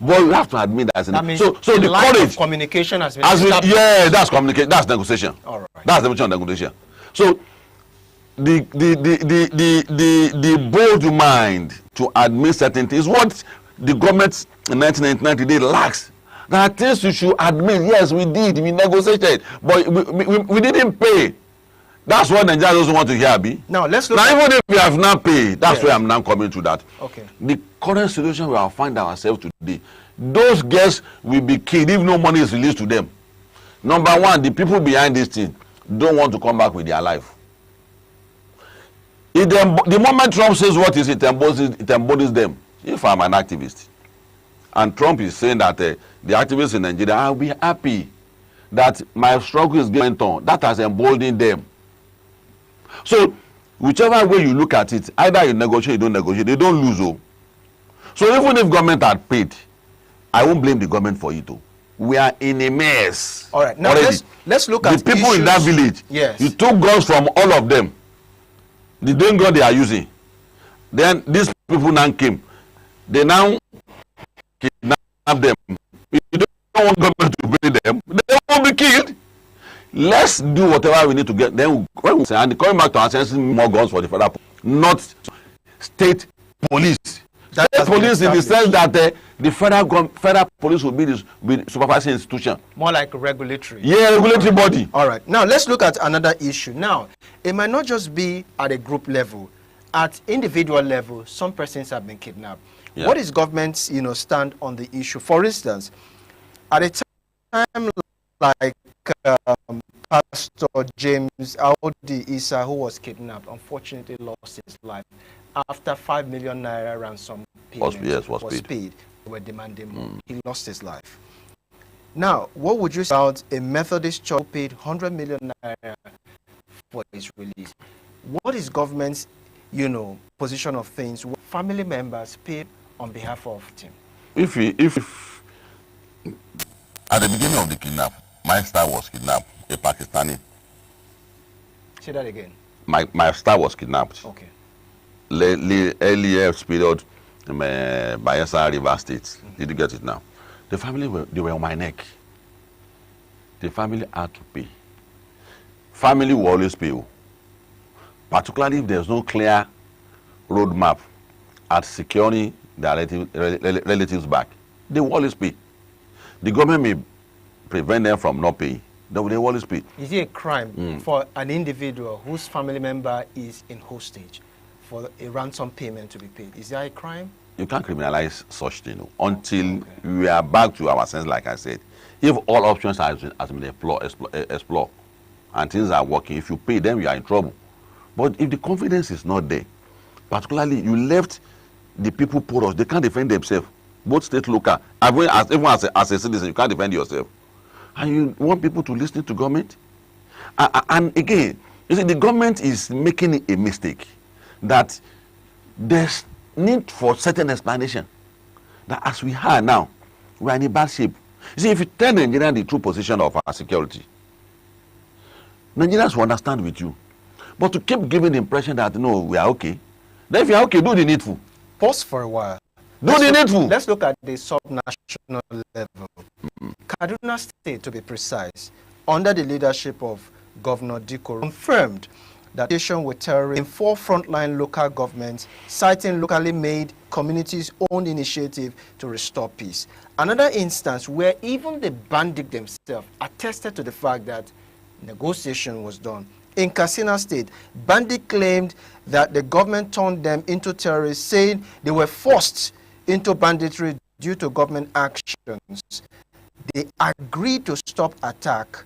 But you have to admit that. That means so the courage of communication has been that's communication. That's negotiation. All right. That's the negotiation. So the bold mind to admit certain things, what the government in 1999 lacks. There are things you should admit. Yes, we did. We negotiated, but we didn't pay. That's what Nigeria doesn't want to hear, Abi. Now, let's look now, even if we have not paid, that's Yes. where I'm now coming to that. Okay. The current situation we are find ourselves today, those girls will be killed if no money is released to them. Number one, the people behind this thing don't want to come back with their life. If the moment Trump says what is it embodies them. If I'm an activist, and Trump is saying that the activists in Nigeria, I'll be happy that my struggle is going on. That has emboldened them. So, whichever way you look at it, either you negotiate, you don't negotiate, they don't lose. Oh. So even if government had paid, I won't blame the government for it. Oh. We are in a mess. All right, now already. let's look at the people issues. in that village. Yes. You took guns from all of them. The same gun they are using. Then these people now came. They now kidnap them. If you don't want government to pay them, they will be killed. Let's do whatever we need to get. Then when we say, and coming back to our senses, more guns for the federal, not state police. State police in the sense that the federal police will be the supervising institution. More like a regulatory. Yeah, regulatory body. All right. Now let's look at another issue. Now, it might not just be at a group level. At individual level, some persons have been kidnapped. Yeah. What is government's stand on the issue? For instance, at a time like Pastor James Audi Issa, who was kidnapped, unfortunately lost his life after 5 million naira ransom payment was paid. They were demanding more. He lost his life. Now, what would you say about a Methodist church who paid 100 million naira for his release? What is government's position of things? Family members paid on behalf of him. If at the beginning of the kidnap, my star was kidnapped, a Pakistani. Say that again. My star was kidnapped. Okay. Earlier period, Bayelsa River State. Did you get it now? The family they were on my neck. The family had to pay. Family will always pay. Particularly if there's no clear roadmap at securing their relatives back. They will always pay. The government may prevent them from not paying. They will always pay. Is it a crime for an individual whose family member is in hostage for a ransom payment to be paid? Is that a crime? You can't criminalize such thing until we are back to our sense, like I said. If all options have been explored and things are working, if you pay them, you are in trouble. But if the confidence is not there, particularly you left the people porous, they can't defend themselves, both state, local. Even as a citizen, you can't defend yourself. And you want people to listen to government? And again, you see, the government is making a mistake that there's need for certain explanation. That as we are now, we are in a bad shape. You see, if you tell Nigerians the true position of our security, Nigerians will understand with you. But to keep giving the impression that, no, we are okay, then if you are okay, do the needful. Pause for a while. Do the needful. Let's look at the subnational level. Kaduna State, to be precise, under the leadership of Governor Dikko, confirmed that nation with terrorists in 4 frontline local governments, citing locally made communities-owned initiative to restore peace. Another instance where even the bandits themselves attested to the fact that negotiation was done. In Katsina State, bandits claimed that the government turned them into terrorists, saying they were forced into banditry due to government actions. They agreed to stop attack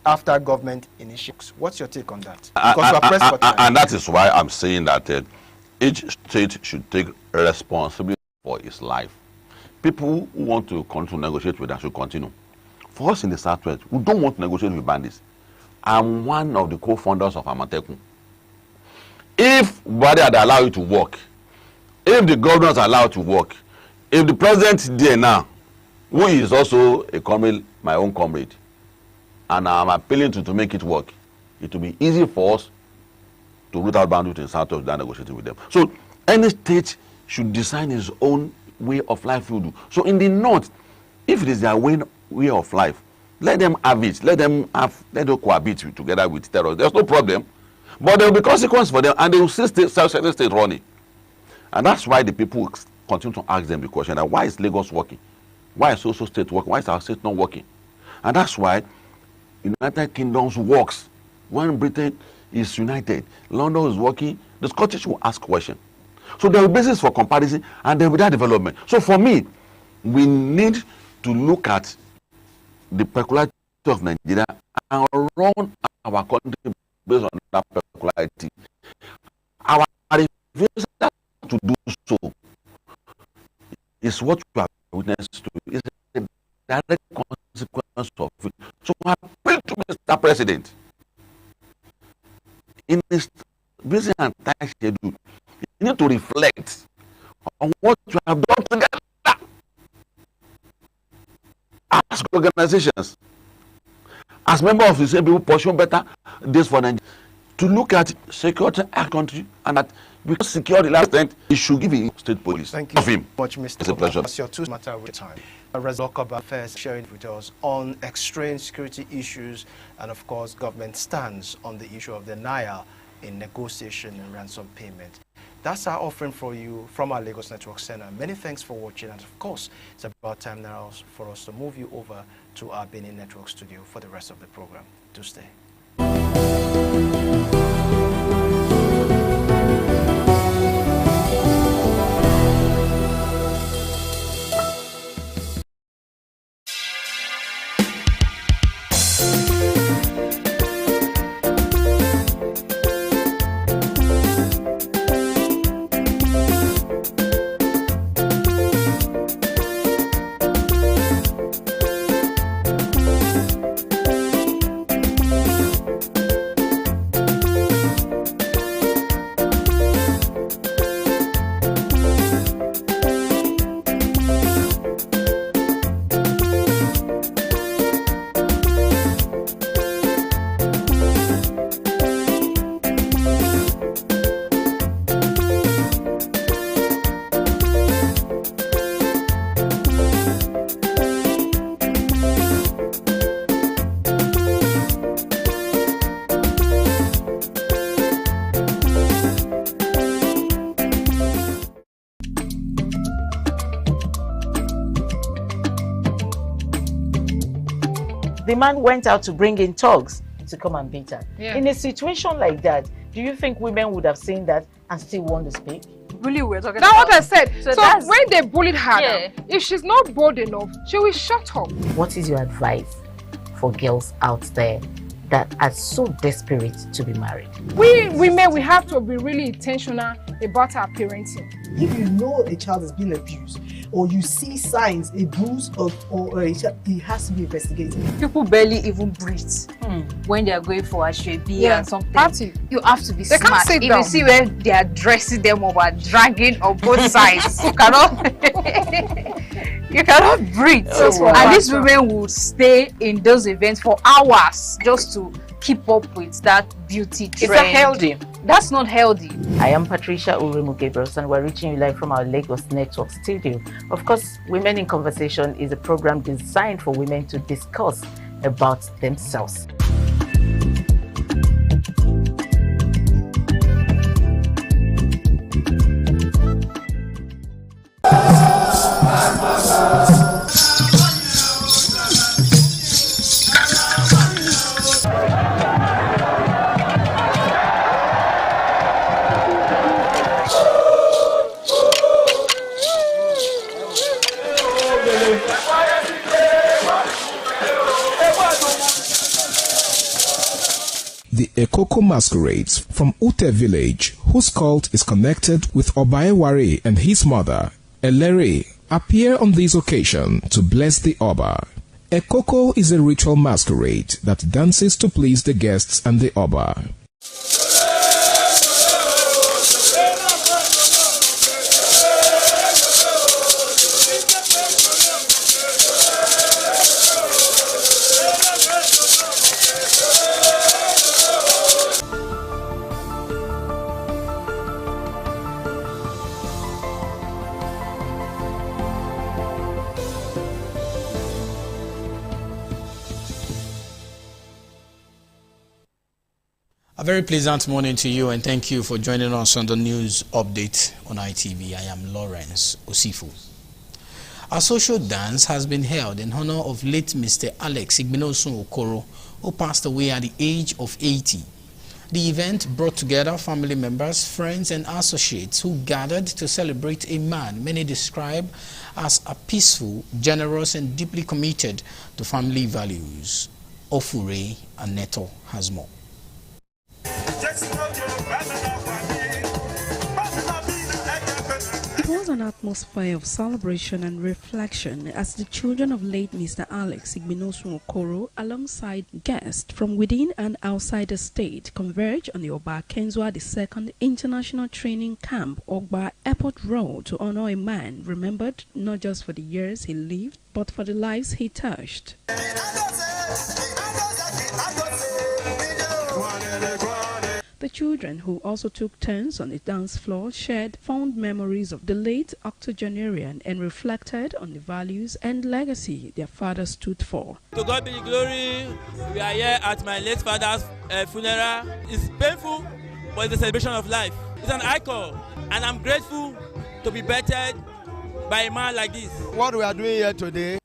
after government initiatives. What's your take on that? And that is why I'm saying that each state should take responsibility for its life. People who want to continue to negotiate with us should continue. For us in the Southwest, we don't want to negotiate with bandits. I'm one of the co-founders of Amatekun. If Buhari had allowed you to work, if the governors are allowed to work, if the president there now, who is also a comrade, my own comrade, and I'm appealing to make it work, it will be easy for us to root out bandits in South without negotiating with them. So any state should design its own way of life. So in the North, if it is their way of life, let them have it. Let them cohabit together with terrorists. There's no problem. But there will be consequences for them, and they will still stay running. And that's why the people continue to ask them the question, why is Lagos working? Why is also state working? Why is our state not working? And that's why United Kingdom's works. When Britain is united. London is working. The Scottish will ask questions. So there will be basis for comparison and there will be that development. So for me, we need to look at the peculiarity of Nigeria and run our country based on that peculiarity. Our refusal to do so is what we have witnessed to. It's a direct consequence of it. So I appeal to Mr. President, in his busy and tight schedule, you need to reflect on what you have done together as organizations, as members of the same people pursue better days for Nigeria, to look at security in our country, and that because security last time, he should give him state police. Thank you of him. Much, Mr. It's a pleasure. That's your two matter with time. Local affairs sharing with us on extreme security issues and, of course, government stands on the issue of the Naira in negotiation and ransom payment. That's our offering for you from our Lagos Network Center. Many thanks for watching, and of course, it's about time now for us to move you over to our Benin Network studio for the rest of the program. Do stay. The man went out to bring in thugs to come and beat her. Yeah. In a situation like that, do you think women would have seen that and still want to speak? Really, we're talking That's about what I said. So that's- when they bullied her, if she's not bold enough, she will shut up. What is your advice for girls out there that are so desperate to be married? We women, we have to be really intentional about our parenting. If you know a child is being abused, or you see signs, a bruise or a child, it has to be investigated. people barely even breathe when they are going for a shrebi and something. Party. You have to be They can't smart. sit If down. you see where they are dressing them up and dragging on both sides, you cannot breathe. And these women would stay in those events for hours just to keep up with that beauty trend. Is that healthy? That's not healthy. I am Patricia Uremu Gabriels, and we're reaching you live from our Lagos Network studio. Of course, Women in Conversation is a program designed for women to discuss about themselves. The Ekoko masquerades from Ute village, whose cult is connected with Obaeware and his mother, Elere, appear on this occasion to bless the Oba. Ekoko is a ritual masquerade that dances to please the guests and the Oba. A very pleasant morning to you, and thank you for joining us on the news update on ITV. I am Lawrence Osifu. A social dance has been held in honor of late Mr. Alex Igbinosun Okoro, who passed away at the age of 80. The event brought together family members, friends and associates who gathered to celebrate a man many describe as a peaceful, generous and deeply committed to family values. Ofure Aneto has more. It was an atmosphere of celebration and reflection as the children of late Mr. Alex Igbinosun Okoro, alongside guests from within and outside the state, converged on the Oba Kenzwa II International Training Camp, Ogba Airport Road, to honor a man remembered not just for the years he lived, but for the lives he touched. The children, who also took turns on the dance floor, shared fond memories of the late octogenarian and reflected on the values and legacy their father stood for. To God be the glory. We are here at my late father's funeral. It's painful, but it's a celebration of life. It's an icon, and I'm grateful to be bettered by a man like this. What we are doing here today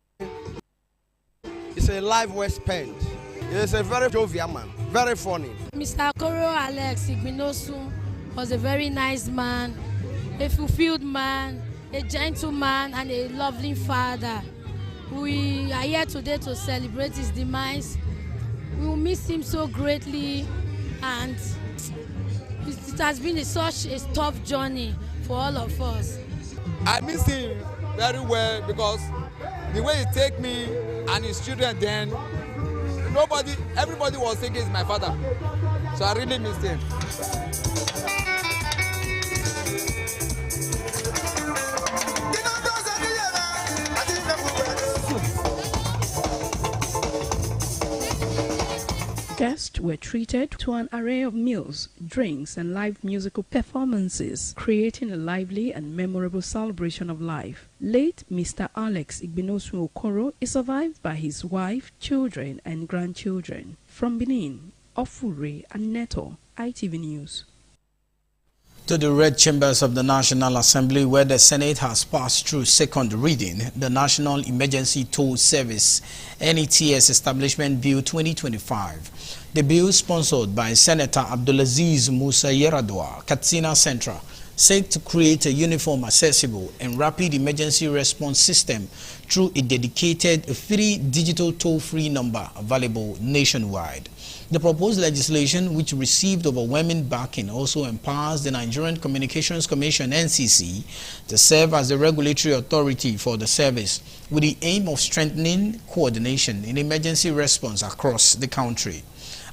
is a life well spent. He's a very jovial man, very funny. Mr. Okoro Alex Igbinosun was a very nice man, a fulfilled man, a gentleman and a lovely father. We are here today to celebrate his demise. We will miss him so greatly, and it has been such a tough journey for all of us. I miss him very well because the way he take me and his children then, everybody was thinking he's my father. So I really missed him. Guests were treated to an array of meals, drinks and live musical performances, creating a lively and memorable celebration of life. Late Mr. Alex Igbinosun Okoro is survived by his wife, children and grandchildren. From Benin, Ofure Aneto, ITV News. To the red chambers of the National Assembly, where the Senate has passed through second reading the National Emergency Toll Service NETS Establishment Bill 2025. The bill, sponsored by Senator Abdulaziz Musa Yeradua, Katsina Central, set to create a uniform, accessible and rapid emergency response system through a dedicated free digital toll-free number available nationwide. The proposed legislation, which received overwhelming backing, also empowers the Nigerian Communications Commission (NCC) to serve as the regulatory authority for the service, with the aim of strengthening coordination in emergency response across the country.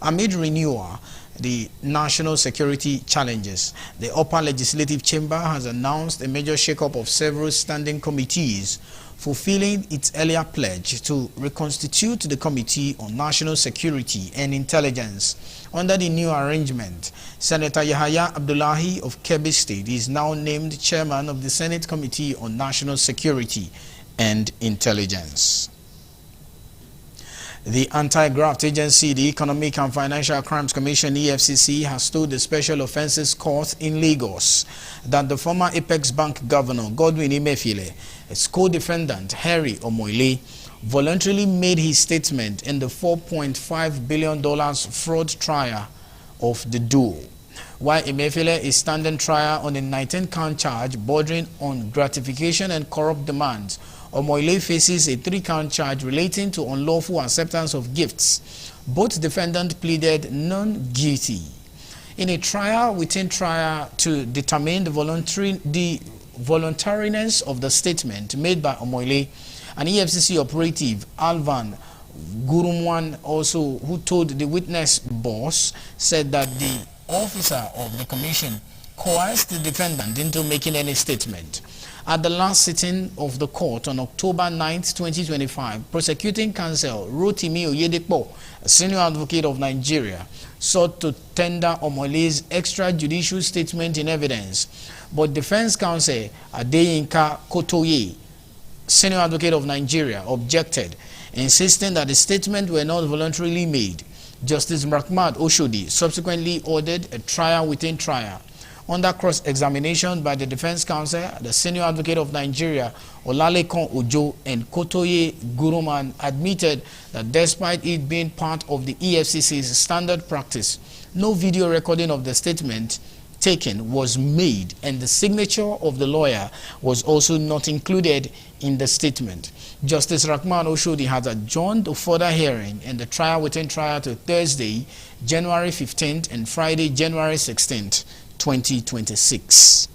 Amid renewal, the national security challenges, the upper legislative chamber has announced a major shake-up of several standing committees, fulfilling its earlier pledge to reconstitute the Committee on National Security and Intelligence. Under the new arrangement, Senator Yahaya Abdullahi of Kebbi State is now named chairman of the Senate Committee on National Security and Intelligence. The Anti-Graft Agency, the Economic and Financial Crimes Commission (EFCC), has told the Special Offences Court in Lagos that the former Apex Bank Governor Godwin Emefiele, its co-defendant Harry Omoile, voluntarily made his statement in the $4.5 billion fraud trial of the duo. While Emefiele is standing trial on a 19-count charge bordering on gratification and corrupt demands, Omoile faces a 3-count charge relating to unlawful acceptance of gifts. Both defendants pleaded non-guilty. In a trial within trial to determine the voluntariness of the statement made by Omoile, an EFCC operative, Alvan Gurumwan, also, who told the witness boss, said that the officer of the commission coerced the defendant into making any statement. At the last sitting of the court on October 9, 2025, prosecuting counsel Rotimi Oyedepo, a senior advocate of Nigeria, sought to tender Omoile's extrajudicial statement in evidence, but defense counsel Adeyinka Kotoye, senior advocate of Nigeria, objected, insisting that the statement were not voluntarily made. Justice Mahmoud Oshodi subsequently ordered a trial within trial. Under cross-examination by the defense counsel, the senior advocate of Nigeria, Olalekan Ojo and Kotoye Guruman, admitted that despite it being part of the EFCC's standard practice, no video recording of the statement taken was made, and the signature of the lawyer was also not included in the statement. Justice Rahman Oshodi has adjourned the further hearing and the trial within trial to Thursday, January 15th and Friday, January 16th, 2026.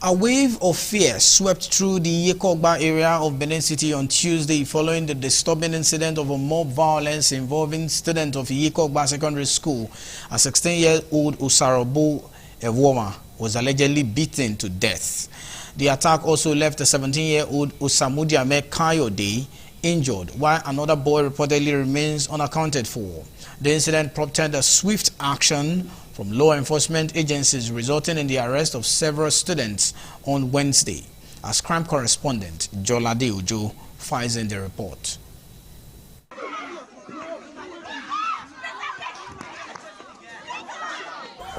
A wave of fear swept through the Yekogba area of Benin City on Tuesday following the disturbing incident of a mob violence involving students of Yekogba Secondary School. A 16-year-old Osarabo Ewoma was allegedly beaten to death. The attack also left a 17-year-old Osamudiame Kayode injured, while another boy reportedly remains unaccounted for. The incident prompted a swift action from law enforcement agencies, resulting in the arrest of several students on Wednesday. As crime correspondent Jolade Ojo files in the report.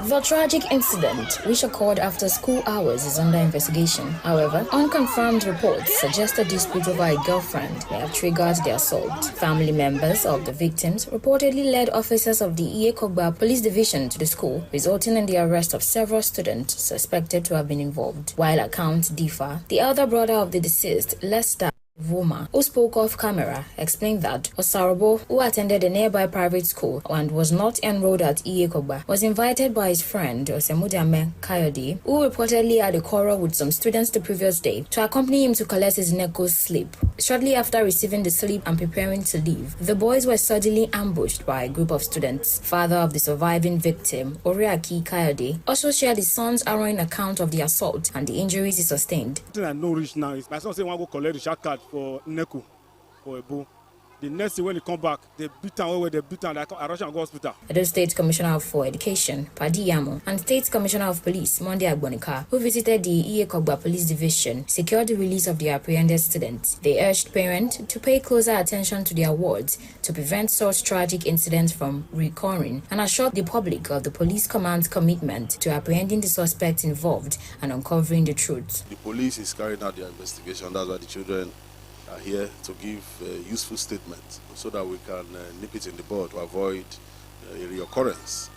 The tragic incident, which occurred after school hours, is under investigation. However, unconfirmed reports suggest a dispute over a girlfriend may have triggered the assault. Family members of the victims reportedly led officers of the Iyekogba Police Division to the school, resulting in the arrest of several students suspected to have been involved. While accounts differ, the elder brother of the deceased, Lester Voma, who spoke off camera, explained that Osarabo, who attended a nearby private school and was not enrolled at Iyekogba, was invited by his friend Osemudame Kayode, who reportedly had a quarrel with some students the previous day, to accompany him to collect his NECO slip. Shortly after receiving the slip and preparing to leave, the boys were suddenly ambushed by a group of students. Father of the surviving victim, Oriaki Kayode, also shared his son's harrowing account of the assault and the injuries he sustained. I know rich now is my son say want to go collect the shot card for Neku, for a bull. The next day when he come back, they beat him where they beat him. I rush and go hospital. The State Commissioner for Education, Padi Yamo, and State Commissioner of Police, Monday Agbonika, who visited the Iyekogba Police Division, secured the release of the apprehended students. They urged parents to pay closer attention to their wards to prevent such tragic incidents from recurring, and assured the public of the police command's commitment to apprehending the suspects involved and uncovering the truth. The police is carrying out their investigation. That's why the children are here to give useful statements so that we can nip it in the bud to avoid a reoccurrence.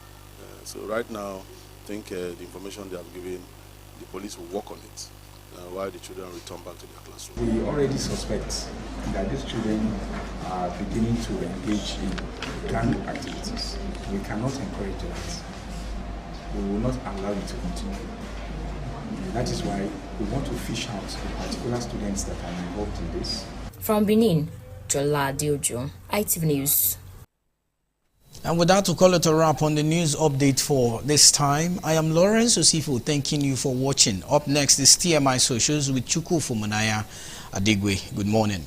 So right now, I think the information they have given, the police will work on it while the children return back to their classroom. We already suspect that these children are beginning to engage in gang activities. We cannot encourage that. We will not allow it to continue. That is why we want to fish out the particular students that are involved in this. From Benin, Jola Diojo, ITV News. And with that, to call it a wrap on the news update for this time, I am Lawrence Osifu, thanking you for watching. Up next is TMI Socials with Chuku Fumunaya Adigwe. Good morning.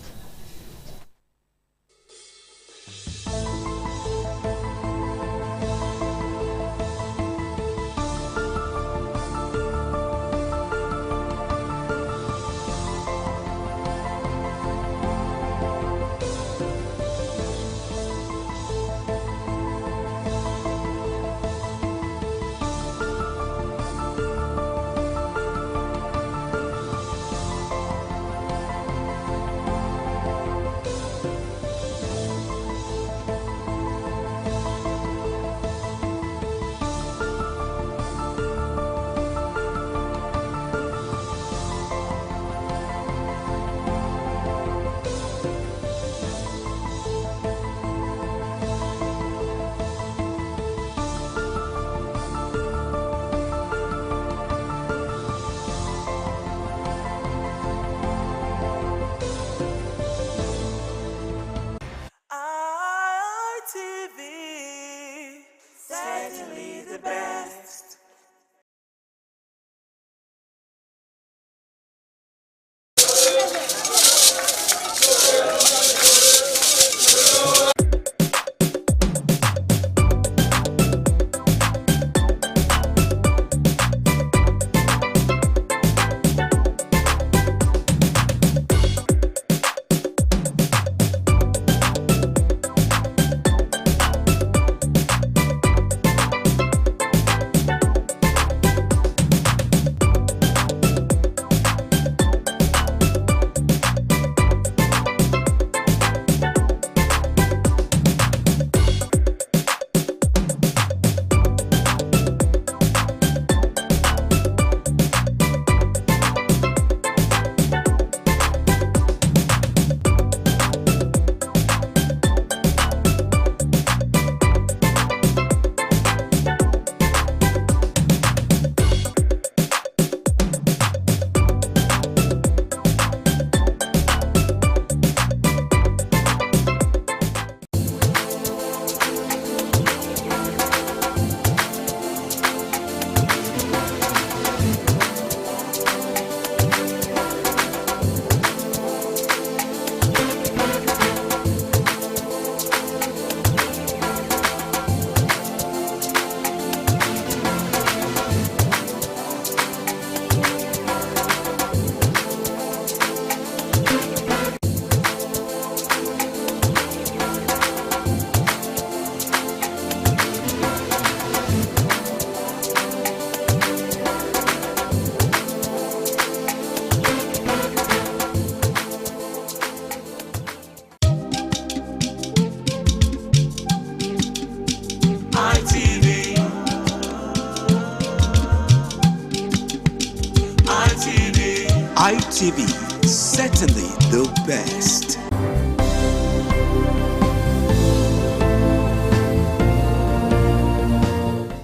TV, certainly the best.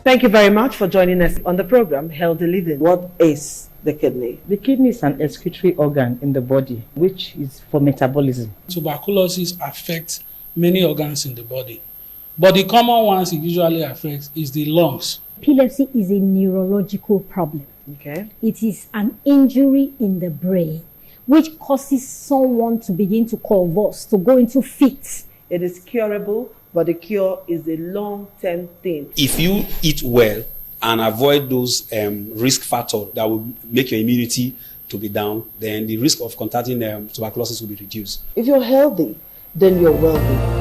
Thank you very much for joining us on the program, Healthy Living. What is the kidney? The kidney is an excretory organ in the body, which is for metabolism. Tuberculosis affects many organs in the body, but the common ones it usually affects is the lungs. Epilepsy is a neurological problem. Okay. It is an injury in the brain, which causes someone to begin to convulse, to go into fits. It is curable, but the cure is a long-term thing. If you eat well and avoid those risk factors that will make your immunity to be down, then the risk of contracting tuberculosis will be reduced. If you're healthy, then you're wealthy.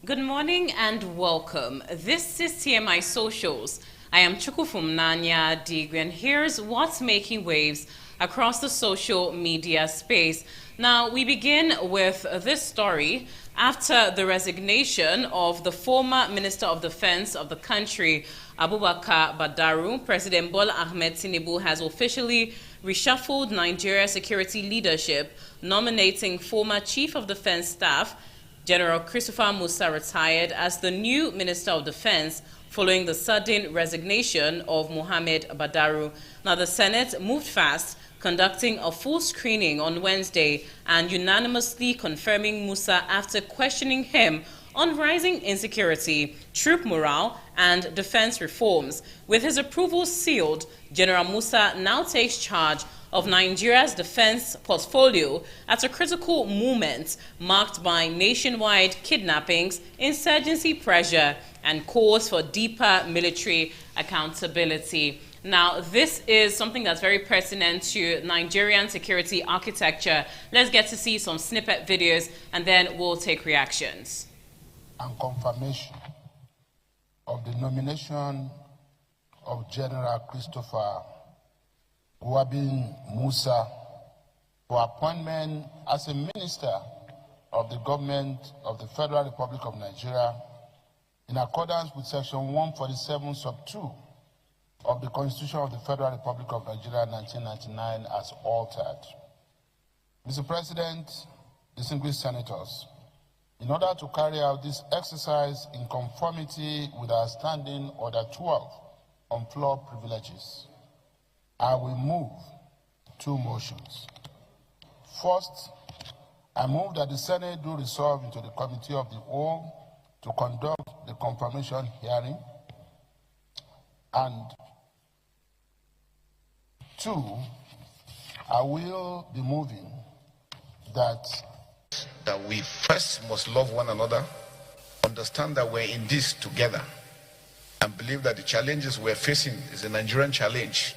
Good morning and welcome. This is TMI Socials. I am Chukufum Nanya Digwe, and here's what's making waves across the social media space. Now, we begin with this story. After the resignation of the former Minister of Defense of the country, Abubakar Badaru, President Bola Ahmed Tinubu has officially reshuffled Nigeria's security leadership, nominating former Chief of Defense Staff General Christopher Musa retired as the new Minister of Defense following the sudden resignation of Mohammed Badaru. Now, the Senate moved fast, conducting a full screening on Wednesday and unanimously confirming Musa after questioning him on rising insecurity, troop morale, and defense reforms. With his approval sealed, General Musa now takes charge of Nigeria's defense portfolio at a critical moment marked by nationwide kidnappings, insurgency pressure, and calls for deeper military accountability. Now, this is something that's very pertinent to Nigerian security architecture. Let's get to see some snippet videos, and then we'll take reactions. And confirmation of the nomination of General Christopher Guabin Musa for appointment as a minister of the government of the Federal Republic of Nigeria in accordance with Section 147, Sub 2 of the Constitution of the Federal Republic of Nigeria 1999 as altered. Mr. President, distinguished senators, in order to carry out this exercise in conformity with our standing Order 12 on floor privileges, I will move two motions. First, I move that the Senate do resolve into the Committee of the Whole to conduct the confirmation hearing. And two, I will be moving that we first must love one another, understand that we're in this together, and believe that the challenges we're facing is a Nigerian challenge,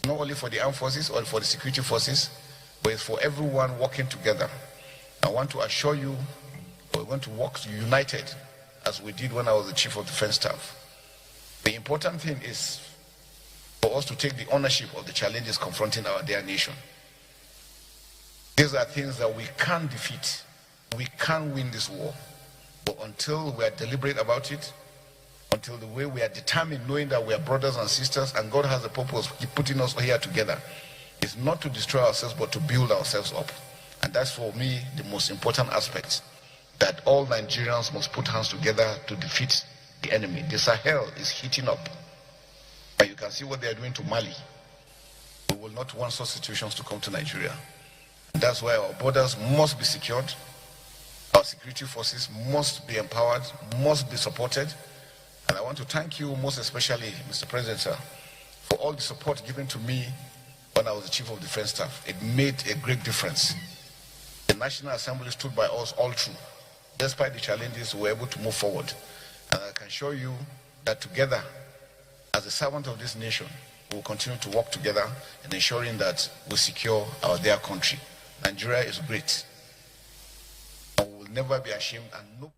not only for the armed forces or for the security forces, but it's for everyone working together. I want to assure you we're going to work united as we did when I was the Chief of Defense Staff. The important thing is for us to take the ownership of the challenges confronting our dear nation. These are things that we can't defeat. We can't win this war. But until we are deliberate about it, until the way we are determined, knowing that we are brothers and sisters and God has a purpose putting us here together, is not to destroy ourselves but to build ourselves up. And that's for me the most important aspect, that all Nigerians must put hands together to defeat the enemy. The Sahel is heating up, and you can see what they are doing to Mali. We will not want such situations to come to Nigeria. And that's why our borders must be secured, our security forces must be empowered, must be supported. And I want to thank you most especially, Mr. President, sir, for all the support given to me when I was the Chief of Defense Staff. It made a great difference. The National Assembly stood by us all through. Despite the challenges, we were able to move forward. And I can assure you that together, as a servant of this nation, We'll continue to work together in ensuring that we secure their country. Nigeria is great. We will never be ashamed. And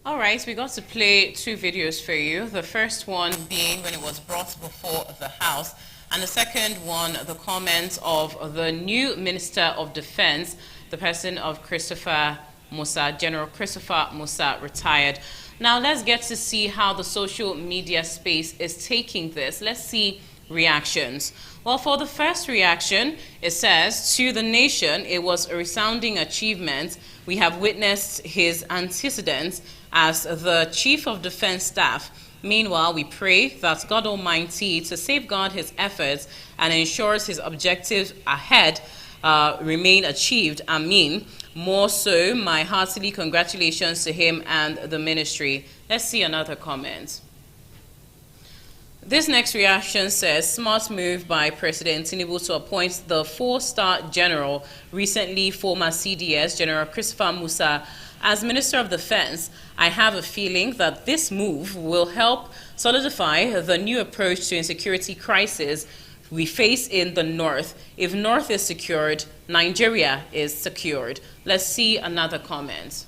All right, we got to play 2 videos for you. The first one being when it was brought before the House, and the second one, the comments of the new Minister of Defense, the person of Christopher Musa, General Christopher Musa, retired. Now let's get to see how the social media space is taking this. Let's see reactions. Well, for the first reaction, it says, to the nation, it was a resounding achievement. We have witnessed his antecedents as the Chief of Defense Staff. Meanwhile, we pray that God Almighty to safeguard his efforts and ensures his objectives ahead remain achieved. Amen. More so, my heartily congratulations to him and the ministry. Let's see another comment. This next reaction says, smart move by President Tinubu to appoint the 4-star general, recently former CDS, General Christopher Musa, as Minister of Defense. I have a feeling that this move will help solidify the new approach to insecurity crisis we face in the North. If North is secured, Nigeria is secured. Let's see another comment.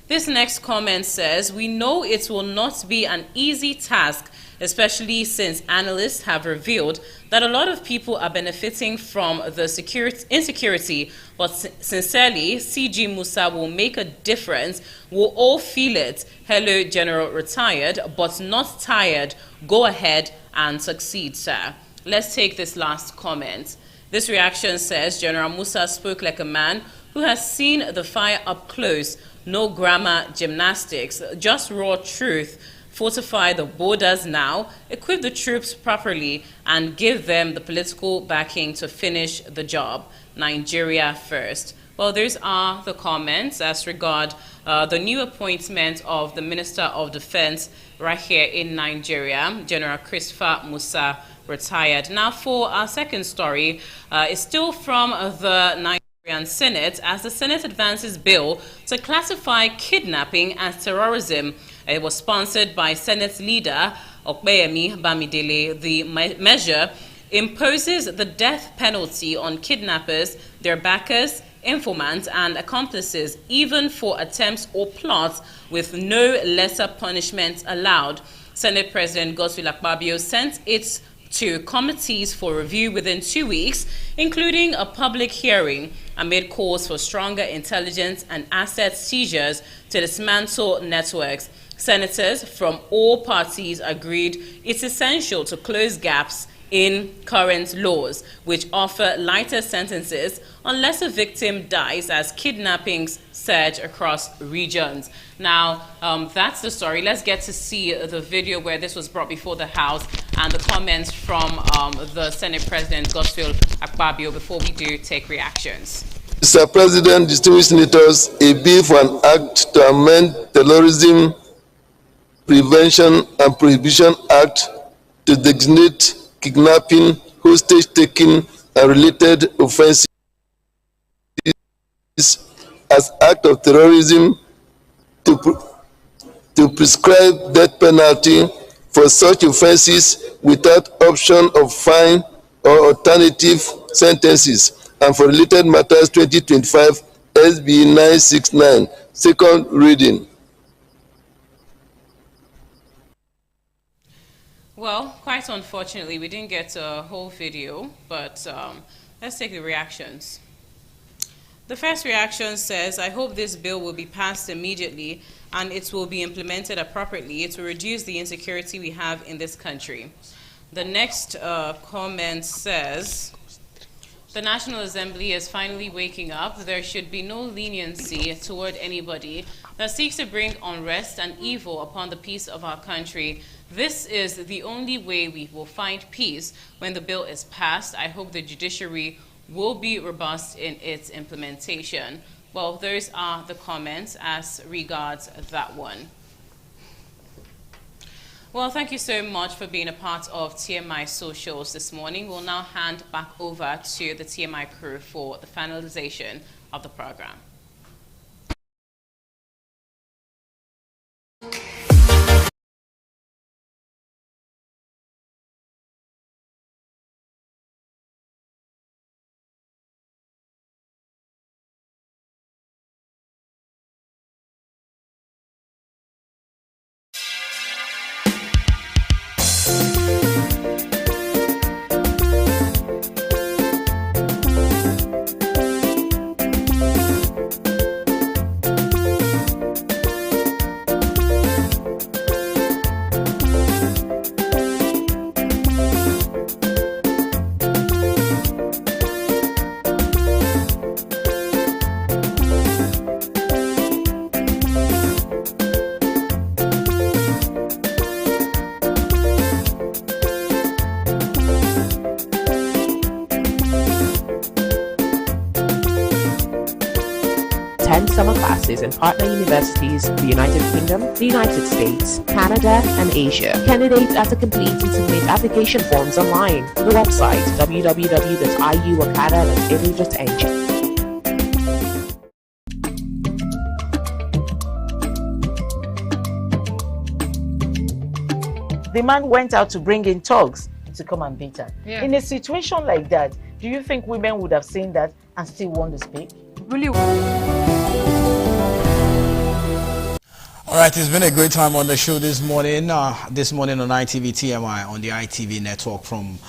This next comment says, we know it will not be an easy task, especially since analysts have revealed that a lot of people are benefiting from the insecurity, but sincerely, CG Musa will make a difference. We'll all feel it. Hello, General retired, but not tired. Go ahead and succeed, sir. Let's take this last comment. This reaction says, General Musa spoke like a man who has seen the fire up close. No grammar gymnastics, just raw truth. Fortify the borders now, equip the troops properly, and give them the political backing to finish the job. Nigeria first. Well, those are the comments as regard the new appointment of the Minister of Defense right here in Nigeria, General Christopher Musa, retired. Now, for our second story, it's still from the Nigerian Senate, as the Senate advances bill to classify kidnapping as terrorism. It was sponsored by Senate leader Okpeyemi Bamidele. The measure imposes the death penalty on kidnappers, their backers, informants, and accomplices, even for attempts or plots, with no lesser punishment allowed. Senate President Godswill Akpabio sent it to committees for review within 2 weeks, including a public hearing, amid calls for stronger intelligence and asset seizures to dismantle networks. Senators from all parties agreed it's essential to close gaps in current laws, which offer lighter sentences unless a victim dies as kidnappings surge across regions. Now, that's the story. Let's get to see the video where this was brought before the House and the comments from the Senate President, Godswill Akpabio, before we do take reactions. Mr. President, distinguished senators, a bill for an act to amend Terrorism Prevention and Prohibition Act to designate kidnapping, hostage-taking, and related offences as act of terrorism, to prescribe death penalty for such offences without option of fine or alternative sentences, and for related matters 2025 SB 969, second reading. Well, quite unfortunately, we didn't get a whole video, but let's take the reactions. The first reaction says, I hope this bill will be passed immediately and it will be implemented appropriately. It will reduce the insecurity we have in this country. The next comment says, the National Assembly is finally waking up. There should be no leniency toward anybody that seeks to bring unrest and evil upon the peace of our country. This is the only way we will find peace when the bill is passed. I hope the judiciary will be robust in its implementation. Well, those are the comments as regards that one. Well, thank you so much for being a part of TMI Socials this morning. We'll now hand back over to the TMI crew for the finalization of the program. 10 summer classes in partner universities in the United Kingdom, the United States, Canada, and Asia. Candidates are to complete and submit application forms online on the website www.iuacada.edu.ng. The man went out to bring in thugs to come and beat her. Yeah. In a situation like that, do you think women would have seen that and still want to speak? Really? All right, it's been a great time on the show this morning. This morning on ITV TMI on the ITV network from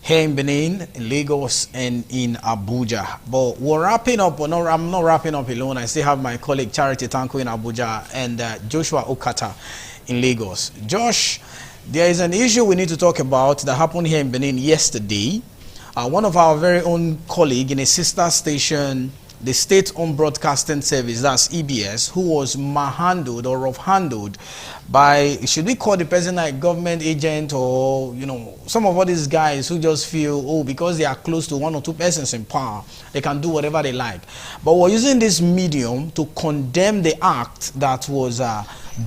here in Benin, in Lagos, and in Abuja. But we're wrapping up. I'm not wrapping up alone. I still have my colleague Charity Tanko in Abuja and Joshua Okata in Lagos. Josh, there is an issue we need to talk about that happened here in Benin yesterday. One of our very own colleague in a sister station, the state-owned broadcasting service, that's EBS, who was manhandled or rough-handled by, should we call the person like a government agent, or, you know, some of all these guys who just feel, oh, because they are close to one or two persons in power, they can do whatever they like. But we're using this medium to condemn the act that was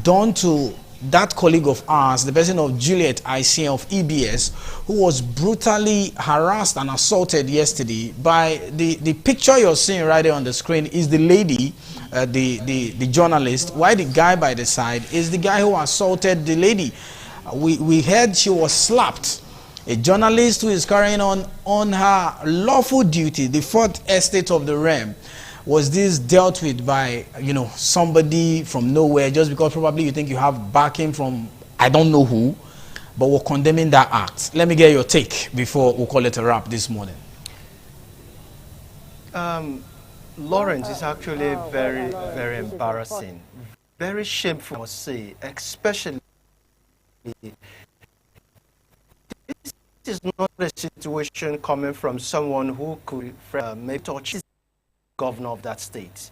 done to that colleague of ours, the person of Juliet Isien of EBS, who was brutally harassed and assaulted yesterday by the picture you're seeing right there on the screen is the lady, the journalist, while the guy by the side is the guy who assaulted the lady. We heard she was slapped. A journalist who is carrying on her lawful duty, the fourth estate of the realm. Was this dealt with by, you know, somebody from nowhere just because probably you think you have backing from I don't know who, but we're condemning that act? Let me get your take before we call it a wrap this morning. Lawrence, is actually very, very embarrassing. Very shameful, I must say, especially this is not a situation coming from someone who could maybe touch governor of that state.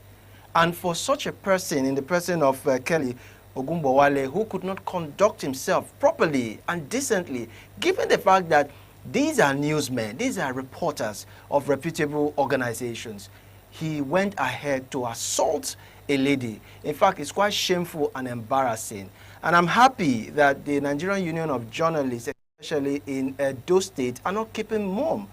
And for such a person, in the person of Kelly Ogunbowale, who could not conduct himself properly and decently, given the fact that these are newsmen, these are reporters of reputable organizations, he went ahead to assault a lady. In fact, it's quite shameful and embarrassing. And I'm happy that the Nigerian Union of Journalists, especially in Edo State, are not keeping mum.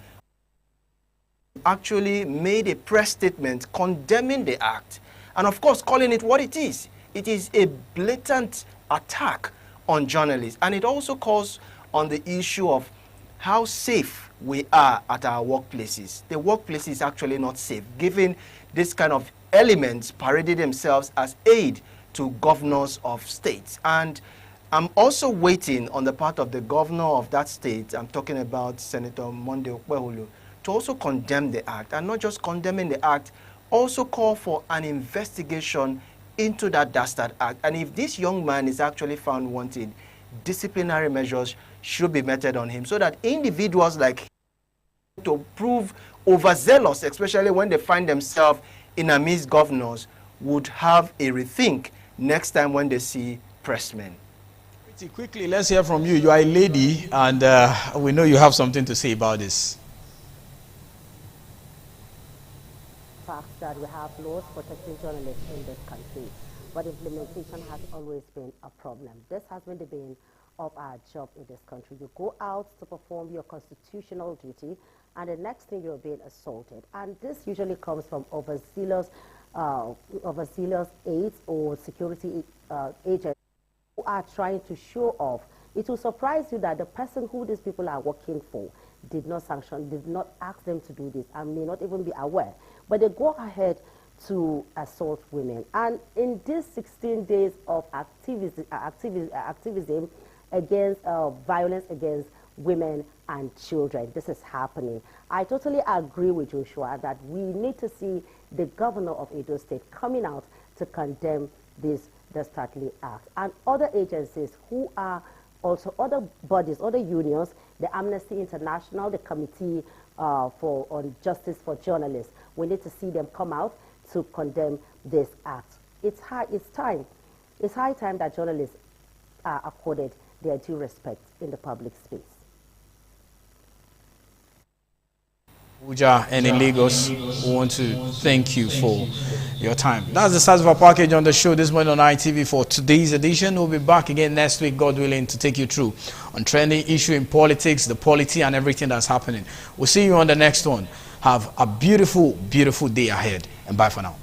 Actually made a press statement condemning the act and of course calling it what it is. It is a blatant attack on journalists, and it also calls on the issue of how safe we are at our workplaces. The workplace is actually not safe, given this kind of elements parading themselves as aid to governors of states. And I'm also waiting on the part of the governor of that state, I'm talking about Senator Monday Okpeholo, to also condemn the act, and not just condemning the act, also call for an investigation into that dastard act. And if this young man is actually found wanted, disciplinary measures should be meted on him, so that individuals like him to prove overzealous, especially when they find themselves in amidst governors, would have a rethink next time when they see pressmen. Pretty quickly, let's hear from you. You are a lady, and we know you have something to say about this. Fact that we have laws protecting journalists in this country, but implementation has always been a problem. This has been the bane of our job in this country. You go out to perform your constitutional duty, and the next thing you're being assaulted. And this usually comes from overzealous aides or security agents who are trying to show off. It will surprise you that the person who these people are working for did not sanction, did not ask them to do this, and may not even be aware. But they go ahead to assault women. And in these 16 days of activism against violence against women and children, this is happening. I totally agree with Joshua that we need to see the governor of Edo State coming out to condemn this dastardly act. And other agencies who are also other bodies, other unions, the Amnesty International, the Committee on Justice for Journalists, we need to see them come out to condemn this act. It's high time that journalists are accorded their due respect in the public space. Abuja and in Lagos, we want to thank you for your time. That's the size of our package on the show this morning on ITV for today's edition. We'll be back again next week, God willing, to take you through on trending issue in politics, the polity, and everything that's happening. We'll see you on the next one. Have a beautiful, beautiful day ahead, and bye for now.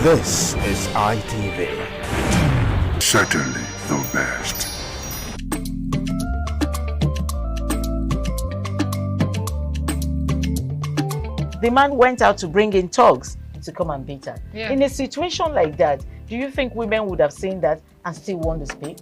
This is ITV. Certainly the best. The man went out to bring in thugs to come and beat her. Yeah. In a situation like that, do you think women would have seen that and still want to speak?